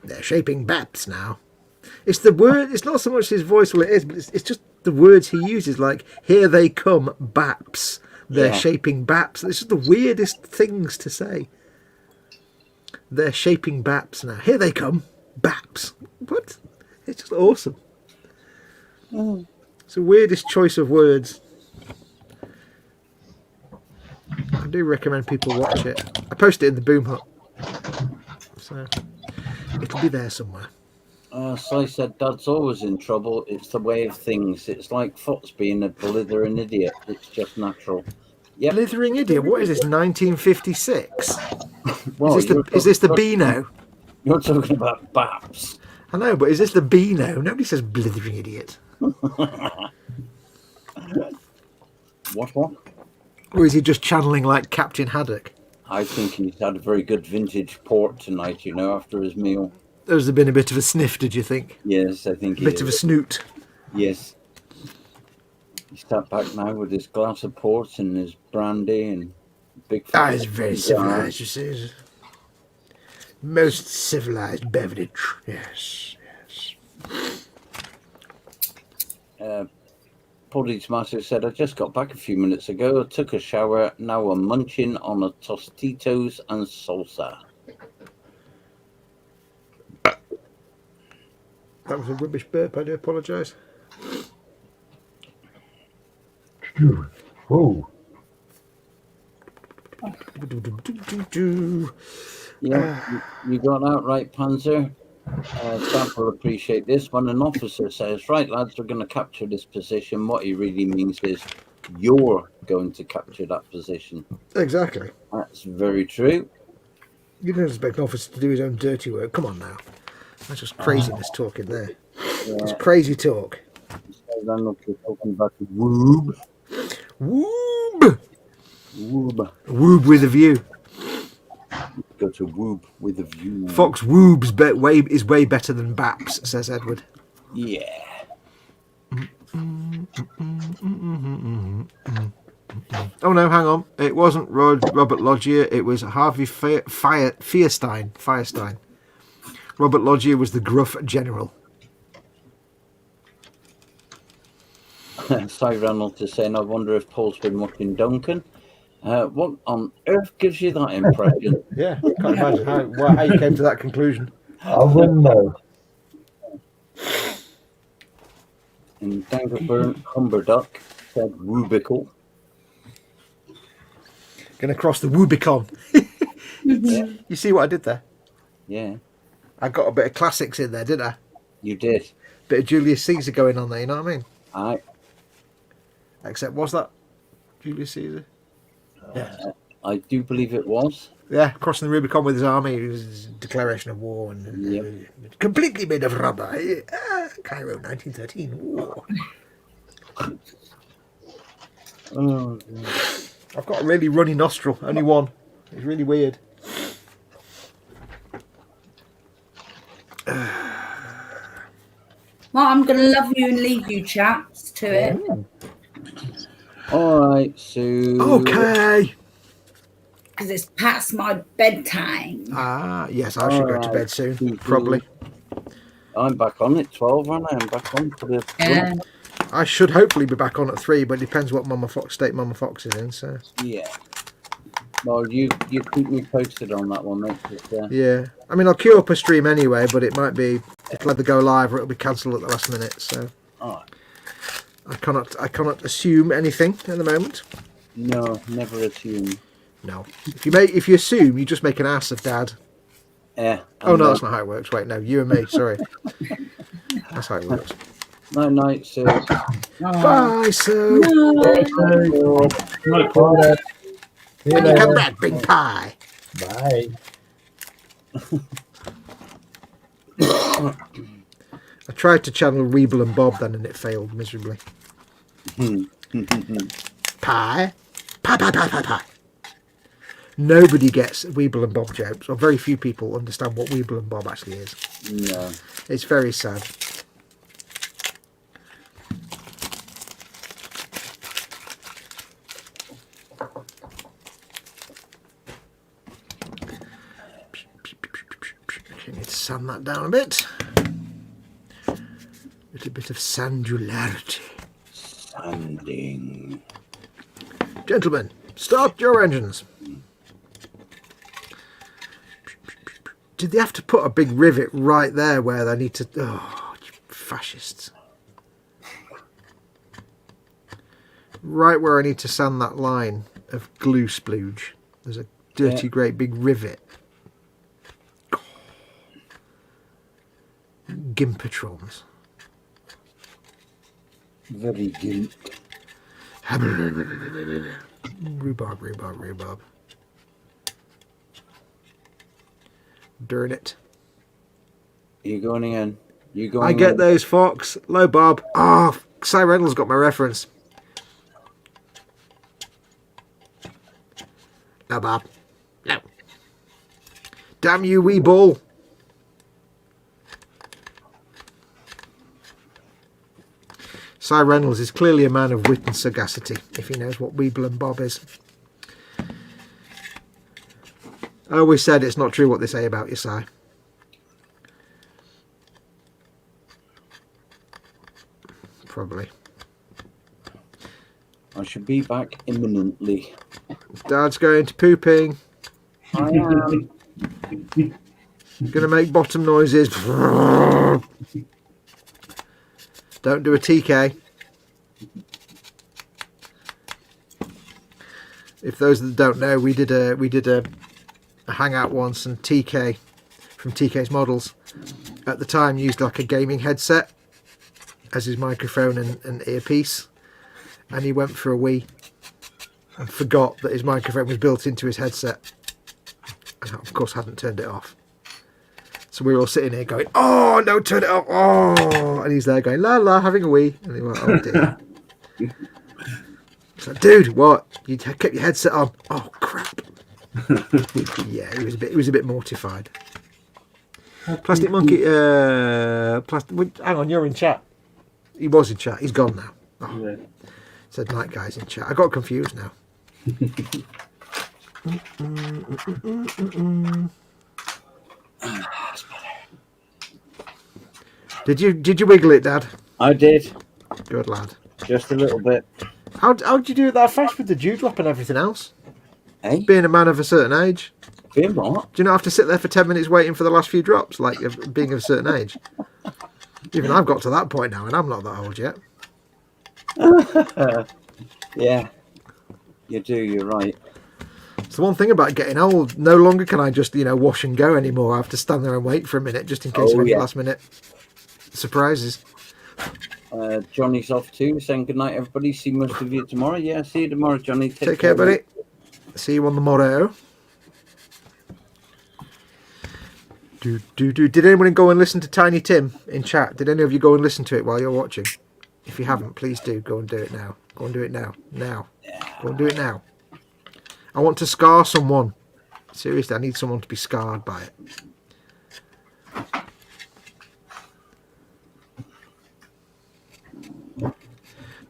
They're shaping BAPs now. It's the word, it's not so much his voice, well it is, but it's just the words he uses, like, here they come, BAPs. They're shaping BAPs. It's just the weirdest things to say. They're shaping BAPs now. Here they come, BAPs. What? It's just awesome. It's the weirdest choice of words. I do recommend people watch it. I posted it in the Boom Hut. So, it'll be there somewhere. So said, Dad's always in trouble. It's the way of things. It's like Fox being a blithering idiot. It's just natural. Yep. Blithering idiot? What is this, 1956? Well, is this the Beano? You're talking about BAPs. I know, but is this the Beano? Nobody says blithering idiot. What? Or is he just channeling like Captain Haddock? I think he's had a very good vintage port tonight, after his meal. There's been a bit of a sniff, did you think? Yes, I think a bit of a snoot. Yes. He sat back now with his glass of port and his brandy and big... He's very civilised, you see. Most civilised beverage. Yes. Paul Di Tommaso said, I just got back a few minutes ago. I took a shower. Now I'm munching on a Tostitos and salsa. That was a rubbish burp, I do apologise. Whoa. Yeah, you got that right, Panzer. Sam will appreciate this. When an officer says, right, lads, we're going to capture this position, what he really means is you're going to capture that position. Exactly. That's very true. You don't expect an officer to do his own dirty work. Come on now. That's just craziness talking there. Yeah. It's crazy talk. We're talking about the woob. Woob! Woob. Woob with a view. Go to woob with a view. Fox woob's is way better than BAPs, says Edward. Yeah. Oh no, hang on. It wasn't Robert Loggia, it was Harvey Fierstein. Robert Loggia was the gruff general. Cy Reynolds is saying, I wonder if Paul's been watching Duncan. What on earth gives you that impression? Yeah, can't imagine how you came to that conclusion. I wouldn't know. And Dangleburn Humberduck said Rubical. Gonna cross the Rubicon. You see what I did there? Yeah. I got a bit of classics in there, didn't I? You did. Bit of Julius Caesar going on there, you know what I mean? Aye. Except, was that Julius Caesar? Yeah. I do believe it was. Yeah, crossing the Rubicon with his army, it was his declaration of war, and completely made of rubber. Cairo, 1913. War. Oh, I've got a really runny nostril, only one. It's really weird. Well, I'm going to love you and leave you, chaps, to it. all right, so... Okay. because it's past my bedtime. Ah, yes, I should go to bed soon, Cool. probably. I'm back on at 12, aren't I? I'm back on for the. Yeah. I should hopefully be back on at 3, but it depends what state Mama Fox is in. So Yeah. Well, you keep me posted on that one, mate. yeah, I mean I'll queue up a stream anyway, but it'll either go live or it'll be cancelled at the last minute. So I cannot assume anything at the moment. No, never assume. No, if you assume, you just make an ass of Dad. Yeah. Oh no, that's not how it works. Wait, no, you and me. Sorry, that's how it works. Night, sir. Bye, Sue. Right, Bye, Dad. See you When you come later. back, bring pie. Bye. I tried to channel Weeble and Bob then, and it failed miserably. Pie, pie, pie, pie, pie, pie. Nobody gets Weeble and Bob jokes, or very few people understand what Weeble and Bob actually is. No. It's very sad. Okay, need to sand that down a bit. Little bit of sandularity. Sanding. Gentlemen, start your engines. Did they have to put a big rivet right there where they need to... Oh, you fascists. Right where I need to sand that line of glue splooge. There's a dirty, great big rivet. Gimpatrons. Very gimp. Rhubarb. Darn it. You going again? You going? I get those, Fox. Low Bob. Oh, Cy Reynolds got my reference. No, Bob. No. Damn you, wee bull. Cy Reynolds is clearly a man of wit and sagacity, if he knows what Weeble and Bob is. I always said it's not true what they say about you, Cy. Probably. I should be back imminently. Dad's going to pooping. I am. Gonna make bottom noises. Don't do a TK. If those that don't know, we did a hangout once, and TK from TK's Models at the time used like a gaming headset as his microphone and earpiece, and he went for a wee and forgot that his microphone was built into his headset, and of course hadn't turned it off. So we were all sitting here going, "Oh no, turn it off!" Oh, and he's there going, "La la, having a wee," and he went, "Oh dear." It's like, dude, what? You kept your headset on? Oh crap! Yeah, he was a bit mortified. Plastic Monkey, hang on, you're in chat. He was in chat. He's gone now. Oh, Yeah. said night guy's in chat. I got confused now. Did you wiggle it, Dad? I did. Good lad. Just a little bit. How'd you do it that fast with the dewdrop and everything else? Eh? Being a man of a certain age. Being what? Do you not have to sit there for 10 minutes waiting for the last few drops, like being of a certain age? Even I've got to that point now, and I'm not that old yet. Yeah. You do, you're right. It's the one thing about getting old. No longer can I just, wash and go anymore. I have to stand there and wait for a minute just in case of any last minute surprises. Johnny's off too, saying good night, everybody. See most of you tomorrow. Yeah, see you tomorrow, Johnny. Take care, buddy. See you on the morrow. Did anyone go and listen to Tiny Tim in chat? Did any of you go and listen to it while you're watching? If you haven't, please do. Go and do it now. Go and do it now. Now. Go and do it now. I want to scar someone. Seriously, I need someone to be scarred by it.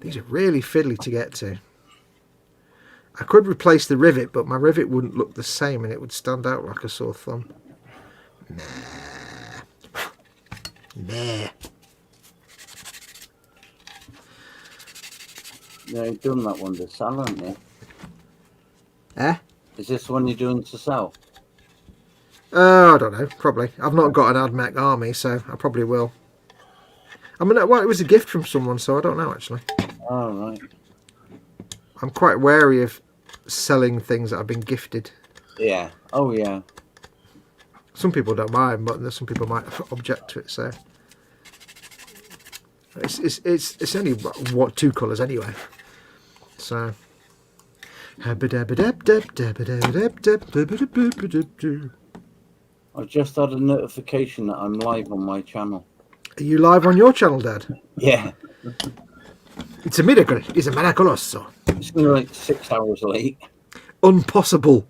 These are really fiddly to get to. I could replace the rivet, but my rivet wouldn't look the same and it would stand out like a sore thumb. Nah. Yeah, you've done that one to sell, haven't you? Eh? Is this one you're doing to sell? I don't know. Probably. I've not got an AdMech army, so I probably will. I mean, well, it was a gift from someone, so I don't know, actually. Oh, right. I'm quite wary of selling things that I've been gifted. Yeah. Oh, yeah. Some people don't mind, but some people might object to it, so... It's only, what, 2 colours anyway. So... I've just had a notification that I'm live on my channel. Are you live on your channel, Dad? Yeah. It's a miracle. It's a miracoloso. It's only like 6 hours late. Impossible.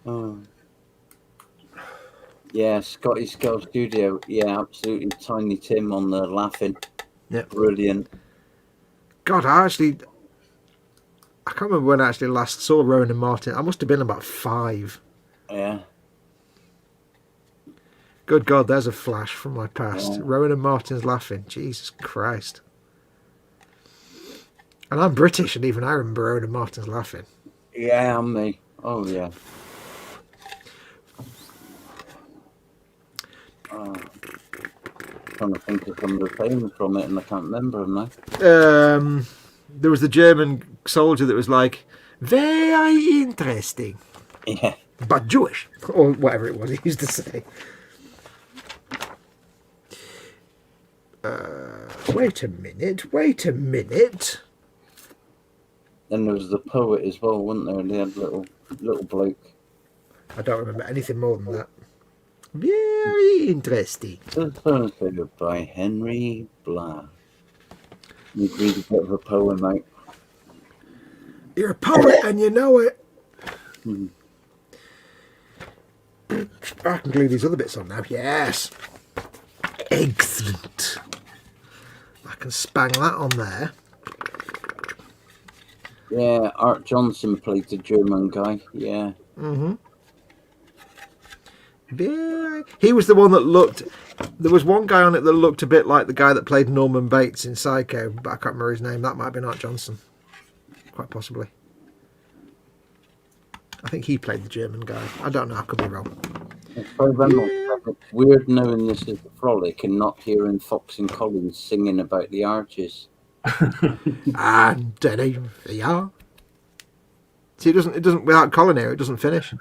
Oh. Yeah, Scotty Scale Studio. Yeah, absolutely. Tiny Tim on there laughing. Yeah. Brilliant. God, I can't remember when I actually last saw Rowan and Martin. I must have been about 5. Yeah. Good God, there's a flash from my past. Yeah. Rowan and Martin's laughing. Jesus Christ. And I'm British, and even I remember Rowan and Martin's laughing. Yeah, and me. Oh, yeah. Oh. Trying to think of some of the things from it, and I can't remember them now. There was the German soldier that was like, very interesting. Yeah. But Jewish. Or whatever it was he used to say. Wait a minute. Then there was the poet as well, wasn't there? They had little bloke. I don't remember anything more than that. Very interesting. So by Henry Blah. You read a bit of a poem out. You're a poet and you know it. Mm-hmm. I can glue these other bits on now. Yes. Excellent. I can spang that on there. Yeah, Art Johnson played the German guy. Yeah. Mm-hmm. He was the one that looked... There was one guy on it that looked a bit like the guy that played Norman Bates in Psycho, but I can't remember his name. That might have been Art Johnson. Quite possibly. I think he played the German guy. I don't know. I could be wrong. It's weird knowing this is the Frolic and not hearing Fox and Collins singing about the arches. And yeah. See, it doesn't. Without Colin here, it doesn't finish.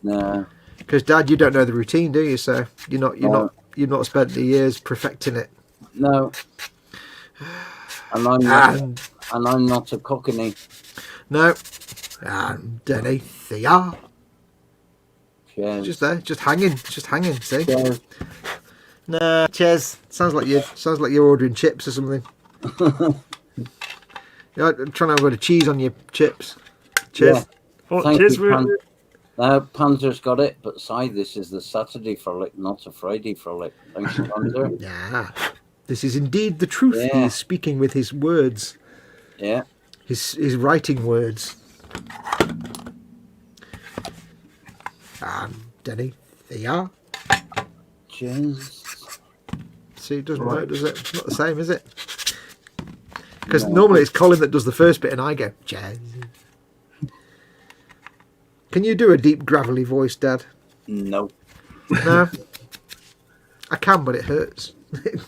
No. Because, Dad, you don't know the routine, do you? So you've not spent the years perfecting it. No. And I'm not a cockney. No. And yeah. Cheers. Just there, just hanging. See? Cheers. No, cheers. Sounds like you're ordering chips or something. You're trying to put a cheese on your chips. Cheers. Yeah. Oh, Thank cheers, you, Panzer's got it, but this is the Saturday Frolic, not a Friday Frolic. Thanks, Panzer. Yeah. This is indeed the truth. Yeah. He is speaking with his words. Yeah. His writing words. Denny, there you are. Cheers. See, it doesn't work, does it? It's not the same, is it? Because normally it's Colin that does the first bit and I go, jazz. Can you do a deep, gravelly voice, Dad? No. No? I can, but it hurts.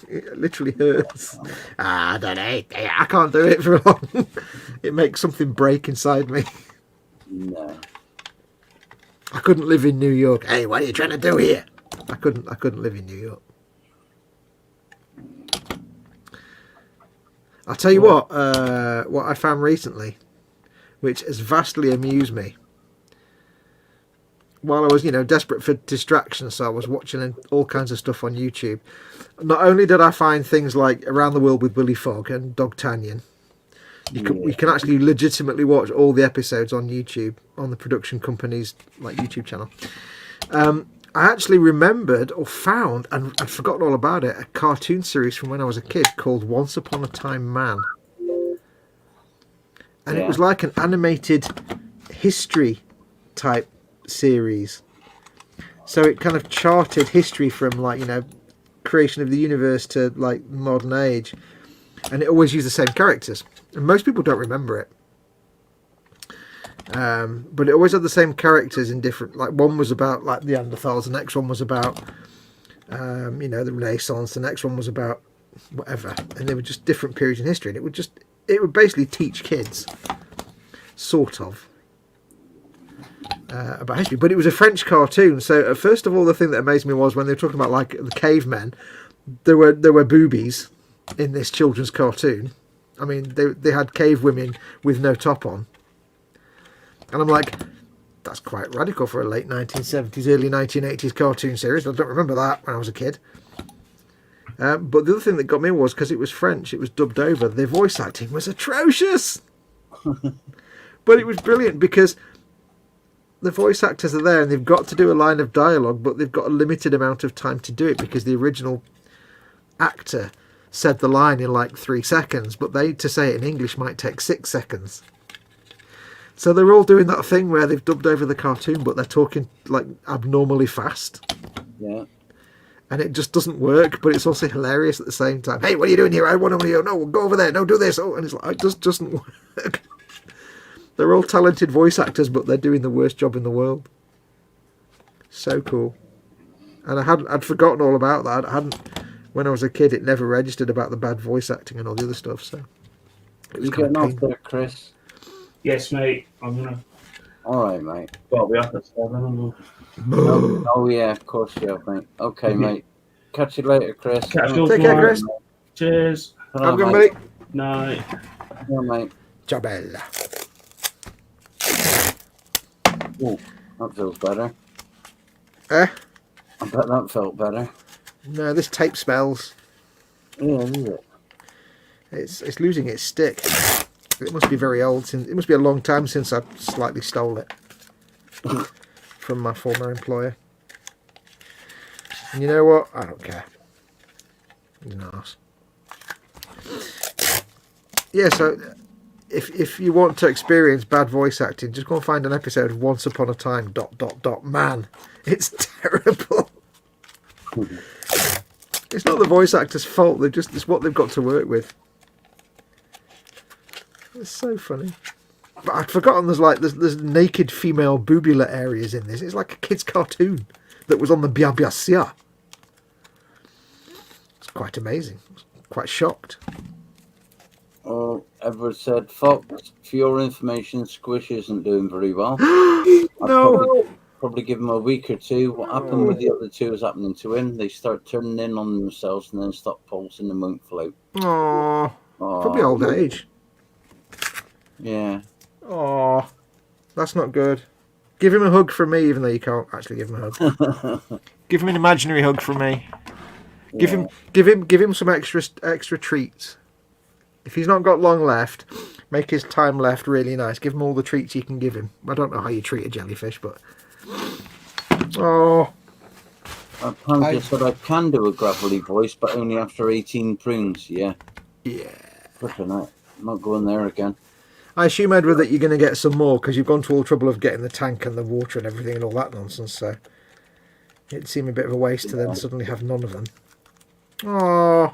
It literally hurts. Denny, I can't do it for long. It makes something break inside me. No. I couldn't live in New York. Hey, what are you trying to do here? I couldn't live in New York. I'll tell you what I found recently, which has vastly amused me. While I was, desperate for distraction, so I was watching all kinds of stuff on YouTube. Not only did I find things like Around the World with Willy Fogg and Dogtanian, you can actually legitimately watch all the episodes on YouTube, on the production company's YouTube channel. I actually remembered or found, and I'd forgotten all about it, a cartoon series from when I was a kid called Once Upon a Time Man. and it was like an animated history type series. So it kind of charted history from like, you know, creation of the universe to like modern age, and it always used the same characters, and most people don't remember it. But it always had the same characters in different, like one was about like the Neanderthals, the next one was about you know, the Renaissance, the next one was about whatever, and they were just different periods in history, and it would basically teach kids sort of about history. But it was a French cartoon, so first of all, the thing that amazed me was when they were talking about like the cavemen, there were boobies in this children's cartoon. I mean, they had cave women with no top on, and I'm like, that's quite radical for a late 1970s, early 1980s cartoon series. I don't remember that when I was a kid. But the other thing that got me was because it was French, it was dubbed over. The voice acting was atrocious, but it was brilliant because the voice actors are there and they've got to do a line of dialogue, but they've got a limited amount of time to do it because the original actor said the line in like 3 seconds, but to say it in English might take 6 seconds. So they're all doing that thing where they've dubbed over the cartoon, but they're talking like abnormally fast. Yeah. And it just doesn't work, but it's also hilarious at the same time. Hey, what are you doing here? I want to, no, go over there. No, do this. Oh, and it's like, it just doesn't work. They're all talented voice actors, but they're doing the worst job in the world. So cool. And I'd forgotten all about that. When I was a kid, it never registered about the bad voice acting and all the other stuff. So it was You getting kind off of there, Chris? Yes, mate. I'm gonna. All right, mate. Well, we have to 7. Oh yeah, of course you have, mate. Okay, mate. Catch you later, Chris. Catch you Take care, tomorrow. Chris. Cheers. Have a good mate. Night. Yeah, mate. Ciao, bella. Oh, that feels better. Eh? I bet that felt better. No, this tape smells. Yeah, is it? It's losing its stick. It must be very old. It must be a long time since I slightly stole it from my former employer. And you know what? I don't care. He's an arse. Yeah, so if you want to experience bad voice acting, just go and find an episode of Once Upon a Time ... Man, it's terrible. It's not the voice actor's fault. It's what they've got to work with. It's so funny. But I'd forgotten there's naked female boobula areas in this. It's like a kid's cartoon that was on the BBC. It's quite amazing. Quite shocked. Oh, Edward said, Fox, for your information, Squish isn't doing very well. No. Probably give him a week or two. What happened with the other two is happening to him. They start turning in on themselves and then stop pulsing and won't float. Aww. Probably old age. Yeah. Aww. That's not good. Give him a hug from me, even though you can't actually give him a hug. Give him an imaginary hug from me. Give him some extra treats. If he's not got long left, make his time left really nice. Give him all the treats you can give him. I don't know how you treat a jellyfish, but oh. Panja said I can do a gravelly voice, but only after 18 prunes. Yeah. Yeah. Flipping out. I'm not going there again. I assume, Edward, that you're going to get some more because you've gone to all the trouble of getting the tank and the water and everything and all that nonsense. So it'd seem a bit of a waste to then suddenly have none of them. Oh.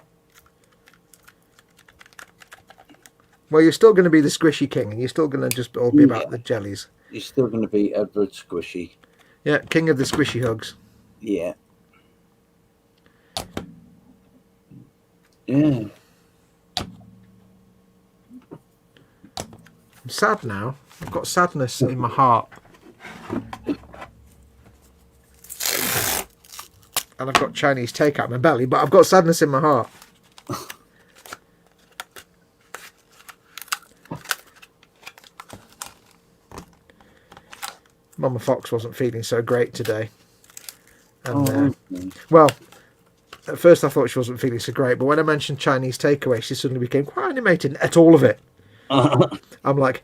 Well, you're still going to be the Squishy King, and you're still going to just all be about the jellies. You're still going to be Edward Squishy. Yeah, King of the Squishy Hugs. Yeah. Yeah. I'm sad now. I've got sadness in my heart. And I've got Chinese takeout in my belly, but I've got sadness in my heart. Mama Fox wasn't feeling so great today. And, well, at first I thought she wasn't feeling so great, but when I mentioned Chinese takeaway, she suddenly became quite animated at all of it. I'm like,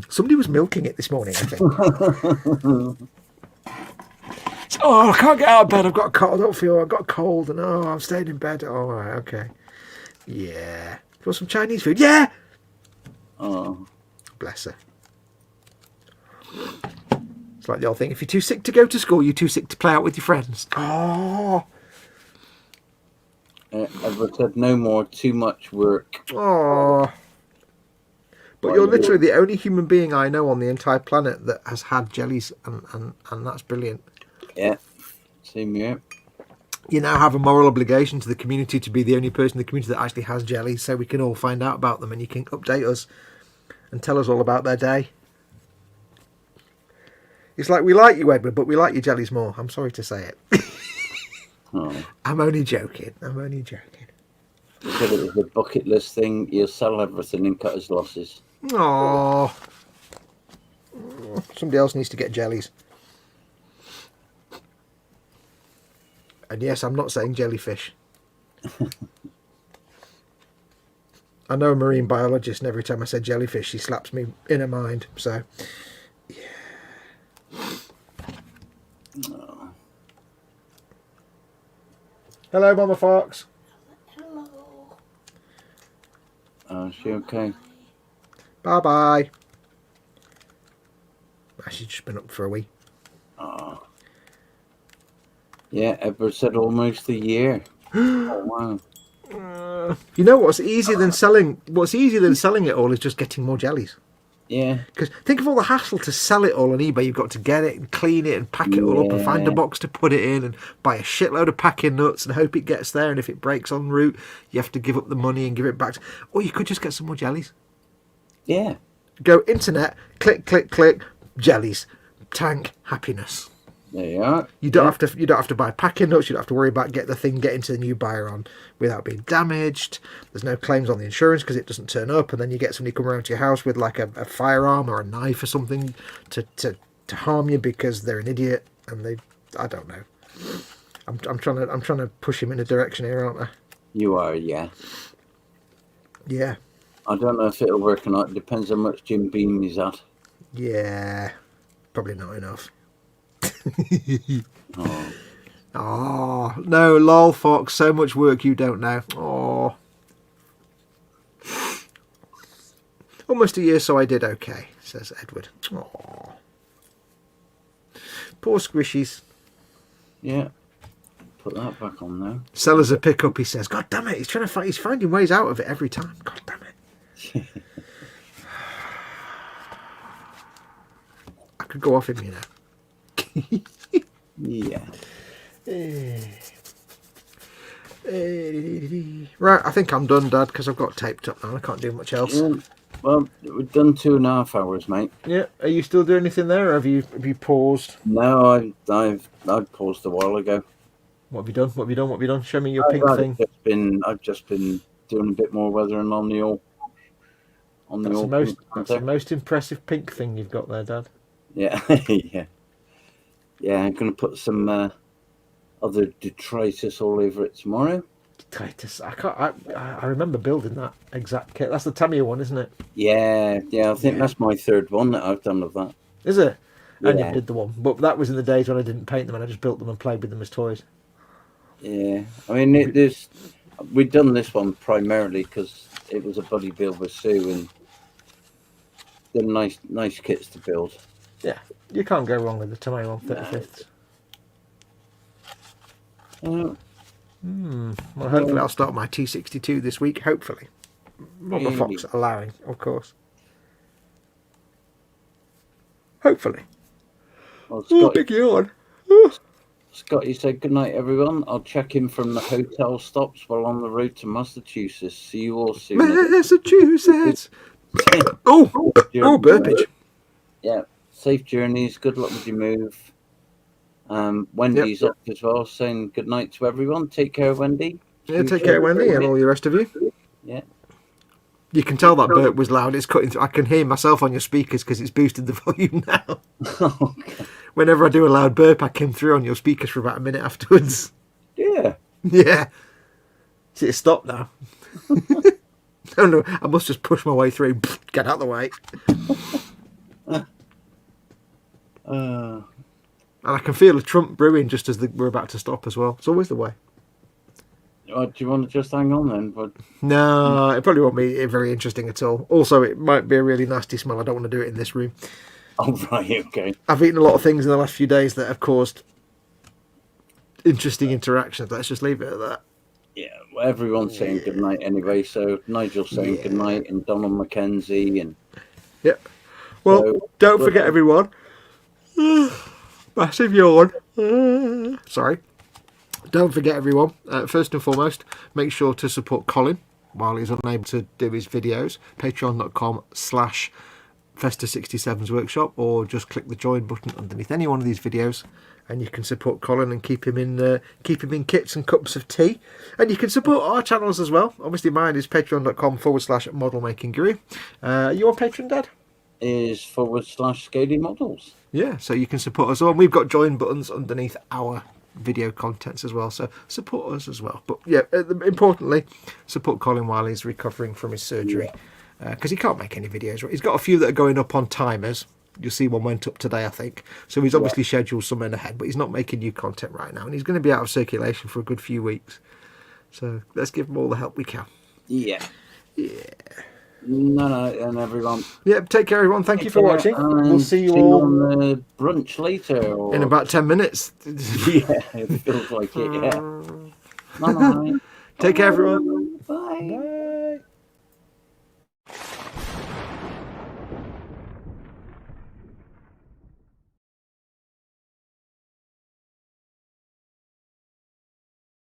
somebody was milking it this morning, I think. Oh, I can't get out of bed. I've got a cold. I don't feel. I've got a cold, and I've stayed in bed. All right, okay. Yeah. Do you want some Chinese food? Yeah. Oh. Bless her. It's like the old thing. If you're too sick to go to school, you're too sick to play out with your friends. Oh. Edward said no more, too much work. Oh. But you're literally the only human being I know on the entire planet that has had jellies, and that's brilliant. Yeah, same here. You now have a moral obligation to the community to be the only person in the community that actually has jellies, so we can all find out about them, and you can update us and tell us all about their day. It's like, we like you, Edward, but we like your jellies more. I'm sorry to say it. Oh. I'm only joking. He said it was a bucket list thing. He'll sell everything and cut his losses. Oh, somebody else needs to get jellies. And yes, I'm not saying jellyfish. I know a marine biologist, and every time I say jellyfish, she slaps me in her mind. So, yeah. Oh. Hello, Mama Fox. Is she okay? Bye-bye. She's just been up for a wee. Oh. Yeah, Edward said almost a year. Oh, wow. You know what's easier than selling? What's easier than selling it all is just getting more jellies. Yeah. Because think of all the hassle to sell it all on eBay. You've got to get it and clean it and pack it all up and find a box to put it in and buy a shitload of packing nuts and hope it gets there. And if it breaks en route, you have to give up the money and give it back. Or you could just get some more jellies. Yeah. Go internet, click, click, click, jellies, tank, happiness. There you are. You don't have to buy packing nuts. You don't have to worry about getting to the new buyer on without being damaged. There's no claims on the insurance because it doesn't turn up, and then you get somebody come around to your house with like a firearm or a knife or something to harm you because they're an idiot and I don't know. I'm trying to push him in a direction here, aren't I? You are, yeah. Yeah. I don't know if it'll work or not. It depends how much Jim Beam he's at. Yeah. Probably not enough. Oh. Oh, no, lol, Fox. So much work you don't know. Oh. Almost a year, so I did okay, says Edward. Oh. Poor squishies. Yeah. Put that back on now. Sellers a pickup, he says. God damn it, he's finding ways out of it every time. God damn it. I could go off him, you know. Yeah. Right, I think I'm done, Dad, because I've got taped up now. I can't do much else. Yeah. Well, we've done 2.5 hours, mate. Yeah. Are you still doing anything there, or have you paused? No, I've paused a while ago. What have you done? Show me your pink thing. I've just been doing a bit more weathering on the all. That's the most impressive pink thing you've got there, Dad. Yeah, yeah. Yeah, I'm going to put some other detritus all over it tomorrow. Detritus. I remember building that exact kit. That's the Tamiya one, isn't it? Yeah. I think that's my third one that I've done of that. Is it? I Yeah. only did the one, but that was in the days when I didn't paint them and I just built them and played with them as toys. Yeah, I mean, we'd done this one primarily because it was a buddy build with Sue, and they're nice kits to build. Yeah, you can't go wrong with the Tamiya 135th. Well, hopefully I'll start my T62 this week, hopefully. Mama Fox allowing, of course. Hopefully. Well, big yawn. Scott, you said good night, everyone. I'll check in from the hotel stops while on the road to Massachusetts. See you all soon. Massachusetts. Burpage. Yeah, safe journeys. Good luck with your move. Wendy's up as well, saying good night to everyone. Take care, Wendy. Yeah, take care, Wendy, and all the rest of you. Yeah. You can tell that burp was loud. It's cutting through. I can hear myself on your speakers because it's boosted the volume now. Okay. Whenever I do a loud burp, I came through on your speakers for about a minute afterwards. Yeah. Yeah. See, it stopped now. Oh no, I must just push my way through. Get out of the way. And I can feel a Trump brewing just as we're about to stop as well. It's always the way. Do you want to just hang on then? But No, it probably won't be very interesting at all. Also, it might be a really nasty smell. I don't want to do it in this room. oh right, okay. I've eaten a lot of things in the last few days that have caused interesting interactions. Let's just leave it at that. Yeah, well, everyone's saying good night anyway. So Nigel's saying good night, and Donald Mackenzie, and Yep. Well, So, don't forget, everyone. Massive yawn. Sorry. Don't forget, everyone. First and foremost, make sure to support Colin while he's unable to do his videos. Patreon.com/Festa67's workshop, or just click the join button underneath any one of these videos, and you can support Colin and keep him in kits and cups of tea. And you can support our channels as well. Obviously, mine is patreon.com/modelmakingguru. You on Patreon, Dad? is /Scaly Models. Yeah, so you can support us all. And we've got join buttons underneath our video contents as well, so support us as well. But yeah, importantly, support Colin while he's recovering from his surgery, because he can't make any videos. Right? He's got a few that are going up on timers. You'll see one went up today, I think. So he's obviously scheduled some in ahead, but he's not making new content right now, and he's going to be out of circulation for a good few weeks. So let's give him all the help we can. Yeah. No, and everyone. Yeah, take care, everyone. Thank you for watching. We'll see you all on the brunch later. Or... in about 10 minutes. Yeah, it feels like it, yeah. Bye. Take care, everyone. Bye.